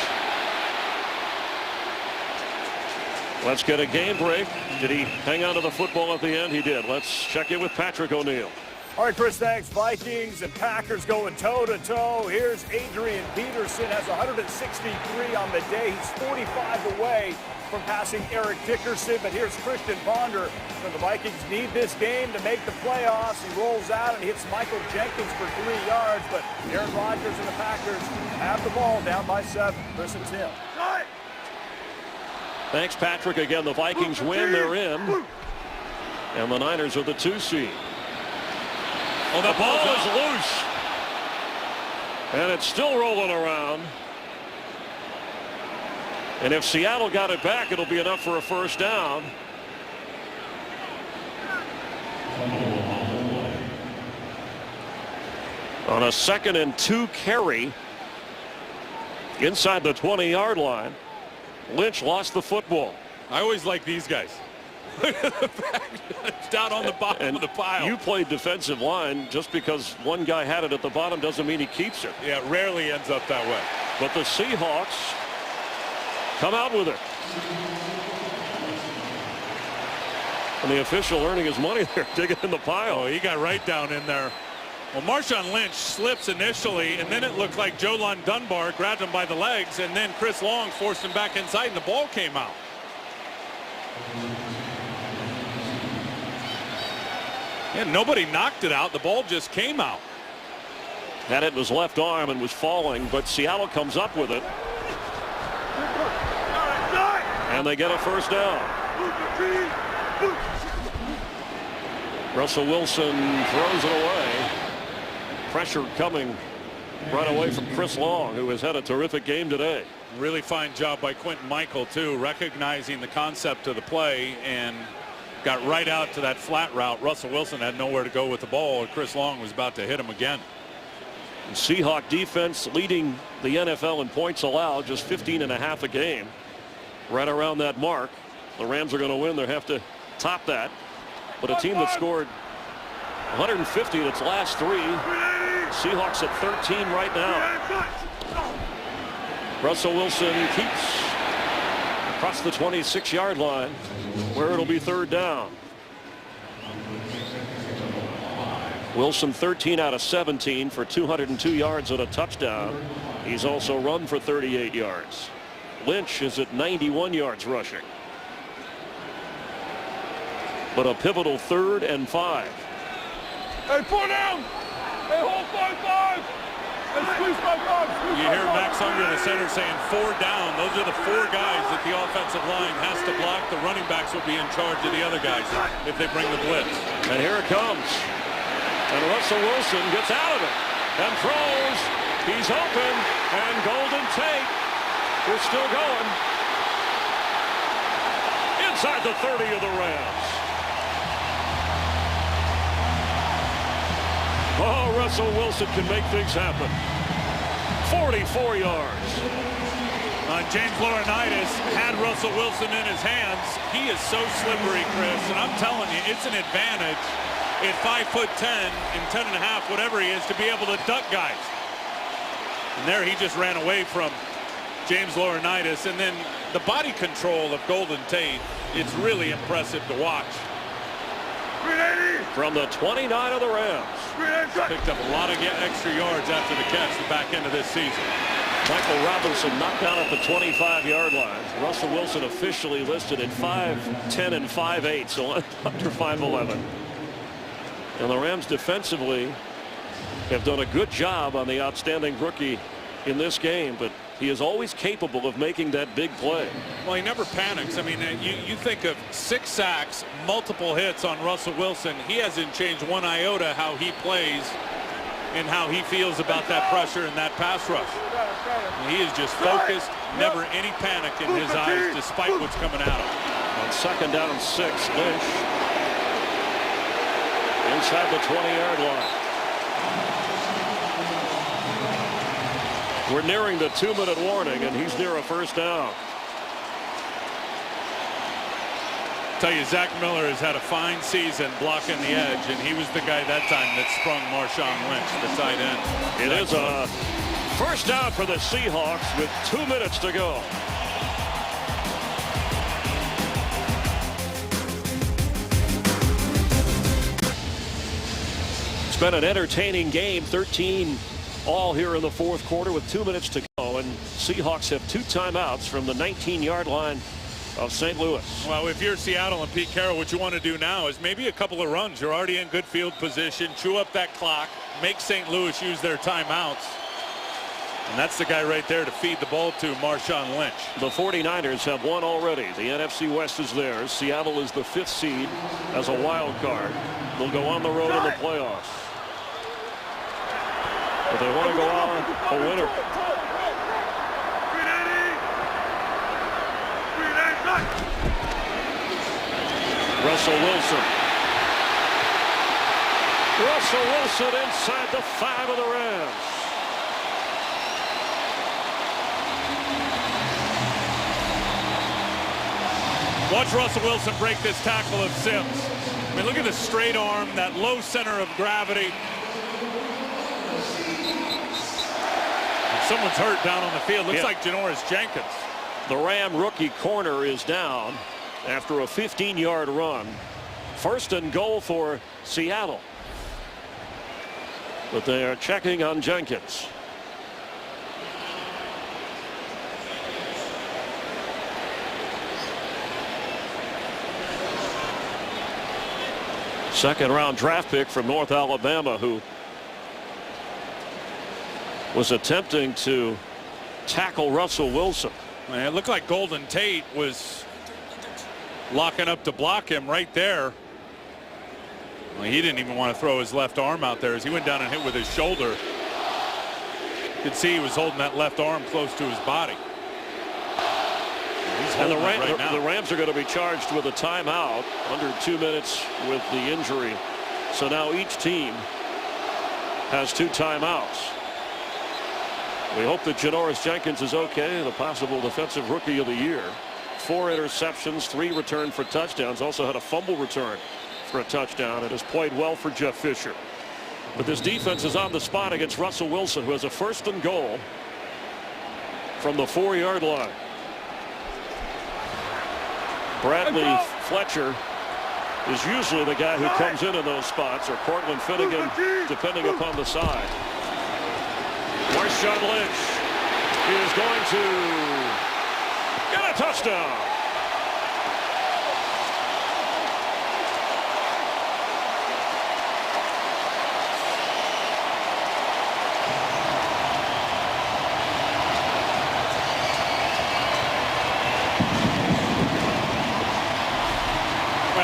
Let's get a game break. Did he hang on to the football at the end? He did. Let's check in with Patrick O'Neill. All right, Chris, thanks. Vikings and Packers going toe-to-toe. Here's Adrian Peterson, has 163 on the day. He's 45 away from passing Eric Dickerson, but here's Christian Ponder. So the Vikings need this game to make the playoffs. He rolls out and hits Michael Jenkins for 3 yards, but Aaron Rodgers and the Packers have the ball down by 7. Chris and Tim. Thanks, Patrick. Again, the Vikings win. They're in. And the Niners are the 2 seed. Oh, the ball is loose. And it's still rolling around. And if Seattle got it back, it'll be enough for a first down. On a 2nd and 2 carry inside the 20-yard line, Lynch lost the football. I always like these guys. It's down on the bottom of the pile. You played defensive line. Just because one guy had it at the bottom doesn't mean he keeps it. Yeah, it rarely ends up that way. But the Seahawks come out with it. And the official earning his money there, digging in the pile. Oh, he got right down in there. Well, Marshawn Lynch slips initially, and then it looked like Joe Dunbar grabbed him by the legs, and then Chris Long forced him back inside, and the ball came out. Yeah, nobody knocked it out. The ball just came out. Had it in his left arm and was falling, but Seattle comes up with it. And they get a first down. Russell Wilson throws it away. Pressure coming right away from Chris Long, who has had a terrific game today. Really fine job by Quentin Michael, too, recognizing the concept of the play and got right out to that flat route. Russell Wilson had nowhere to go with the ball, and Chris Long was about to hit him again. The Seahawk defense leading the NFL in points allowed, just 15.5 a game. Right around that mark. The Rams are going to win. They have to top that. But a team that scored 150 in its last 3. Seahawks at 13 right now. Russell Wilson keeps across the 26-yard line, where it'll be third down. Wilson 13 out of 17 for 202 yards and a touchdown. He's also run for 38 yards. Lynch is at 91 yards rushing. But a pivotal 3rd and 5. Hey, 4 down! Hey, hold 5-5! Hey, squeeze 5-5! You hear Max Unger, the center, saying 4 down. Those are the 4 guys that the offensive line has to block. The running backs will be in charge of the other guys if they bring the blitz. And here it comes. And Russell Wilson gets out of it and throws. He's open, and Golden Tate is still going. inside the 30 of the Rams. Oh, Russell Wilson can make things happen. 44 yards. James Laurinaitis had Russell Wilson in his hands. He is so slippery, Chris, and I'm telling you, it's an advantage at 5'10" and 10.5, whatever he is, to be able to duck guys. And there he just ran away from James Laurinaitis. And then the body control of Golden Tate, it's really impressive to watch. From the 29 of the Rams. Picked up a lot of extra yards after the catch the back end of this season. Michael Robinson knocked down at the 25-yard line. Russell Wilson officially listed at 5'10" and 5'8", so under 5'11". And the Rams defensively have done a good job on the outstanding rookie in this game, but he is always capable of making that big play. Well, he never panics. I mean, you think of 6 sacks, multiple hits on Russell Wilson. He hasn't changed one iota how he plays and how he feels about that pressure and that pass rush. And he is just focused, never any panic in his eyes despite what's coming at him. On 2nd down and 6, Lynch inside the 20-yard line. We're nearing the 2-minute warning, and he's near a 1st down. Tell you, Zach Miller has had a fine season blocking the edge, and he was the guy that time that sprung Marshawn Lynch, the tight end. It is a 1st down for the Seahawks with 2 minutes to go. It's been an entertaining game. 13 all here in the 4th quarter with 2 minutes to go, and Seahawks have 2 timeouts from the 19-yard line of St. Louis. Well, if you're Seattle and Pete Carroll, what you want to do now is maybe a couple of runs. You're already in good field position. Chew up that clock. Make St. Louis use their timeouts. And that's the guy right there to feed the ball to, Marshawn Lynch. The 49ers have won already. The NFC West is theirs. Seattle is the 5th seed as a wild card. They'll go on the road in the playoffs. But they want to go on a winner. Russell Wilson. Russell Wilson inside the 5 of the Rams. Watch Russell Wilson break this tackle of Sims. I mean, look at the straight arm, that low center of gravity. Someone's hurt down on the field. Looks like Janoris Jenkins. The Ram rookie corner is down after a 15-yard run. 1st and goal for Seattle. But they are checking on Jenkins. Second-round draft pick from North Alabama, who was attempting to tackle Russell Wilson. Man, it looked like Golden Tate was locking up to block him right there. Well, he didn't even want to throw his left arm out there as he went down and hit with his shoulder. You could see he was holding that left arm close to his body. And the Rams are going to be charged with a timeout under 2 minutes with the injury. So now each team has 2 timeouts. We hope that Janoris Jenkins is okay, the possible defensive rookie of the year. 4 interceptions, 3 returned for touchdowns, also had a fumble return for a touchdown, and has played well for Jeff Fisher. But this defense is on the spot against Russell Wilson, who has a 1st and goal from the 4-yard line. Bradley Fletcher is usually the guy who comes in those spots, or Cortland Finnegan, depending upon the side. Marshawn Lynch is going to get a touchdown.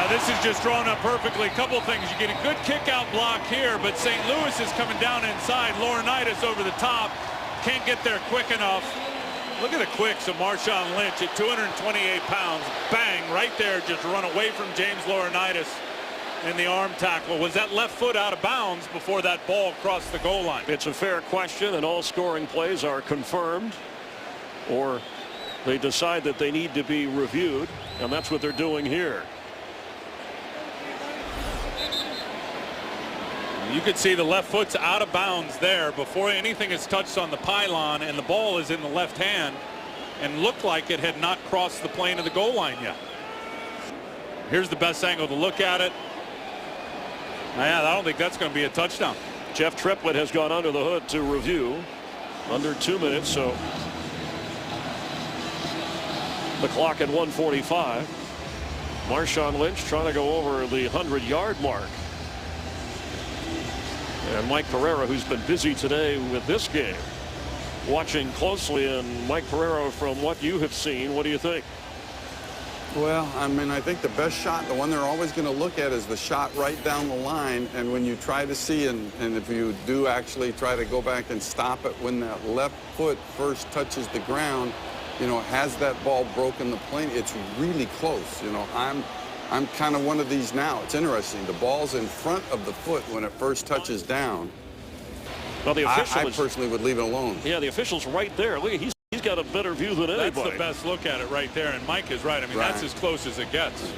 This is just drawn up perfectly. A couple things. You get a good kick out block here, but St. Louis is coming down inside. Laurinaitis over the top. Can't get there quick enough. Look at the quicks of Marshawn Lynch at 228 pounds. Bang, right there, just run away from James Laurinaitis in the arm tackle. Was that left foot out of bounds before that ball crossed the goal line? It's a fair question, and all scoring plays are confirmed, or they decide that they need to be reviewed, and that's what they're doing here. You could see the left foot's out of bounds there before anything is touched on the pylon, and the ball is in the left hand and looked like it had not crossed the plane of the goal line yet. Here's the best angle to look at it. Man, I don't think that's going to be a touchdown. Jeff Triplett has gone under the hood to review. Under 2 minutes, so the clock at 1:45. Marshawn Lynch trying to go over the 100-yard mark. And Mike Pereira, who's been busy today with this game, watching closely. And Mike Pereira, from what you have seen, what do you think? Well, I mean, I think the best shot, the one they're always going to look at, is the shot right down the line. And when you try to see, and if you do actually try to go back and stop it when that left foot first touches the ground, you know, has that ball broken the plane? It's really close. You know, I'm kind of one of these now. It's interesting. The ball's in front of the foot when it first touches down. Well, the official I personally would leave it alone. Yeah, the official's right there. Look, he's got a better view than anybody. That's the best look at it right there, and Mike is right. I mean, that's as close as it gets.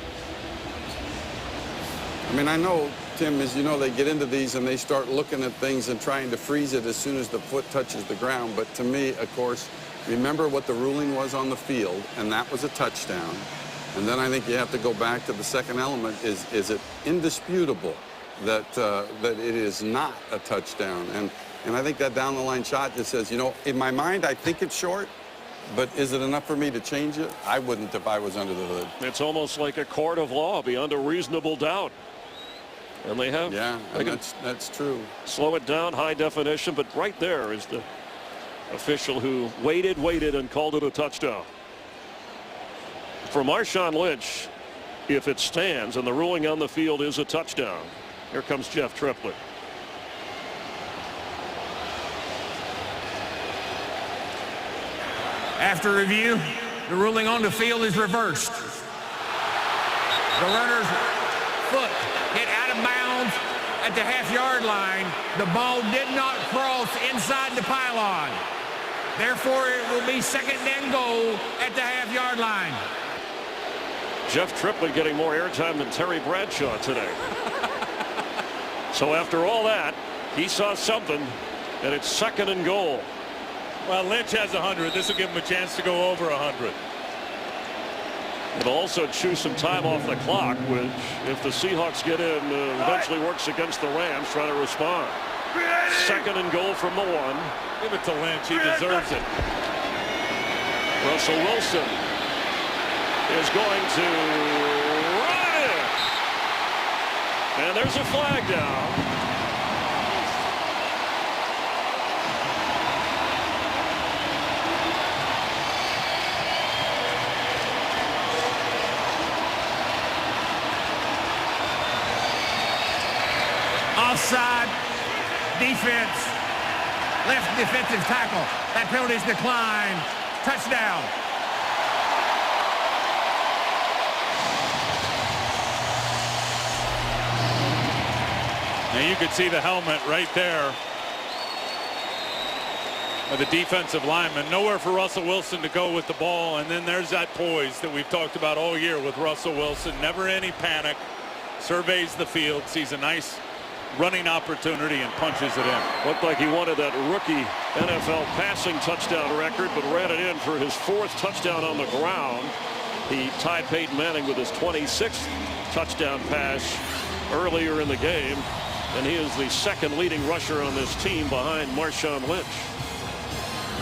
I mean, I know, Tim, as you know, they get into these and they start looking at things and trying to freeze it as soon as the foot touches the ground. But to me, of course, remember what the ruling was on the field, and that was a touchdown. And then I think you have to go back to the second element. Is it indisputable that that it is not a touchdown? And I think that down the line shot just says, you know, in my mind, I think it's short, but is it enough for me to change it? I wouldn't if I was under the hood. It's almost like a court of law beyond a reasonable doubt. And they have. Yeah, and that's true. Slow it down, high definition, but right there is the official who waited, and called it a touchdown. For Marshawn Lynch, if it stands and the ruling on the field is a touchdown, here comes Jeff Triplett. After review, the ruling on the field is reversed. The runner's foot hit out of bounds at the half-yard line. The ball did not cross inside the pylon. Therefore, it will be second and goal at the half-yard line. Jeff Triplett getting more airtime than Terry Bradshaw today. So after all that, he saw something, and it's second and goal. Well, Lynch has 100. This will give him a chance to go over 100. It'll also chew some time off the clock, which, if the Seahawks get in, eventually works against the Rams trying to respond. Second and goal from the one. Give it to Lynch. He deserves it. Russell Wilson is going to run it. And there's a flag down. Offside, defense, left defensive tackle. That penalty's declined. Touchdown. Now you could see the helmet right there of the defensive lineman. Nowhere for Russell Wilson to go with the ball, and then there's that poise that we've talked about all year with Russell Wilson. Never any panic. Surveys the field, sees a nice running opportunity, and punches it in. Looked like he wanted that rookie NFL passing touchdown record, but ran it in for his 4th touchdown on the ground. He tied Peyton Manning with his 26th touchdown pass earlier in the game, and he is the 2nd leading rusher on this team behind Marshawn Lynch.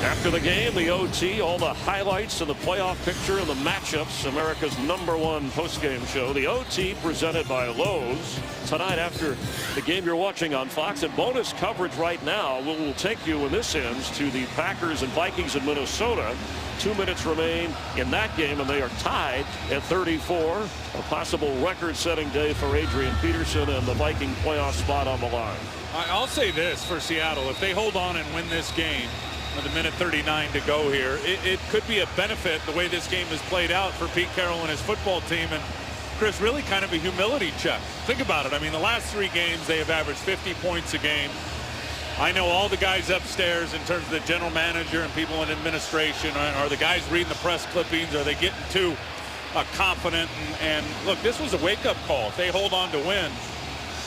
After the game, the OT, all the highlights and the playoff picture and the matchups, America's #1 postgame show. The OT presented by Lowe's. Tonight after the game you're watching on Fox, and bonus coverage right now will take you when this ends to the Packers and Vikings in Minnesota. 2 minutes remain in that game, and they are tied at 34. A possible record-setting day for Adrian Peterson and the Viking playoff spot on the line. I'll say this for Seattle. If they hold on and win this game, with a minute 39 to go here. It could be a benefit the way this game has played out for Pete Carroll and his football team. And Chris, really kind of a humility check. Think about it. I mean, the last 3 games, they have averaged 50 points a game. I know all the guys upstairs in terms of the general manager and people in administration. Are the guys reading the press clippings? Are they getting too confident? And look, this was a wake-up call. If they hold on to win,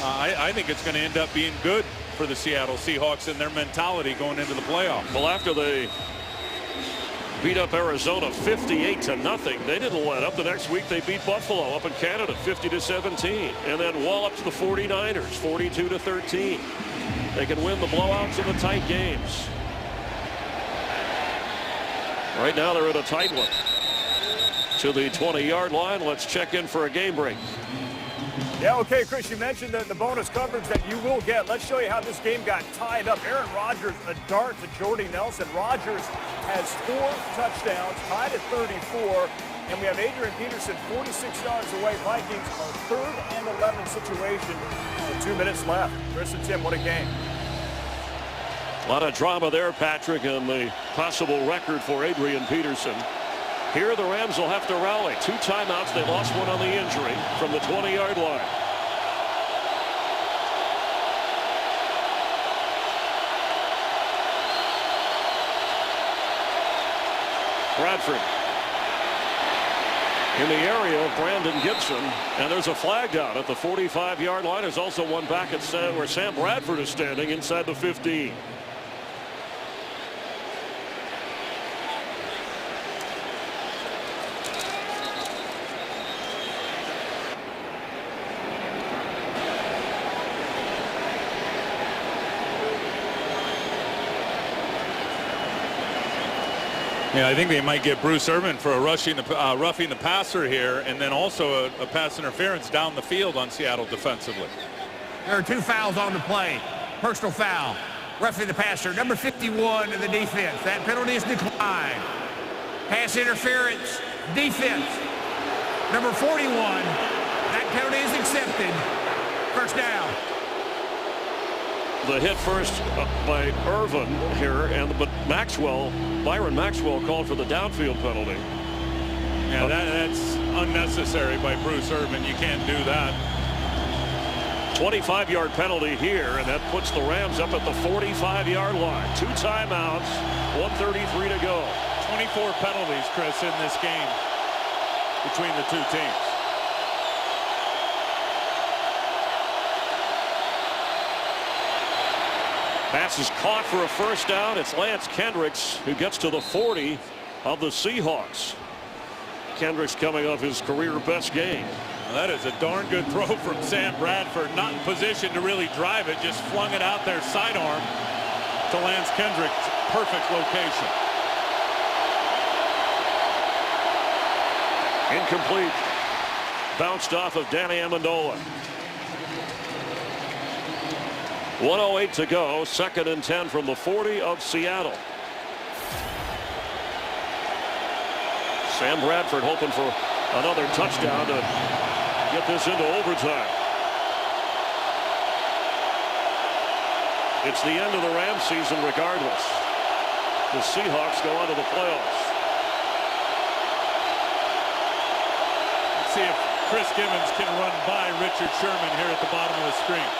I think it's going to end up being good for the Seattle Seahawks and their mentality going into the playoffs. Well, after they beat up Arizona 58-0, they didn't let up. The next week they beat Buffalo up in Canada 50-17, and then walloped the 49ers 42-13. They can win the blowouts in the tight games. Right now they're in a tight one. To the 20-yard line. Let's check in for a game break. Yeah, okay, Chris, you mentioned the bonus coverage that you will get. Let's show you how this game got tied up. Aaron Rodgers, a dart to Jordy Nelson. Rodgers has 4 touchdowns, tied at 34. And we have Adrian Peterson 46 yards away. Vikings are 3rd and 11 situation with 2 minutes left. Chris and Tim, what a game. A lot of drama there, Patrick, and the possible record for Adrian Peterson. Here the Rams will have to rally. 2 timeouts. They lost one on the injury from the 20-yard line. Bradford in the area of Brandon Gibson, and there's a flag down at the 45-yard line. There's also one back at where Sam Bradford is standing inside the 15. Yeah, I think they might get Bruce Irvin for a roughing the passer here, and then also a pass interference down the field on Seattle defensively. There are 2 fouls on the play. Personal foul. Roughing the passer. Number 51 in the defense. That penalty is declined. Pass interference. Defense. Number 41. That penalty is accepted. First down. The hit first by Irvin here, but Byron Maxwell called for the downfield penalty. Yeah, that's unnecessary by Bruce Irvin. You can't do that. 25-yard penalty here, and that puts the Rams up at the 45-yard line. 2 timeouts, 1:33 to go. 24 penalties, Chris, in this game between the 2 teams. Pass is caught for a first down. It's Lance Kendricks who gets to the 40 of the Seahawks. Kendricks coming off his career best game. Well, that is a darn good throw from Sam Bradford. Not in position to really drive it. Just flung it out there sidearm to Lance Kendricks. Perfect location. Incomplete. Bounced off of Danny Amendola. 1:08 to go. 2nd and 10 from the 40 of Seattle. Sam Bradford hoping for another touchdown to get this into overtime. It's the end of the Rams season regardless. The Seahawks go on to the playoffs. Let's see if Chris Gibbons can run by Richard Sherman here at the bottom of the screen.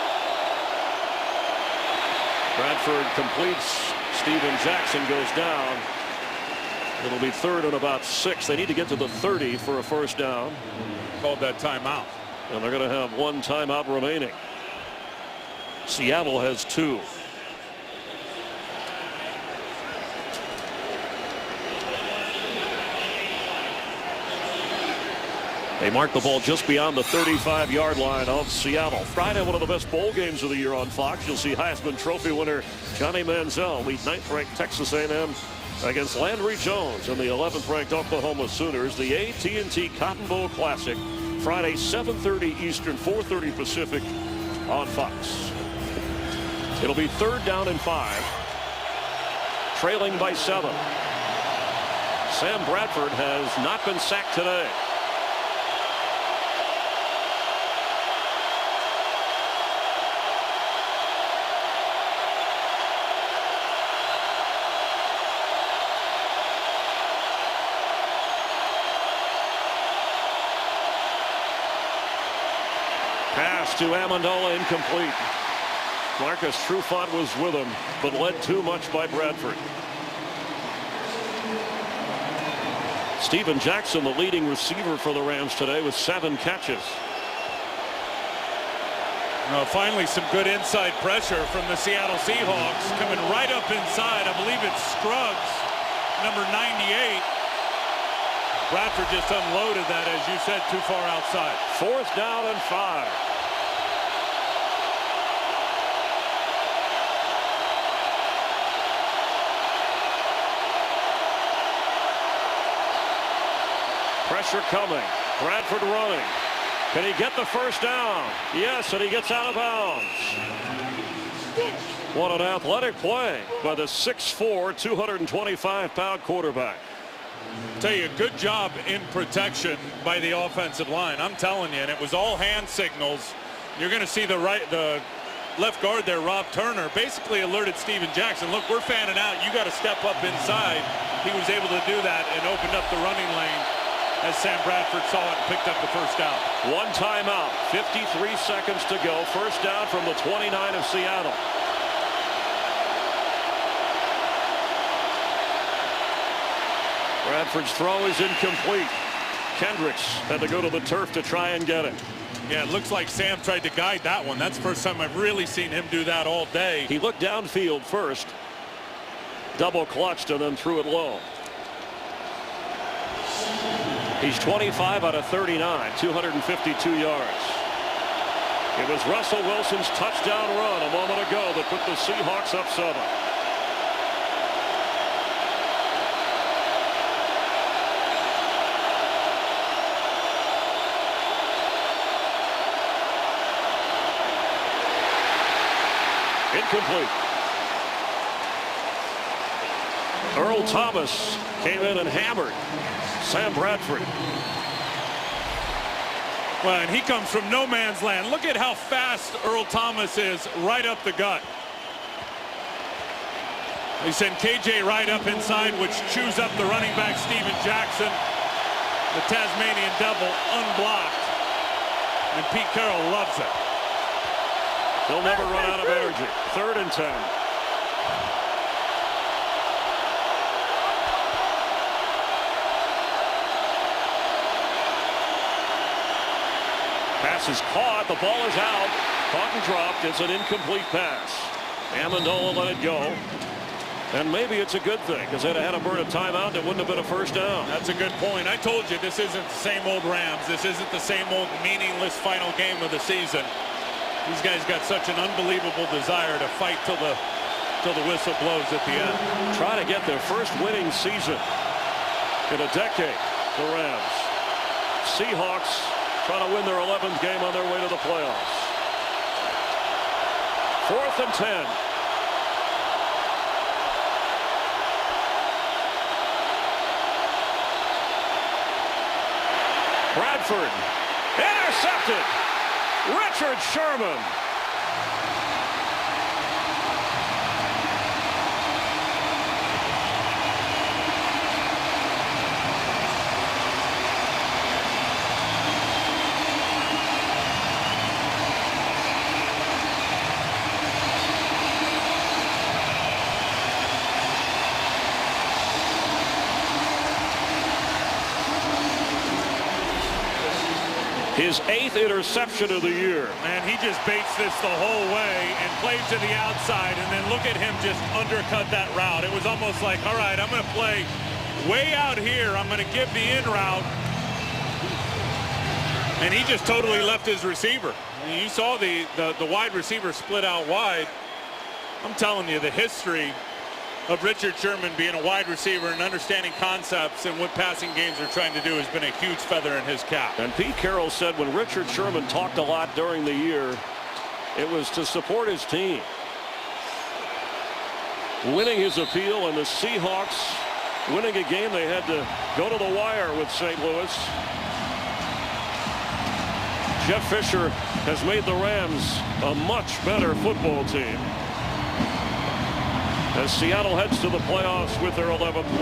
Bradford completes. Steven Jackson goes down. It'll be 3rd and about 6. They need to get to the 30 for a first down. Called that timeout. And they're going to have 1 timeout remaining. Seattle has 2. They mark the ball just beyond the 35-yard line of Seattle. Friday, one of the best bowl games of the year on Fox. You'll see Heisman Trophy winner Johnny Manziel lead 9th-ranked Texas A&M against Landry Jones and the 11th-ranked Oklahoma Sooners. The AT&T Cotton Bowl Classic, Friday, 7:30 Eastern, 4:30 Pacific on Fox. It'll be 3rd down and 5. Trailing by 7. Sam Bradford has not been sacked today. Pass to Amendola, incomplete. Marcus Trufant was with him, but led too much by Bradford. Steven Jackson, the leading receiver for the Rams today, with 7 catches. Finally, some good inside pressure from the Seattle Seahawks, coming right up inside. I believe it's Scruggs, number 98. Bradford just unloaded that, as you said, too far outside. 4th down and 5. Pressure coming. Bradford running. Can he get the first down? Yes, and he gets out of bounds. What an athletic play by the 6'4", 225-pound quarterback. Tell you, good job in protection by the offensive line. I'm telling you, and it was all hand signals. You're going to see the left guard there, Rob Turner, basically alerted Steven Jackson, look, we're fanning out. You got to step up inside. He was able to do that and opened up the running lane as Sam Bradford saw it and picked up the first down. 1 timeout, 53 seconds to go. First down from the 29 of Seattle. Bradford's throw is incomplete. Kendricks had to go to the turf to try and get it. Yeah, it looks like Sam tried to guide that one. That's the first time I've really seen him do that all day. He looked downfield first, double clutched, and then threw it low. He's 25 out of 39, 252 yards. It was Russell Wilson's touchdown run a moment ago that put the Seahawks up 7. Incomplete. Earl Thomas came in and hammered Sam Bradford. Well, and he comes from no man's land. Look at how fast Earl Thomas is right up the gut. They send KJ right up inside, which chews up the running back, Steven Jackson. The Tasmanian Devil unblocked. And Pete Carroll loves it. He'll never run out of energy. 3rd and 10. Pass is caught. The ball is out. Caught and dropped. It's an incomplete pass. Amendola let it go. And maybe it's a good thing, because they'd have had to burn a timeout. It wouldn't have been a first down. That's a good point. I told you this isn't the same old Rams. This isn't the same old meaningless final game of the season. These guys got such an unbelievable desire to fight till the whistle blows at the end. Try to get their first winning season in a decade, the Rams. Seahawks trying to win their 11th game on their way to the playoffs. 4th and 10. Bradford intercepted. Richard Sherman. His 8th interception of the year. And he just baits this the whole way and plays to the outside, and then look at him just undercut that route. It was almost like, all right, I'm going to play way out here. I'm going to give the in route. And he just totally left his receiver. And you saw the wide receiver split out wide. I'm telling you, the history of Richard Sherman being a wide receiver and understanding concepts and what passing games are trying to do has been a huge feather in his cap. And Pete Carroll said when Richard Sherman talked a lot during the year, it was to support his team. Winning his appeal, and the Seahawks winning a game they had to go to the wire with St. Louis. Jeff Fisher has made the Rams a much better football team as Seattle heads to the playoffs with their 11th win.